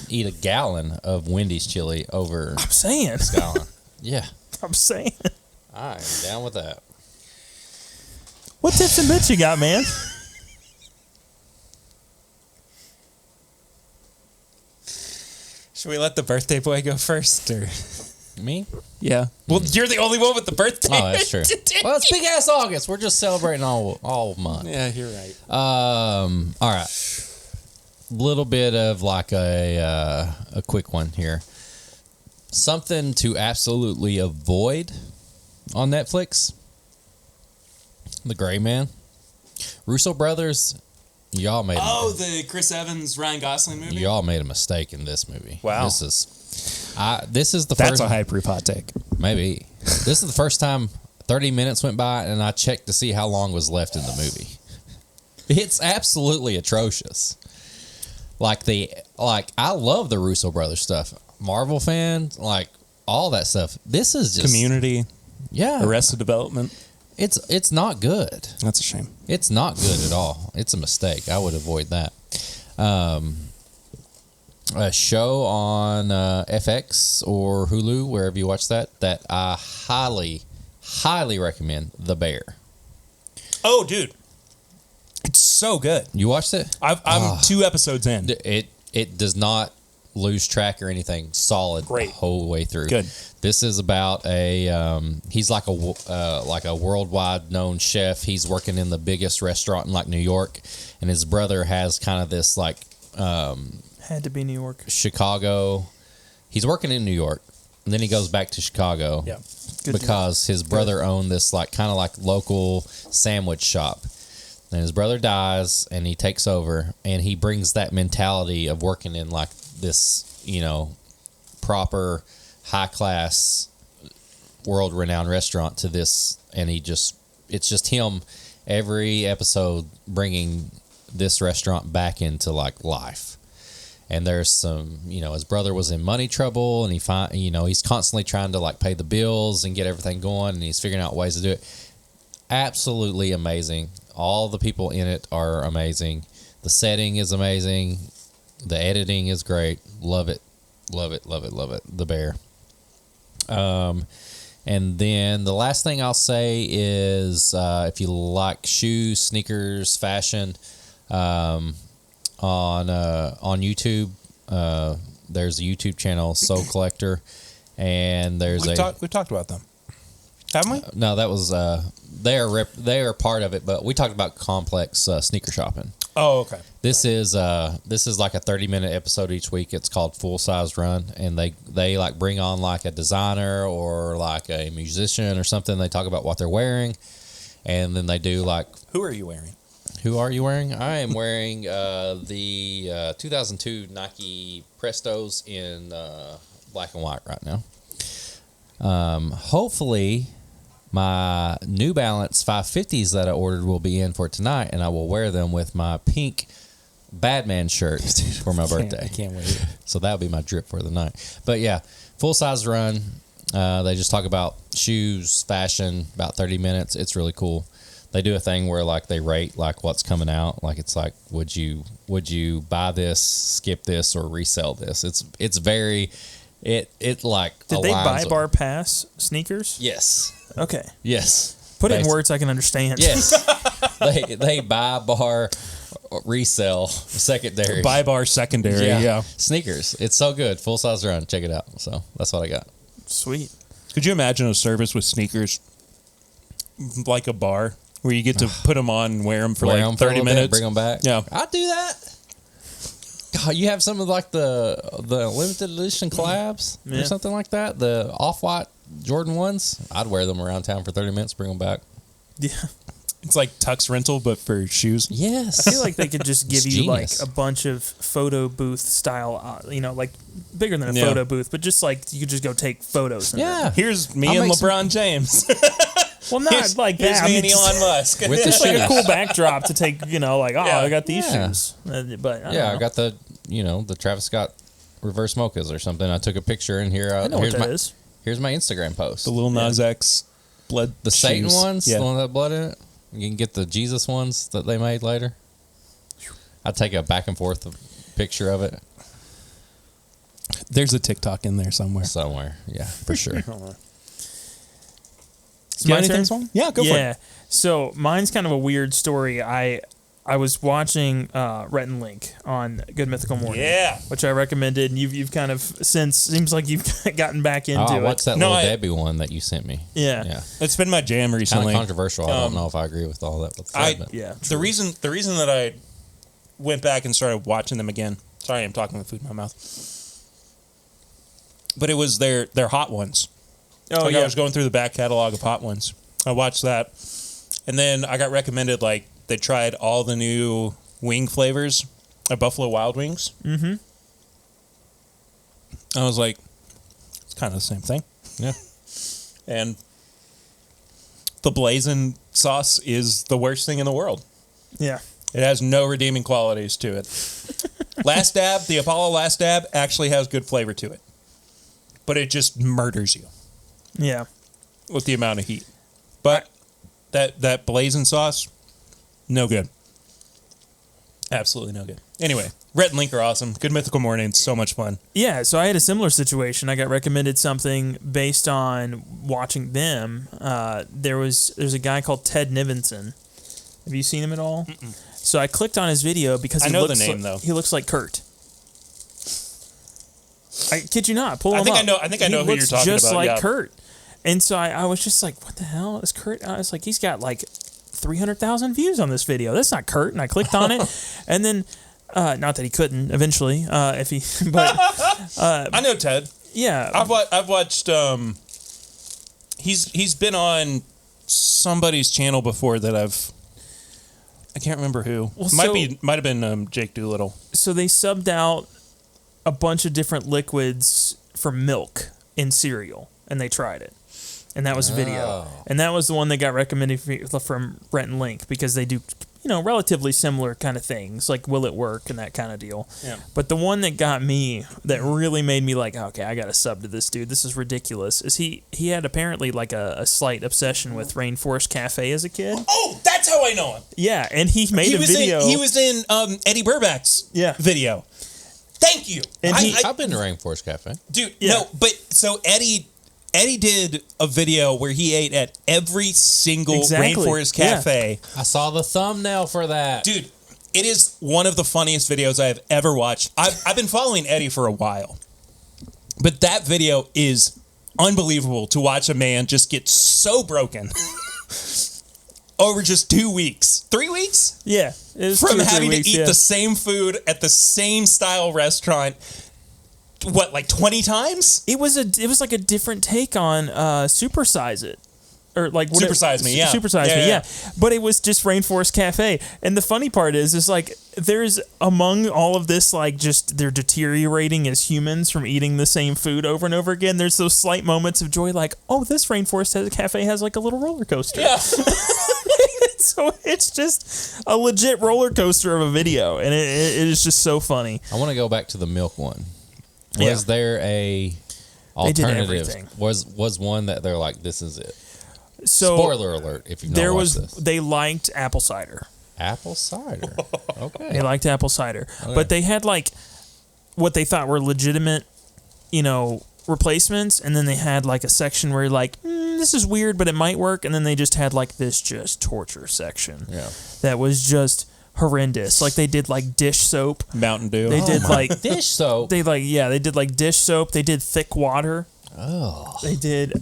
Speaker 1: eat a gallon of Wendy's chili over
Speaker 2: I'm saying.
Speaker 1: Skyline. Yeah.
Speaker 2: I'm saying.
Speaker 1: I am down with that.
Speaker 2: What tips and bits you got, man?
Speaker 3: Should we let the birthday boy go first? Or
Speaker 1: Me?
Speaker 3: yeah. Well, you're the only one with the birthday.
Speaker 1: Oh, that's true. Well, it's big ass August. We're just celebrating all month.
Speaker 3: Yeah, you're right.
Speaker 1: All right. Little bit of like a quick one here. Something to absolutely avoid on Netflix. The Gray Man. Russo brothers. Y'all made
Speaker 3: the Chris Evans, Ryan Gosling movie?
Speaker 1: y'all made a mistake in this movie.
Speaker 3: Wow.
Speaker 1: This is the
Speaker 3: That's
Speaker 1: first
Speaker 3: a high proof hot take.
Speaker 1: maybe. This is the first time 30 minutes went by and I checked to see how long was left in the movie. It's absolutely atrocious. I love the Russo brothers stuff. Marvel fan, like all that stuff. This is just
Speaker 3: Community,
Speaker 1: yeah.
Speaker 3: Arrested Development.
Speaker 1: It's not good.
Speaker 3: That's a shame.
Speaker 1: It's not good at all. It's a mistake. I would avoid that. A show on FX or Hulu, wherever you watch that I highly, highly recommend. The Bear.
Speaker 3: Oh, dude. It's so good.
Speaker 1: You watched it?
Speaker 3: I'm 2 episodes in.
Speaker 1: It does not lose track or anything. Solid
Speaker 3: Great.
Speaker 1: The whole way through.
Speaker 3: Good.
Speaker 1: This is about he's like a worldwide known chef. He's working in the biggest restaurant in like New York, and his brother has kind of this like
Speaker 2: Had to be New York.
Speaker 1: Chicago. He's working in New York, and then he goes back to Chicago.
Speaker 3: Yeah.
Speaker 1: Because his brother owned this like kind of like local sandwich shop. And his brother dies, and he takes over, and he brings that mentality of working in like this, proper high class, world renowned restaurant to this, and it's just him every episode bringing this restaurant back into like life. And there's some, his brother was in money trouble, and he's constantly trying to like pay the bills and get everything going, and he's figuring out ways to do it. Absolutely amazing. All the people in it are amazing. The setting is amazing. The editing is great. Love it. Love it. Love it. Love it. The Bear. And then the last thing I'll say is if you like shoes, sneakers, fashion, on YouTube, there's a YouTube channel, Soul Collector, and there's
Speaker 3: We've talked about them, haven't we?
Speaker 1: no, that was they are part of it, but we talked about complex sneaker shopping.
Speaker 3: Oh, okay.
Speaker 1: This is like a 30-minute episode each week. It's called Full Size Run, and they like bring on like a designer or like a musician or something. They talk about what they're wearing, and then they do like.
Speaker 3: Who are you wearing?
Speaker 1: Who are you wearing? I am wearing the 2002 Nike Prestos in black and white right now. Hopefully, my New Balance 550s that I ordered will be in for tonight, and I will wear them with my pink Batman shirt for my birthday.
Speaker 3: I can't wait.
Speaker 1: So that'll be my drip for the night. But yeah, full size run. They just talk about shoes, fashion, about 30 minutes. It's really cool. They do a thing where like they rate like what's coming out. Like it's like, would you buy this, skip this, or resell this? It's very it like.
Speaker 2: Did they buy bar pass sneakers?
Speaker 1: Yes.
Speaker 2: Okay.
Speaker 1: Yes.
Speaker 2: Put it in words I can understand.
Speaker 1: Yes. they buy bar, resell, secondary.
Speaker 3: Buy bar secondary. Yeah.
Speaker 1: Sneakers. It's so good. Full size run. Check it out. So that's what I got.
Speaker 2: Sweet.
Speaker 3: Could you imagine a service with sneakers like a bar where you get to put them on and wear them for
Speaker 1: Wear
Speaker 3: like
Speaker 1: 'em for a
Speaker 3: 30
Speaker 1: little bit,
Speaker 3: minutes?
Speaker 1: bring them back.
Speaker 3: Yeah.
Speaker 1: I'd do that. God, you have some of like the limited edition collabs or something like that. The off-white Jordan ones. I'd wear them around town for 30 minutes, bring them back.
Speaker 2: Yeah.
Speaker 3: It's like Tux rental, but for shoes.
Speaker 1: Yes.
Speaker 2: I feel like they could just give
Speaker 1: It's
Speaker 2: you
Speaker 1: genius.
Speaker 2: like a bunch of photo booth style, like bigger than a
Speaker 3: Yeah.
Speaker 2: photo booth, but just like you could just go take photos. In
Speaker 1: Yeah.
Speaker 3: Here's me
Speaker 1: I'll
Speaker 3: and
Speaker 1: make some-
Speaker 3: LeBron James.
Speaker 2: Well, not like
Speaker 3: Here's
Speaker 2: that.
Speaker 3: me
Speaker 2: I
Speaker 3: and
Speaker 2: mean,
Speaker 3: Elon Musk.
Speaker 1: With the
Speaker 2: just like a
Speaker 1: shoes.
Speaker 2: cool backdrop to take,
Speaker 3: Yeah.
Speaker 2: I got these
Speaker 1: Yeah.
Speaker 2: shoes. But I
Speaker 1: Yeah,
Speaker 2: don't
Speaker 1: I
Speaker 2: know.
Speaker 1: got the Travis Scott reverse mochas or something. I took a picture in here.
Speaker 2: I know
Speaker 1: here's
Speaker 2: what that
Speaker 1: my,
Speaker 2: is.
Speaker 1: Here's my Instagram post.
Speaker 3: The Lil Nas X blood
Speaker 1: The Satan
Speaker 3: shoes.
Speaker 1: ones,
Speaker 3: Yeah.
Speaker 1: the one that had blood in it. You can get the Jesus ones that they made later. I take a back and forth picture of it
Speaker 3: There's a TikTok in there somewhere.
Speaker 1: somewhere. Yeah, for sure.
Speaker 3: You got
Speaker 2: My
Speaker 3: anything,
Speaker 2: turn?
Speaker 3: Swan? Yeah, go for
Speaker 2: Yeah.
Speaker 3: it.
Speaker 2: So mine's kind of a weird story. I was watching Rhett and Link on Good Mythical Morning.
Speaker 3: Yeah.
Speaker 2: Which I recommended, and you've kind of since seems like you've gotten back into
Speaker 1: Oh,
Speaker 2: it.
Speaker 1: what's that
Speaker 3: No,
Speaker 1: little
Speaker 3: I-
Speaker 1: Debbie one that you sent me?
Speaker 2: Yeah.
Speaker 1: Yeah.
Speaker 3: It's been my jam
Speaker 1: Kind
Speaker 3: recently.
Speaker 1: of controversial. I don't know if I agree with all that.
Speaker 2: Yeah.
Speaker 3: The reason that I went back and started watching them again. Sorry, I'm talking with food in my mouth. But it was their hot ones.
Speaker 2: Oh,
Speaker 3: Like
Speaker 2: yeah.
Speaker 3: I was going through the back catalog of hot ones. I watched that, and then I got recommended like they tried all the new wing flavors at Buffalo Wild Wings.
Speaker 2: Mm-hmm.
Speaker 3: I was like, it's kind of the same thing.
Speaker 1: Yeah.
Speaker 3: And the blazing sauce is the worst thing in the world.
Speaker 2: Yeah.
Speaker 3: It has no redeeming qualities to it. Last Dab, the Apollo Last Dab actually has good flavor to it. But it just murders you
Speaker 2: Yeah.
Speaker 3: with the amount of heat. But that blazing sauce, no good. Absolutely no good. Anyway, Rhett and Link are awesome. Good Mythical Morning. It's so much fun.
Speaker 2: Yeah, so I had a similar situation. I got recommended something based on watching them. There's a guy called Ted Nivenson. Have you seen him at all? So I clicked on his video because
Speaker 3: I
Speaker 2: he
Speaker 3: know
Speaker 2: looks
Speaker 3: the name,
Speaker 2: like,
Speaker 3: though.
Speaker 2: He looks like Kurt. I kid you not. Pull
Speaker 3: I
Speaker 2: him
Speaker 3: think
Speaker 2: up.
Speaker 3: I know- I think I know
Speaker 2: He
Speaker 3: who you're
Speaker 2: looks
Speaker 3: talking
Speaker 2: just
Speaker 3: about,
Speaker 2: like
Speaker 3: yeah.
Speaker 2: Kurt. And so I was just like, what the hell is Kurt? I was like, he's got like 300,000 views on this video. That's not Kurt. And I clicked on it, and then not that he couldn't eventually, if he, but
Speaker 3: I know Ted.
Speaker 2: yeah,
Speaker 3: I've watched. He's been on somebody's channel before that I can't remember who.
Speaker 2: Well,
Speaker 3: Might have been Jake Doolittle.
Speaker 2: so they subbed out a bunch of different liquids for milk in cereal, and they tried it, and that was video,
Speaker 1: Oh.
Speaker 2: and that was the one that got recommended from Rhett and Link because they do relatively similar kind of things, like will it work and that kind of deal.
Speaker 3: Yeah.
Speaker 2: But the one that got me, that really made me like, okay, I got to sub to this dude. This is ridiculous. Is he had apparently like a slight obsession with Rainforest Cafe as a kid.
Speaker 3: Oh, that's how I know him.
Speaker 2: Yeah, and he made a video.
Speaker 3: He was in Eddie Burback's video. Thank you.
Speaker 2: And
Speaker 1: I've been to Rainforest Cafe.
Speaker 3: Dude,
Speaker 2: Yeah.
Speaker 3: no, but so Eddie did a video where he ate at every single
Speaker 2: Exactly.
Speaker 3: Rainforest
Speaker 2: Yeah.
Speaker 3: Cafe.
Speaker 1: I saw the thumbnail for that.
Speaker 3: Dude, it is one of the funniest videos I have ever watched. I've been following Eddie for a while, but that video is unbelievable to watch a man just get so broken over just 2 weeks, 3 weeks
Speaker 2: yeah, it was
Speaker 3: from
Speaker 2: 2 or 3
Speaker 3: having
Speaker 2: weeks,
Speaker 3: to eat
Speaker 2: yeah.
Speaker 3: the same food at the same style restaurant. What, like 20 times?
Speaker 2: It was like a different take on Super Size It. Or like
Speaker 3: Super Size Me, yeah.
Speaker 2: Super Size
Speaker 3: Yeah,
Speaker 2: Me,
Speaker 3: yeah.
Speaker 2: yeah. But it was just Rainforest Cafe. And the funny part is like there's among all of this, like just they're deteriorating as humans from eating the same food over and over again. There's those slight moments of joy, like, oh, this Rainforest Cafe has like a little roller coaster.
Speaker 3: Yeah.
Speaker 2: It's So it's just a legit roller coaster of a video, and it is just so funny.
Speaker 1: I want to go back to the milk one.
Speaker 2: Yeah.
Speaker 1: Was there a
Speaker 2: They did
Speaker 1: alternative?
Speaker 2: everything.
Speaker 1: Was one that they're like, this is it?
Speaker 2: So
Speaker 1: Spoiler alert! If you've not watched this,
Speaker 2: they liked apple cider.
Speaker 1: apple cider.
Speaker 2: They
Speaker 1: Okay.
Speaker 2: liked apple cider,
Speaker 1: Okay.
Speaker 2: but they had like what they thought were legitimate, replacements, and then they had like a section where you're like, this is weird, but it might work, and then they just had like this just torture section
Speaker 1: Yeah.
Speaker 2: that was just horrendous. Like they did like dish soap.
Speaker 3: Mountain Dew.
Speaker 2: They did like
Speaker 1: Dish soap.
Speaker 2: they did like dish soap. They did thick water.
Speaker 1: Oh.
Speaker 2: They did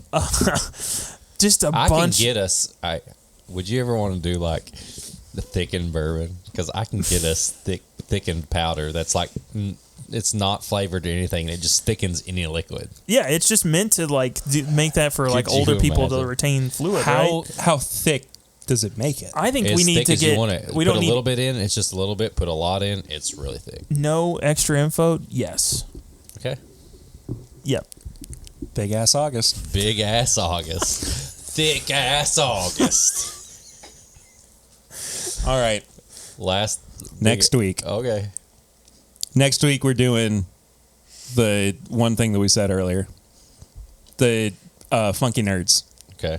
Speaker 2: just a
Speaker 1: I
Speaker 2: bunch.
Speaker 1: can get us. Would you ever want to do like the thickened bourbon? Because I can get us thickened powder that's like it's not flavored or anything. It just thickens any liquid.
Speaker 2: Yeah, it's just meant to like make that for like
Speaker 1: Could you
Speaker 2: older people to
Speaker 1: imagine?
Speaker 2: retain fluid. Right?
Speaker 3: How thick does it make it?
Speaker 2: I think
Speaker 1: As
Speaker 2: we need
Speaker 1: thick
Speaker 2: to
Speaker 1: as
Speaker 2: get.
Speaker 1: you want it.
Speaker 2: We
Speaker 1: Put
Speaker 2: don't
Speaker 1: a
Speaker 2: need
Speaker 1: little bit in. It's just a little bit. Put a lot in. It's really thick.
Speaker 2: no extra info. Yes.
Speaker 1: Okay.
Speaker 2: Yep.
Speaker 3: Big ass August.
Speaker 1: Big ass August. Thick ass August.
Speaker 3: All right. Next week.
Speaker 1: Okay.
Speaker 3: Next week we're doing the one thing that we said earlier. The funky nerds
Speaker 1: Okay.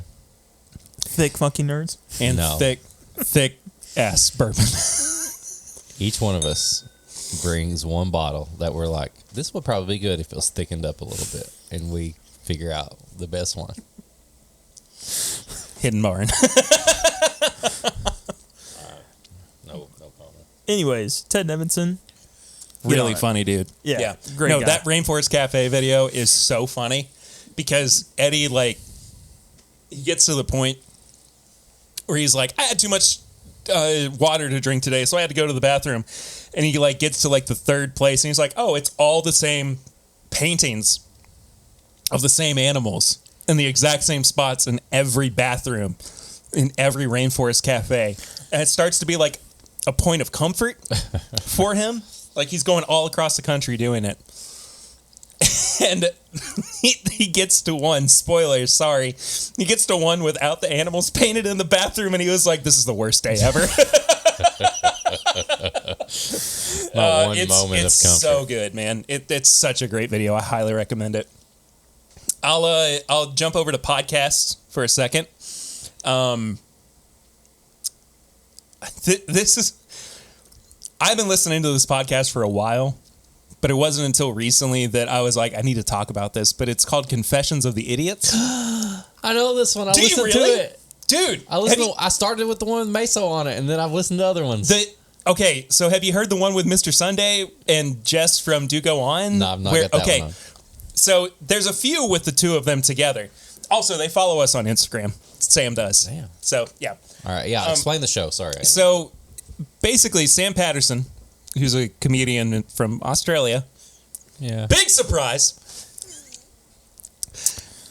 Speaker 2: Thick funky nerds.
Speaker 3: and
Speaker 1: No.
Speaker 3: thick ass bourbon.
Speaker 1: Each one of us brings one bottle that we're like, this would probably be good if it was thickened up a little bit, and we figure out the best one.
Speaker 3: Hidden barn.
Speaker 1: No problem.
Speaker 2: Anyways, Ted Nevinson.
Speaker 3: Really
Speaker 2: on it.
Speaker 3: funny dude.
Speaker 2: Yeah, great
Speaker 3: No,
Speaker 2: guy.
Speaker 3: that Rainforest Cafe video is so funny because Eddie, like, he gets to the point where he's like, I had too much water to drink today, so I had to go to the bathroom. And he like gets to like the third place, and he's like, oh, it's all the same paintings of the same animals in the exact same spots in every bathroom in every Rainforest Cafe. And it starts to be like a point of comfort for him. Like he's going all across the country doing it. And he gets to one, spoilers, sorry. He gets to one without the animals painted in the bathroom, and he was like, this is the worst day ever.
Speaker 1: Not one moment of comfort.
Speaker 3: It's so good, man. It's such a great video. I highly recommend it. I'll jump over to podcasts for a second. This is... I've been listening to this podcast for a while, but it wasn't until recently that I was like, I need to talk about this. But it's called Confessions of the Idiots.
Speaker 1: I know this one. I
Speaker 3: Do you
Speaker 1: listened
Speaker 3: really?
Speaker 1: to it.
Speaker 3: Dude,
Speaker 1: I started with the one with Meso on it, and then I've listened to other ones.
Speaker 3: Okay, so have you heard the one with Mr. Sunday and Jess from Do Go On?
Speaker 1: No, I've not got that
Speaker 3: okay,
Speaker 1: one on.
Speaker 3: So there's a few with the two of them together. Also, they follow us on Instagram. Sam does.
Speaker 1: Damn.
Speaker 3: So, yeah.
Speaker 1: All right, yeah, explain the show. Sorry.
Speaker 3: So basically, Sam Patterson, who's a comedian from Australia,
Speaker 1: yeah.
Speaker 3: big surprise,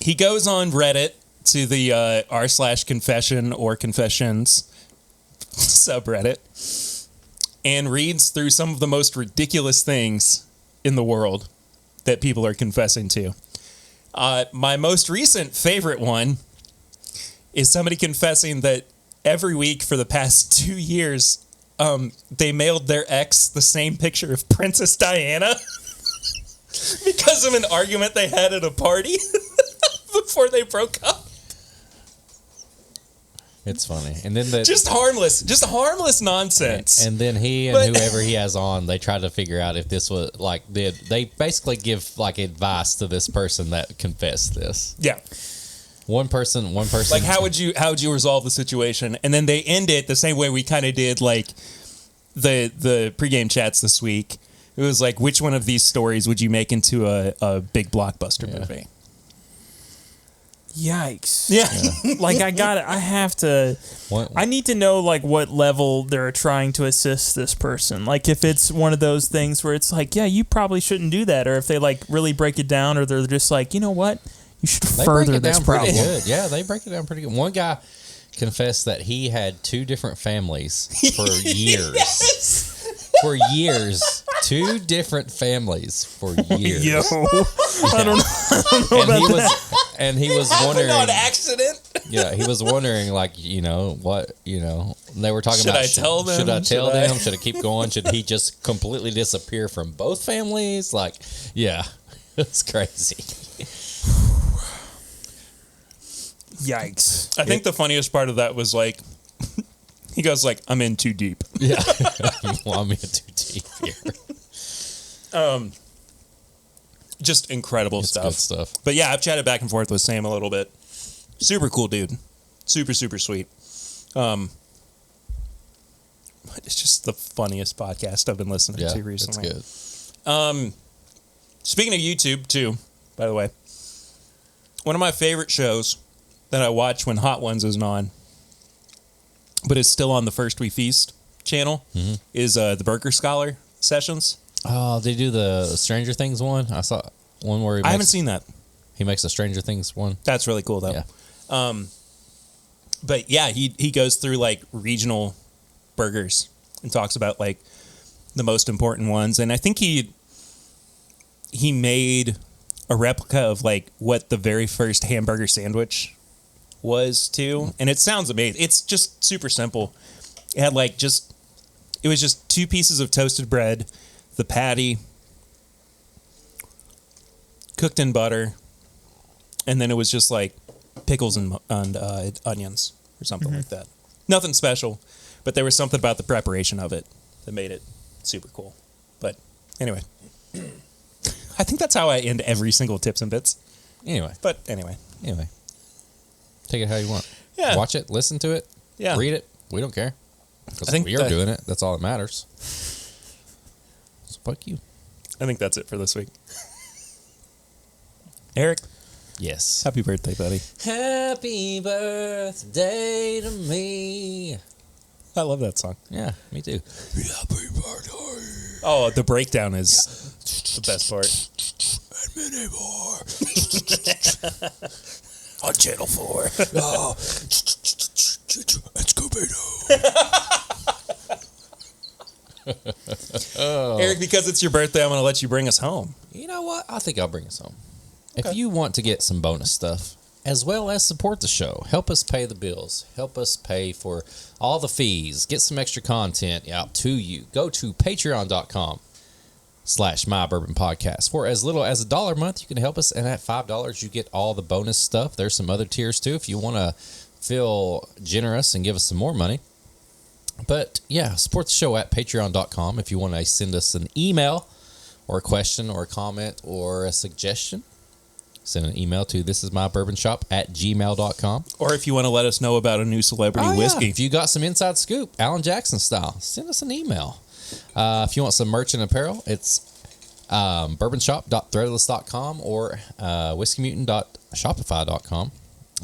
Speaker 3: he goes on Reddit to the r/confession or confessions subreddit and reads through some of the most ridiculous things in the world that people are confessing to. My most recent favorite one is somebody confessing that every week for the past 2 years, they mailed their ex the same picture of Princess Diana because of an argument they had at a party before they broke up.
Speaker 1: It's funny. And then
Speaker 3: Just harmless nonsense.
Speaker 1: And then he and whoever he has on, they try to figure out if this was like they basically give like advice to this person that confessed this.
Speaker 3: Yeah.
Speaker 1: One person.
Speaker 3: Like how would you resolve the situation? And then they end it the same way we kind of did like the pregame chats this week. It was like, which one of these stories would you make into a big blockbuster movie?
Speaker 2: Yikes.
Speaker 3: Yeah.
Speaker 2: Like I have to. I need to know like what level they're trying to assist this person. Like if it's one of those things where it's like, yeah, you probably shouldn't do that, or if they like really break it down, or they're just like, you know what, you should
Speaker 1: they
Speaker 2: further
Speaker 1: break it
Speaker 2: this
Speaker 1: down pretty
Speaker 2: problem.
Speaker 1: good. Yeah, they break it down pretty good. One guy confessed that he had 2 different families for years.
Speaker 3: Yes.
Speaker 1: For years. 2 different families for years.
Speaker 2: Yo, I don't know
Speaker 1: and
Speaker 2: about
Speaker 1: he
Speaker 2: that.
Speaker 1: was and he was
Speaker 3: Happened
Speaker 1: wondering
Speaker 3: on accident.
Speaker 1: Yeah, he was wondering, like, you know, what, you know, they were talking
Speaker 3: Should
Speaker 1: about.
Speaker 3: I tell them?
Speaker 1: Should I tell
Speaker 3: Should I?
Speaker 1: them? Should I keep going? Should he just completely disappear from both families? Like, yeah, it's crazy.
Speaker 2: Yikes.
Speaker 3: I think the funniest part of that was like, he goes like, I'm in too deep.
Speaker 1: Yeah, well, I'm in too deep here.
Speaker 3: Just incredible
Speaker 1: It's
Speaker 3: stuff.
Speaker 1: good stuff.
Speaker 3: But yeah, I've chatted back and forth with Sam a little bit. Super cool dude. Super, super sweet. It's just the funniest podcast I've been listening
Speaker 1: Yeah,
Speaker 3: to
Speaker 1: it's
Speaker 3: recently.
Speaker 1: good.
Speaker 3: Speaking of YouTube, too, by the way, one of my favorite shows that I watch when Hot Ones isn't on, but is still on the First We Feast channel, is the Burger Scholar sessions.
Speaker 1: Oh, they do the Stranger Things one. I saw one where
Speaker 3: I haven't seen that.
Speaker 1: He makes a Stranger Things one.
Speaker 3: That's really cool, though.
Speaker 1: Yeah.
Speaker 3: But yeah, he goes through like regional burgers and talks about like the most important ones. And I think he made a replica of like what the very first hamburger sandwich was too. And it sounds amazing. It's just super simple. It had like it was just 2 pieces of toasted bread, the patty, cooked in butter, and then it was just like pickles and onions or something like that. Nothing special, but there was something about the preparation of it that made it super cool. But anyway, I think that's how I end every single tips and bits.
Speaker 1: Anyway,
Speaker 3: Anyway,
Speaker 1: take it how you want.
Speaker 3: Yeah.
Speaker 1: Watch it, listen to it,
Speaker 3: yeah.
Speaker 1: read it. We don't care. Because
Speaker 3: I think
Speaker 1: we are doing it. That's all that matters. So fuck you.
Speaker 3: I think that's it for this week. Eric,
Speaker 1: Yes.
Speaker 3: happy birthday, buddy.
Speaker 1: Happy birthday to me.
Speaker 3: I love that song.
Speaker 1: Yeah, me too. Happy birthday.
Speaker 3: Oh, the breakdown is the best part.
Speaker 1: And many more.
Speaker 3: On Channel 4.
Speaker 1: Oh. And Scooby-Doo.
Speaker 3: Eric, because it's your birthday, I'm going to let you bring us home.
Speaker 1: You know what? I think I'll bring us home. Okay. If you want to get some bonus stuff, as well as support the show, help us pay the bills, help us pay for all the fees, get some extra content out to you, go to patreon.com/MyBourbonPodcast. For as little as $1 a month, you can help us, and at $5, you get all the bonus stuff. There's some other tiers, too, if you want to feel generous and give us some more money. But, yeah, support the show at patreon.com if you want to send us an email or a question or a comment or a suggestion. Send an email to thisismybourbonshop@gmail.com.
Speaker 3: Or if you want to let us know about a new celebrity whiskey.
Speaker 1: If you got some inside scoop, Alan Jackson style, send us an email. If you want some merch and apparel, it's bourbonshop.threadless.com or whiskeymutant.shopify.com.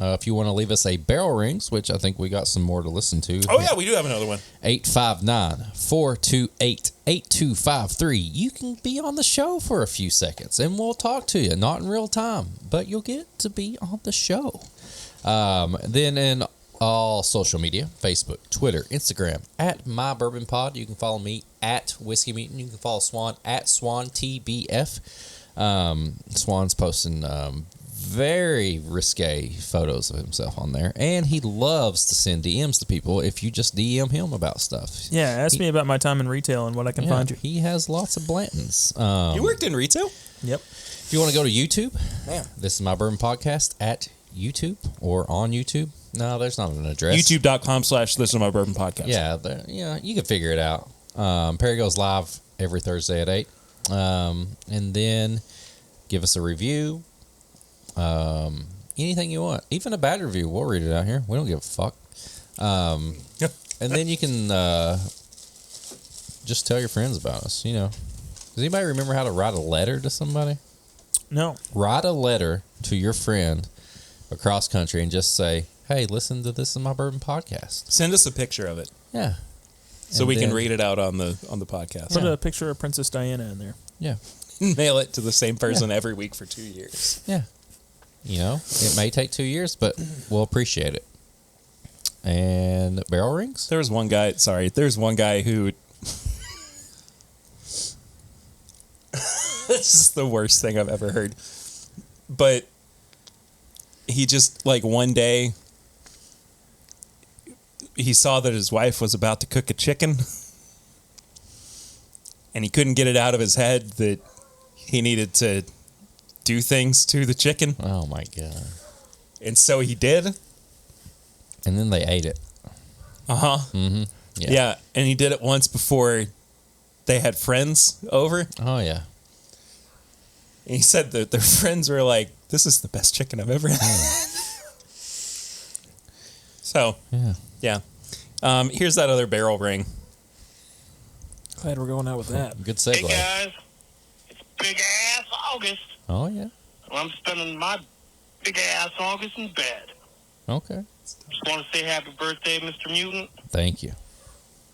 Speaker 1: If you want to leave us a barrel rings, which I think we got some more to listen to.
Speaker 3: Oh, yeah, we do have another one.
Speaker 1: 859-428-8253. You can be on the show for a few seconds, and we'll talk to you. Not in real time, but you'll get to be on the show. Then in all social media, Facebook, Twitter, Instagram, at MyBourbonPod. You can follow me at Whiskey Mutant. You can follow Swan at SwanTBF. Swan's posting very risque photos of himself on there, and he loves to send DMs to people if you just DM him about stuff.
Speaker 2: Yeah, ask me about my time in retail and what I can find you.
Speaker 1: He has lots of Blantons.
Speaker 3: You worked in retail?
Speaker 2: Yep.
Speaker 1: If you want to go to YouTube,
Speaker 3: Yeah.
Speaker 1: This is My Bourbon Podcast at YouTube or on YouTube. No, there's not an address.
Speaker 3: YouTube.com/thisismybourbonpodcast.
Speaker 1: Yeah, you can figure it out. Perry goes live every Thursday at 8. And then give us a review. Anything you want. Even a bad review, we'll read it out here. We don't give a fuck. And then you can just tell your friends about us, you know. Does anybody remember how to write a letter to somebody?
Speaker 2: No.
Speaker 1: Write a letter to your friend across country and just say, hey, listen to This Is My Bourbon Podcast.
Speaker 3: Send us a picture of it
Speaker 1: Yeah.
Speaker 3: so
Speaker 1: And
Speaker 3: we can
Speaker 1: then-
Speaker 3: read it out on the podcast.
Speaker 2: Put a picture of Princess Diana in there.
Speaker 1: Yeah.
Speaker 3: Mail it to the same person every week for 2 years.
Speaker 1: Yeah. You know, it may take 2 years, but we'll appreciate it. And barrel rings?
Speaker 3: There's one guy who this is the worst thing I've ever heard. But he just like one day he saw that his wife was about to cook a chicken, and he couldn't get it out of his head that he needed to do things to the chicken.
Speaker 1: Oh my God.
Speaker 3: And so he did.
Speaker 1: And then they ate it.
Speaker 3: Uh-huh.
Speaker 1: Mm-hmm.
Speaker 3: Yeah. And he did it once before they had friends over.
Speaker 1: Oh, yeah.
Speaker 3: And he said that their friends were like, this is the best chicken I've ever had. So, yeah. Here's that other barrel ring.
Speaker 2: Glad we're going out with that.
Speaker 1: Good
Speaker 6: Hey
Speaker 1: segue.
Speaker 6: guys, it's Big Ass August.
Speaker 1: Oh, yeah.
Speaker 6: I'm spending my Big Ass August in bed.
Speaker 1: Okay.
Speaker 6: Just want to say happy birthday, Mr. Mutant.
Speaker 1: Thank you.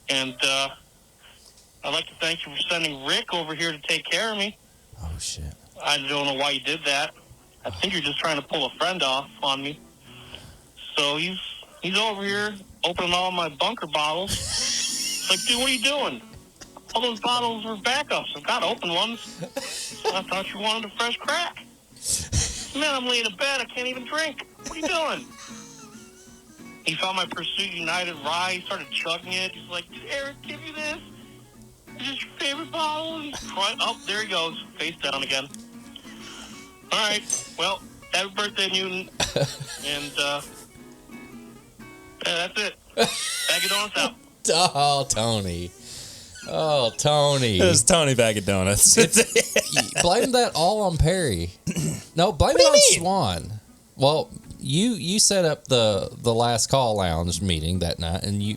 Speaker 6: And I'd like to thank you for sending Rick over here to take care of me.
Speaker 1: Oh, shit.
Speaker 6: I don't know why you did that. I think you're just trying to pull a friend off on me. So he's over here opening all my bunker bottles. It's like, dude, what are you doing? All those bottles were backups. I've got open ones. So I thought you wanted a fresh crack. Man, I'm laying in bed. I can't even drink. What are you doing? He found my Pursuit United rye. He started chugging it. He's like, did Eric give you this? Is this your favorite bottle? And he's crying. Oh, there he goes. Face down again. All right. Well, happy birthday, Mutant. And yeah, that's it. Bag of donuts out.
Speaker 1: Oh, Tony. Oh, Tony.
Speaker 3: It was Tony Bag of Donuts.
Speaker 1: Blame that all on Perry. No, blame it on Swan. Well, you set up the last call lounge meeting that night, and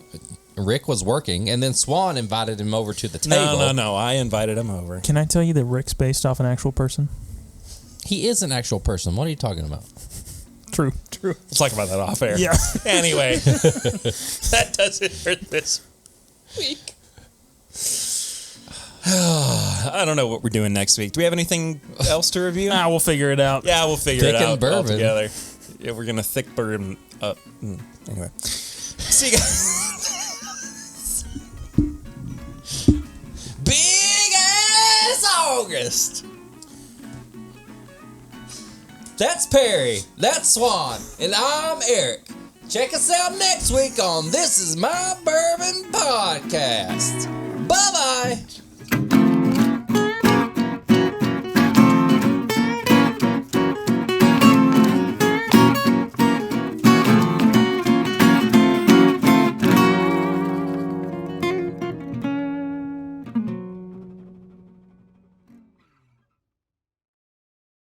Speaker 1: Rick was working, and then Swan invited him over to the table.
Speaker 3: No. I invited him over.
Speaker 2: Can I tell you that Rick's based off an actual person?
Speaker 1: He is an actual person. What are you talking about?
Speaker 2: True.
Speaker 3: We'll talk about that off air.
Speaker 2: Yeah.
Speaker 3: Anyway, that does it for this week. I don't know what we're doing next week. Do we have anything else to review?
Speaker 2: We'll figure it out.
Speaker 3: Yeah, we'll figure
Speaker 1: Thick
Speaker 3: it
Speaker 1: and
Speaker 3: out
Speaker 1: bourbon.
Speaker 3: all together. Yeah, we're gonna thick bourbon up. Anyway, see you guys.
Speaker 1: Big Ass August. That's Perry. That's Swan. And I'm Eric. Check us out next week on This Is My Bourbon Podcast. Bye-bye.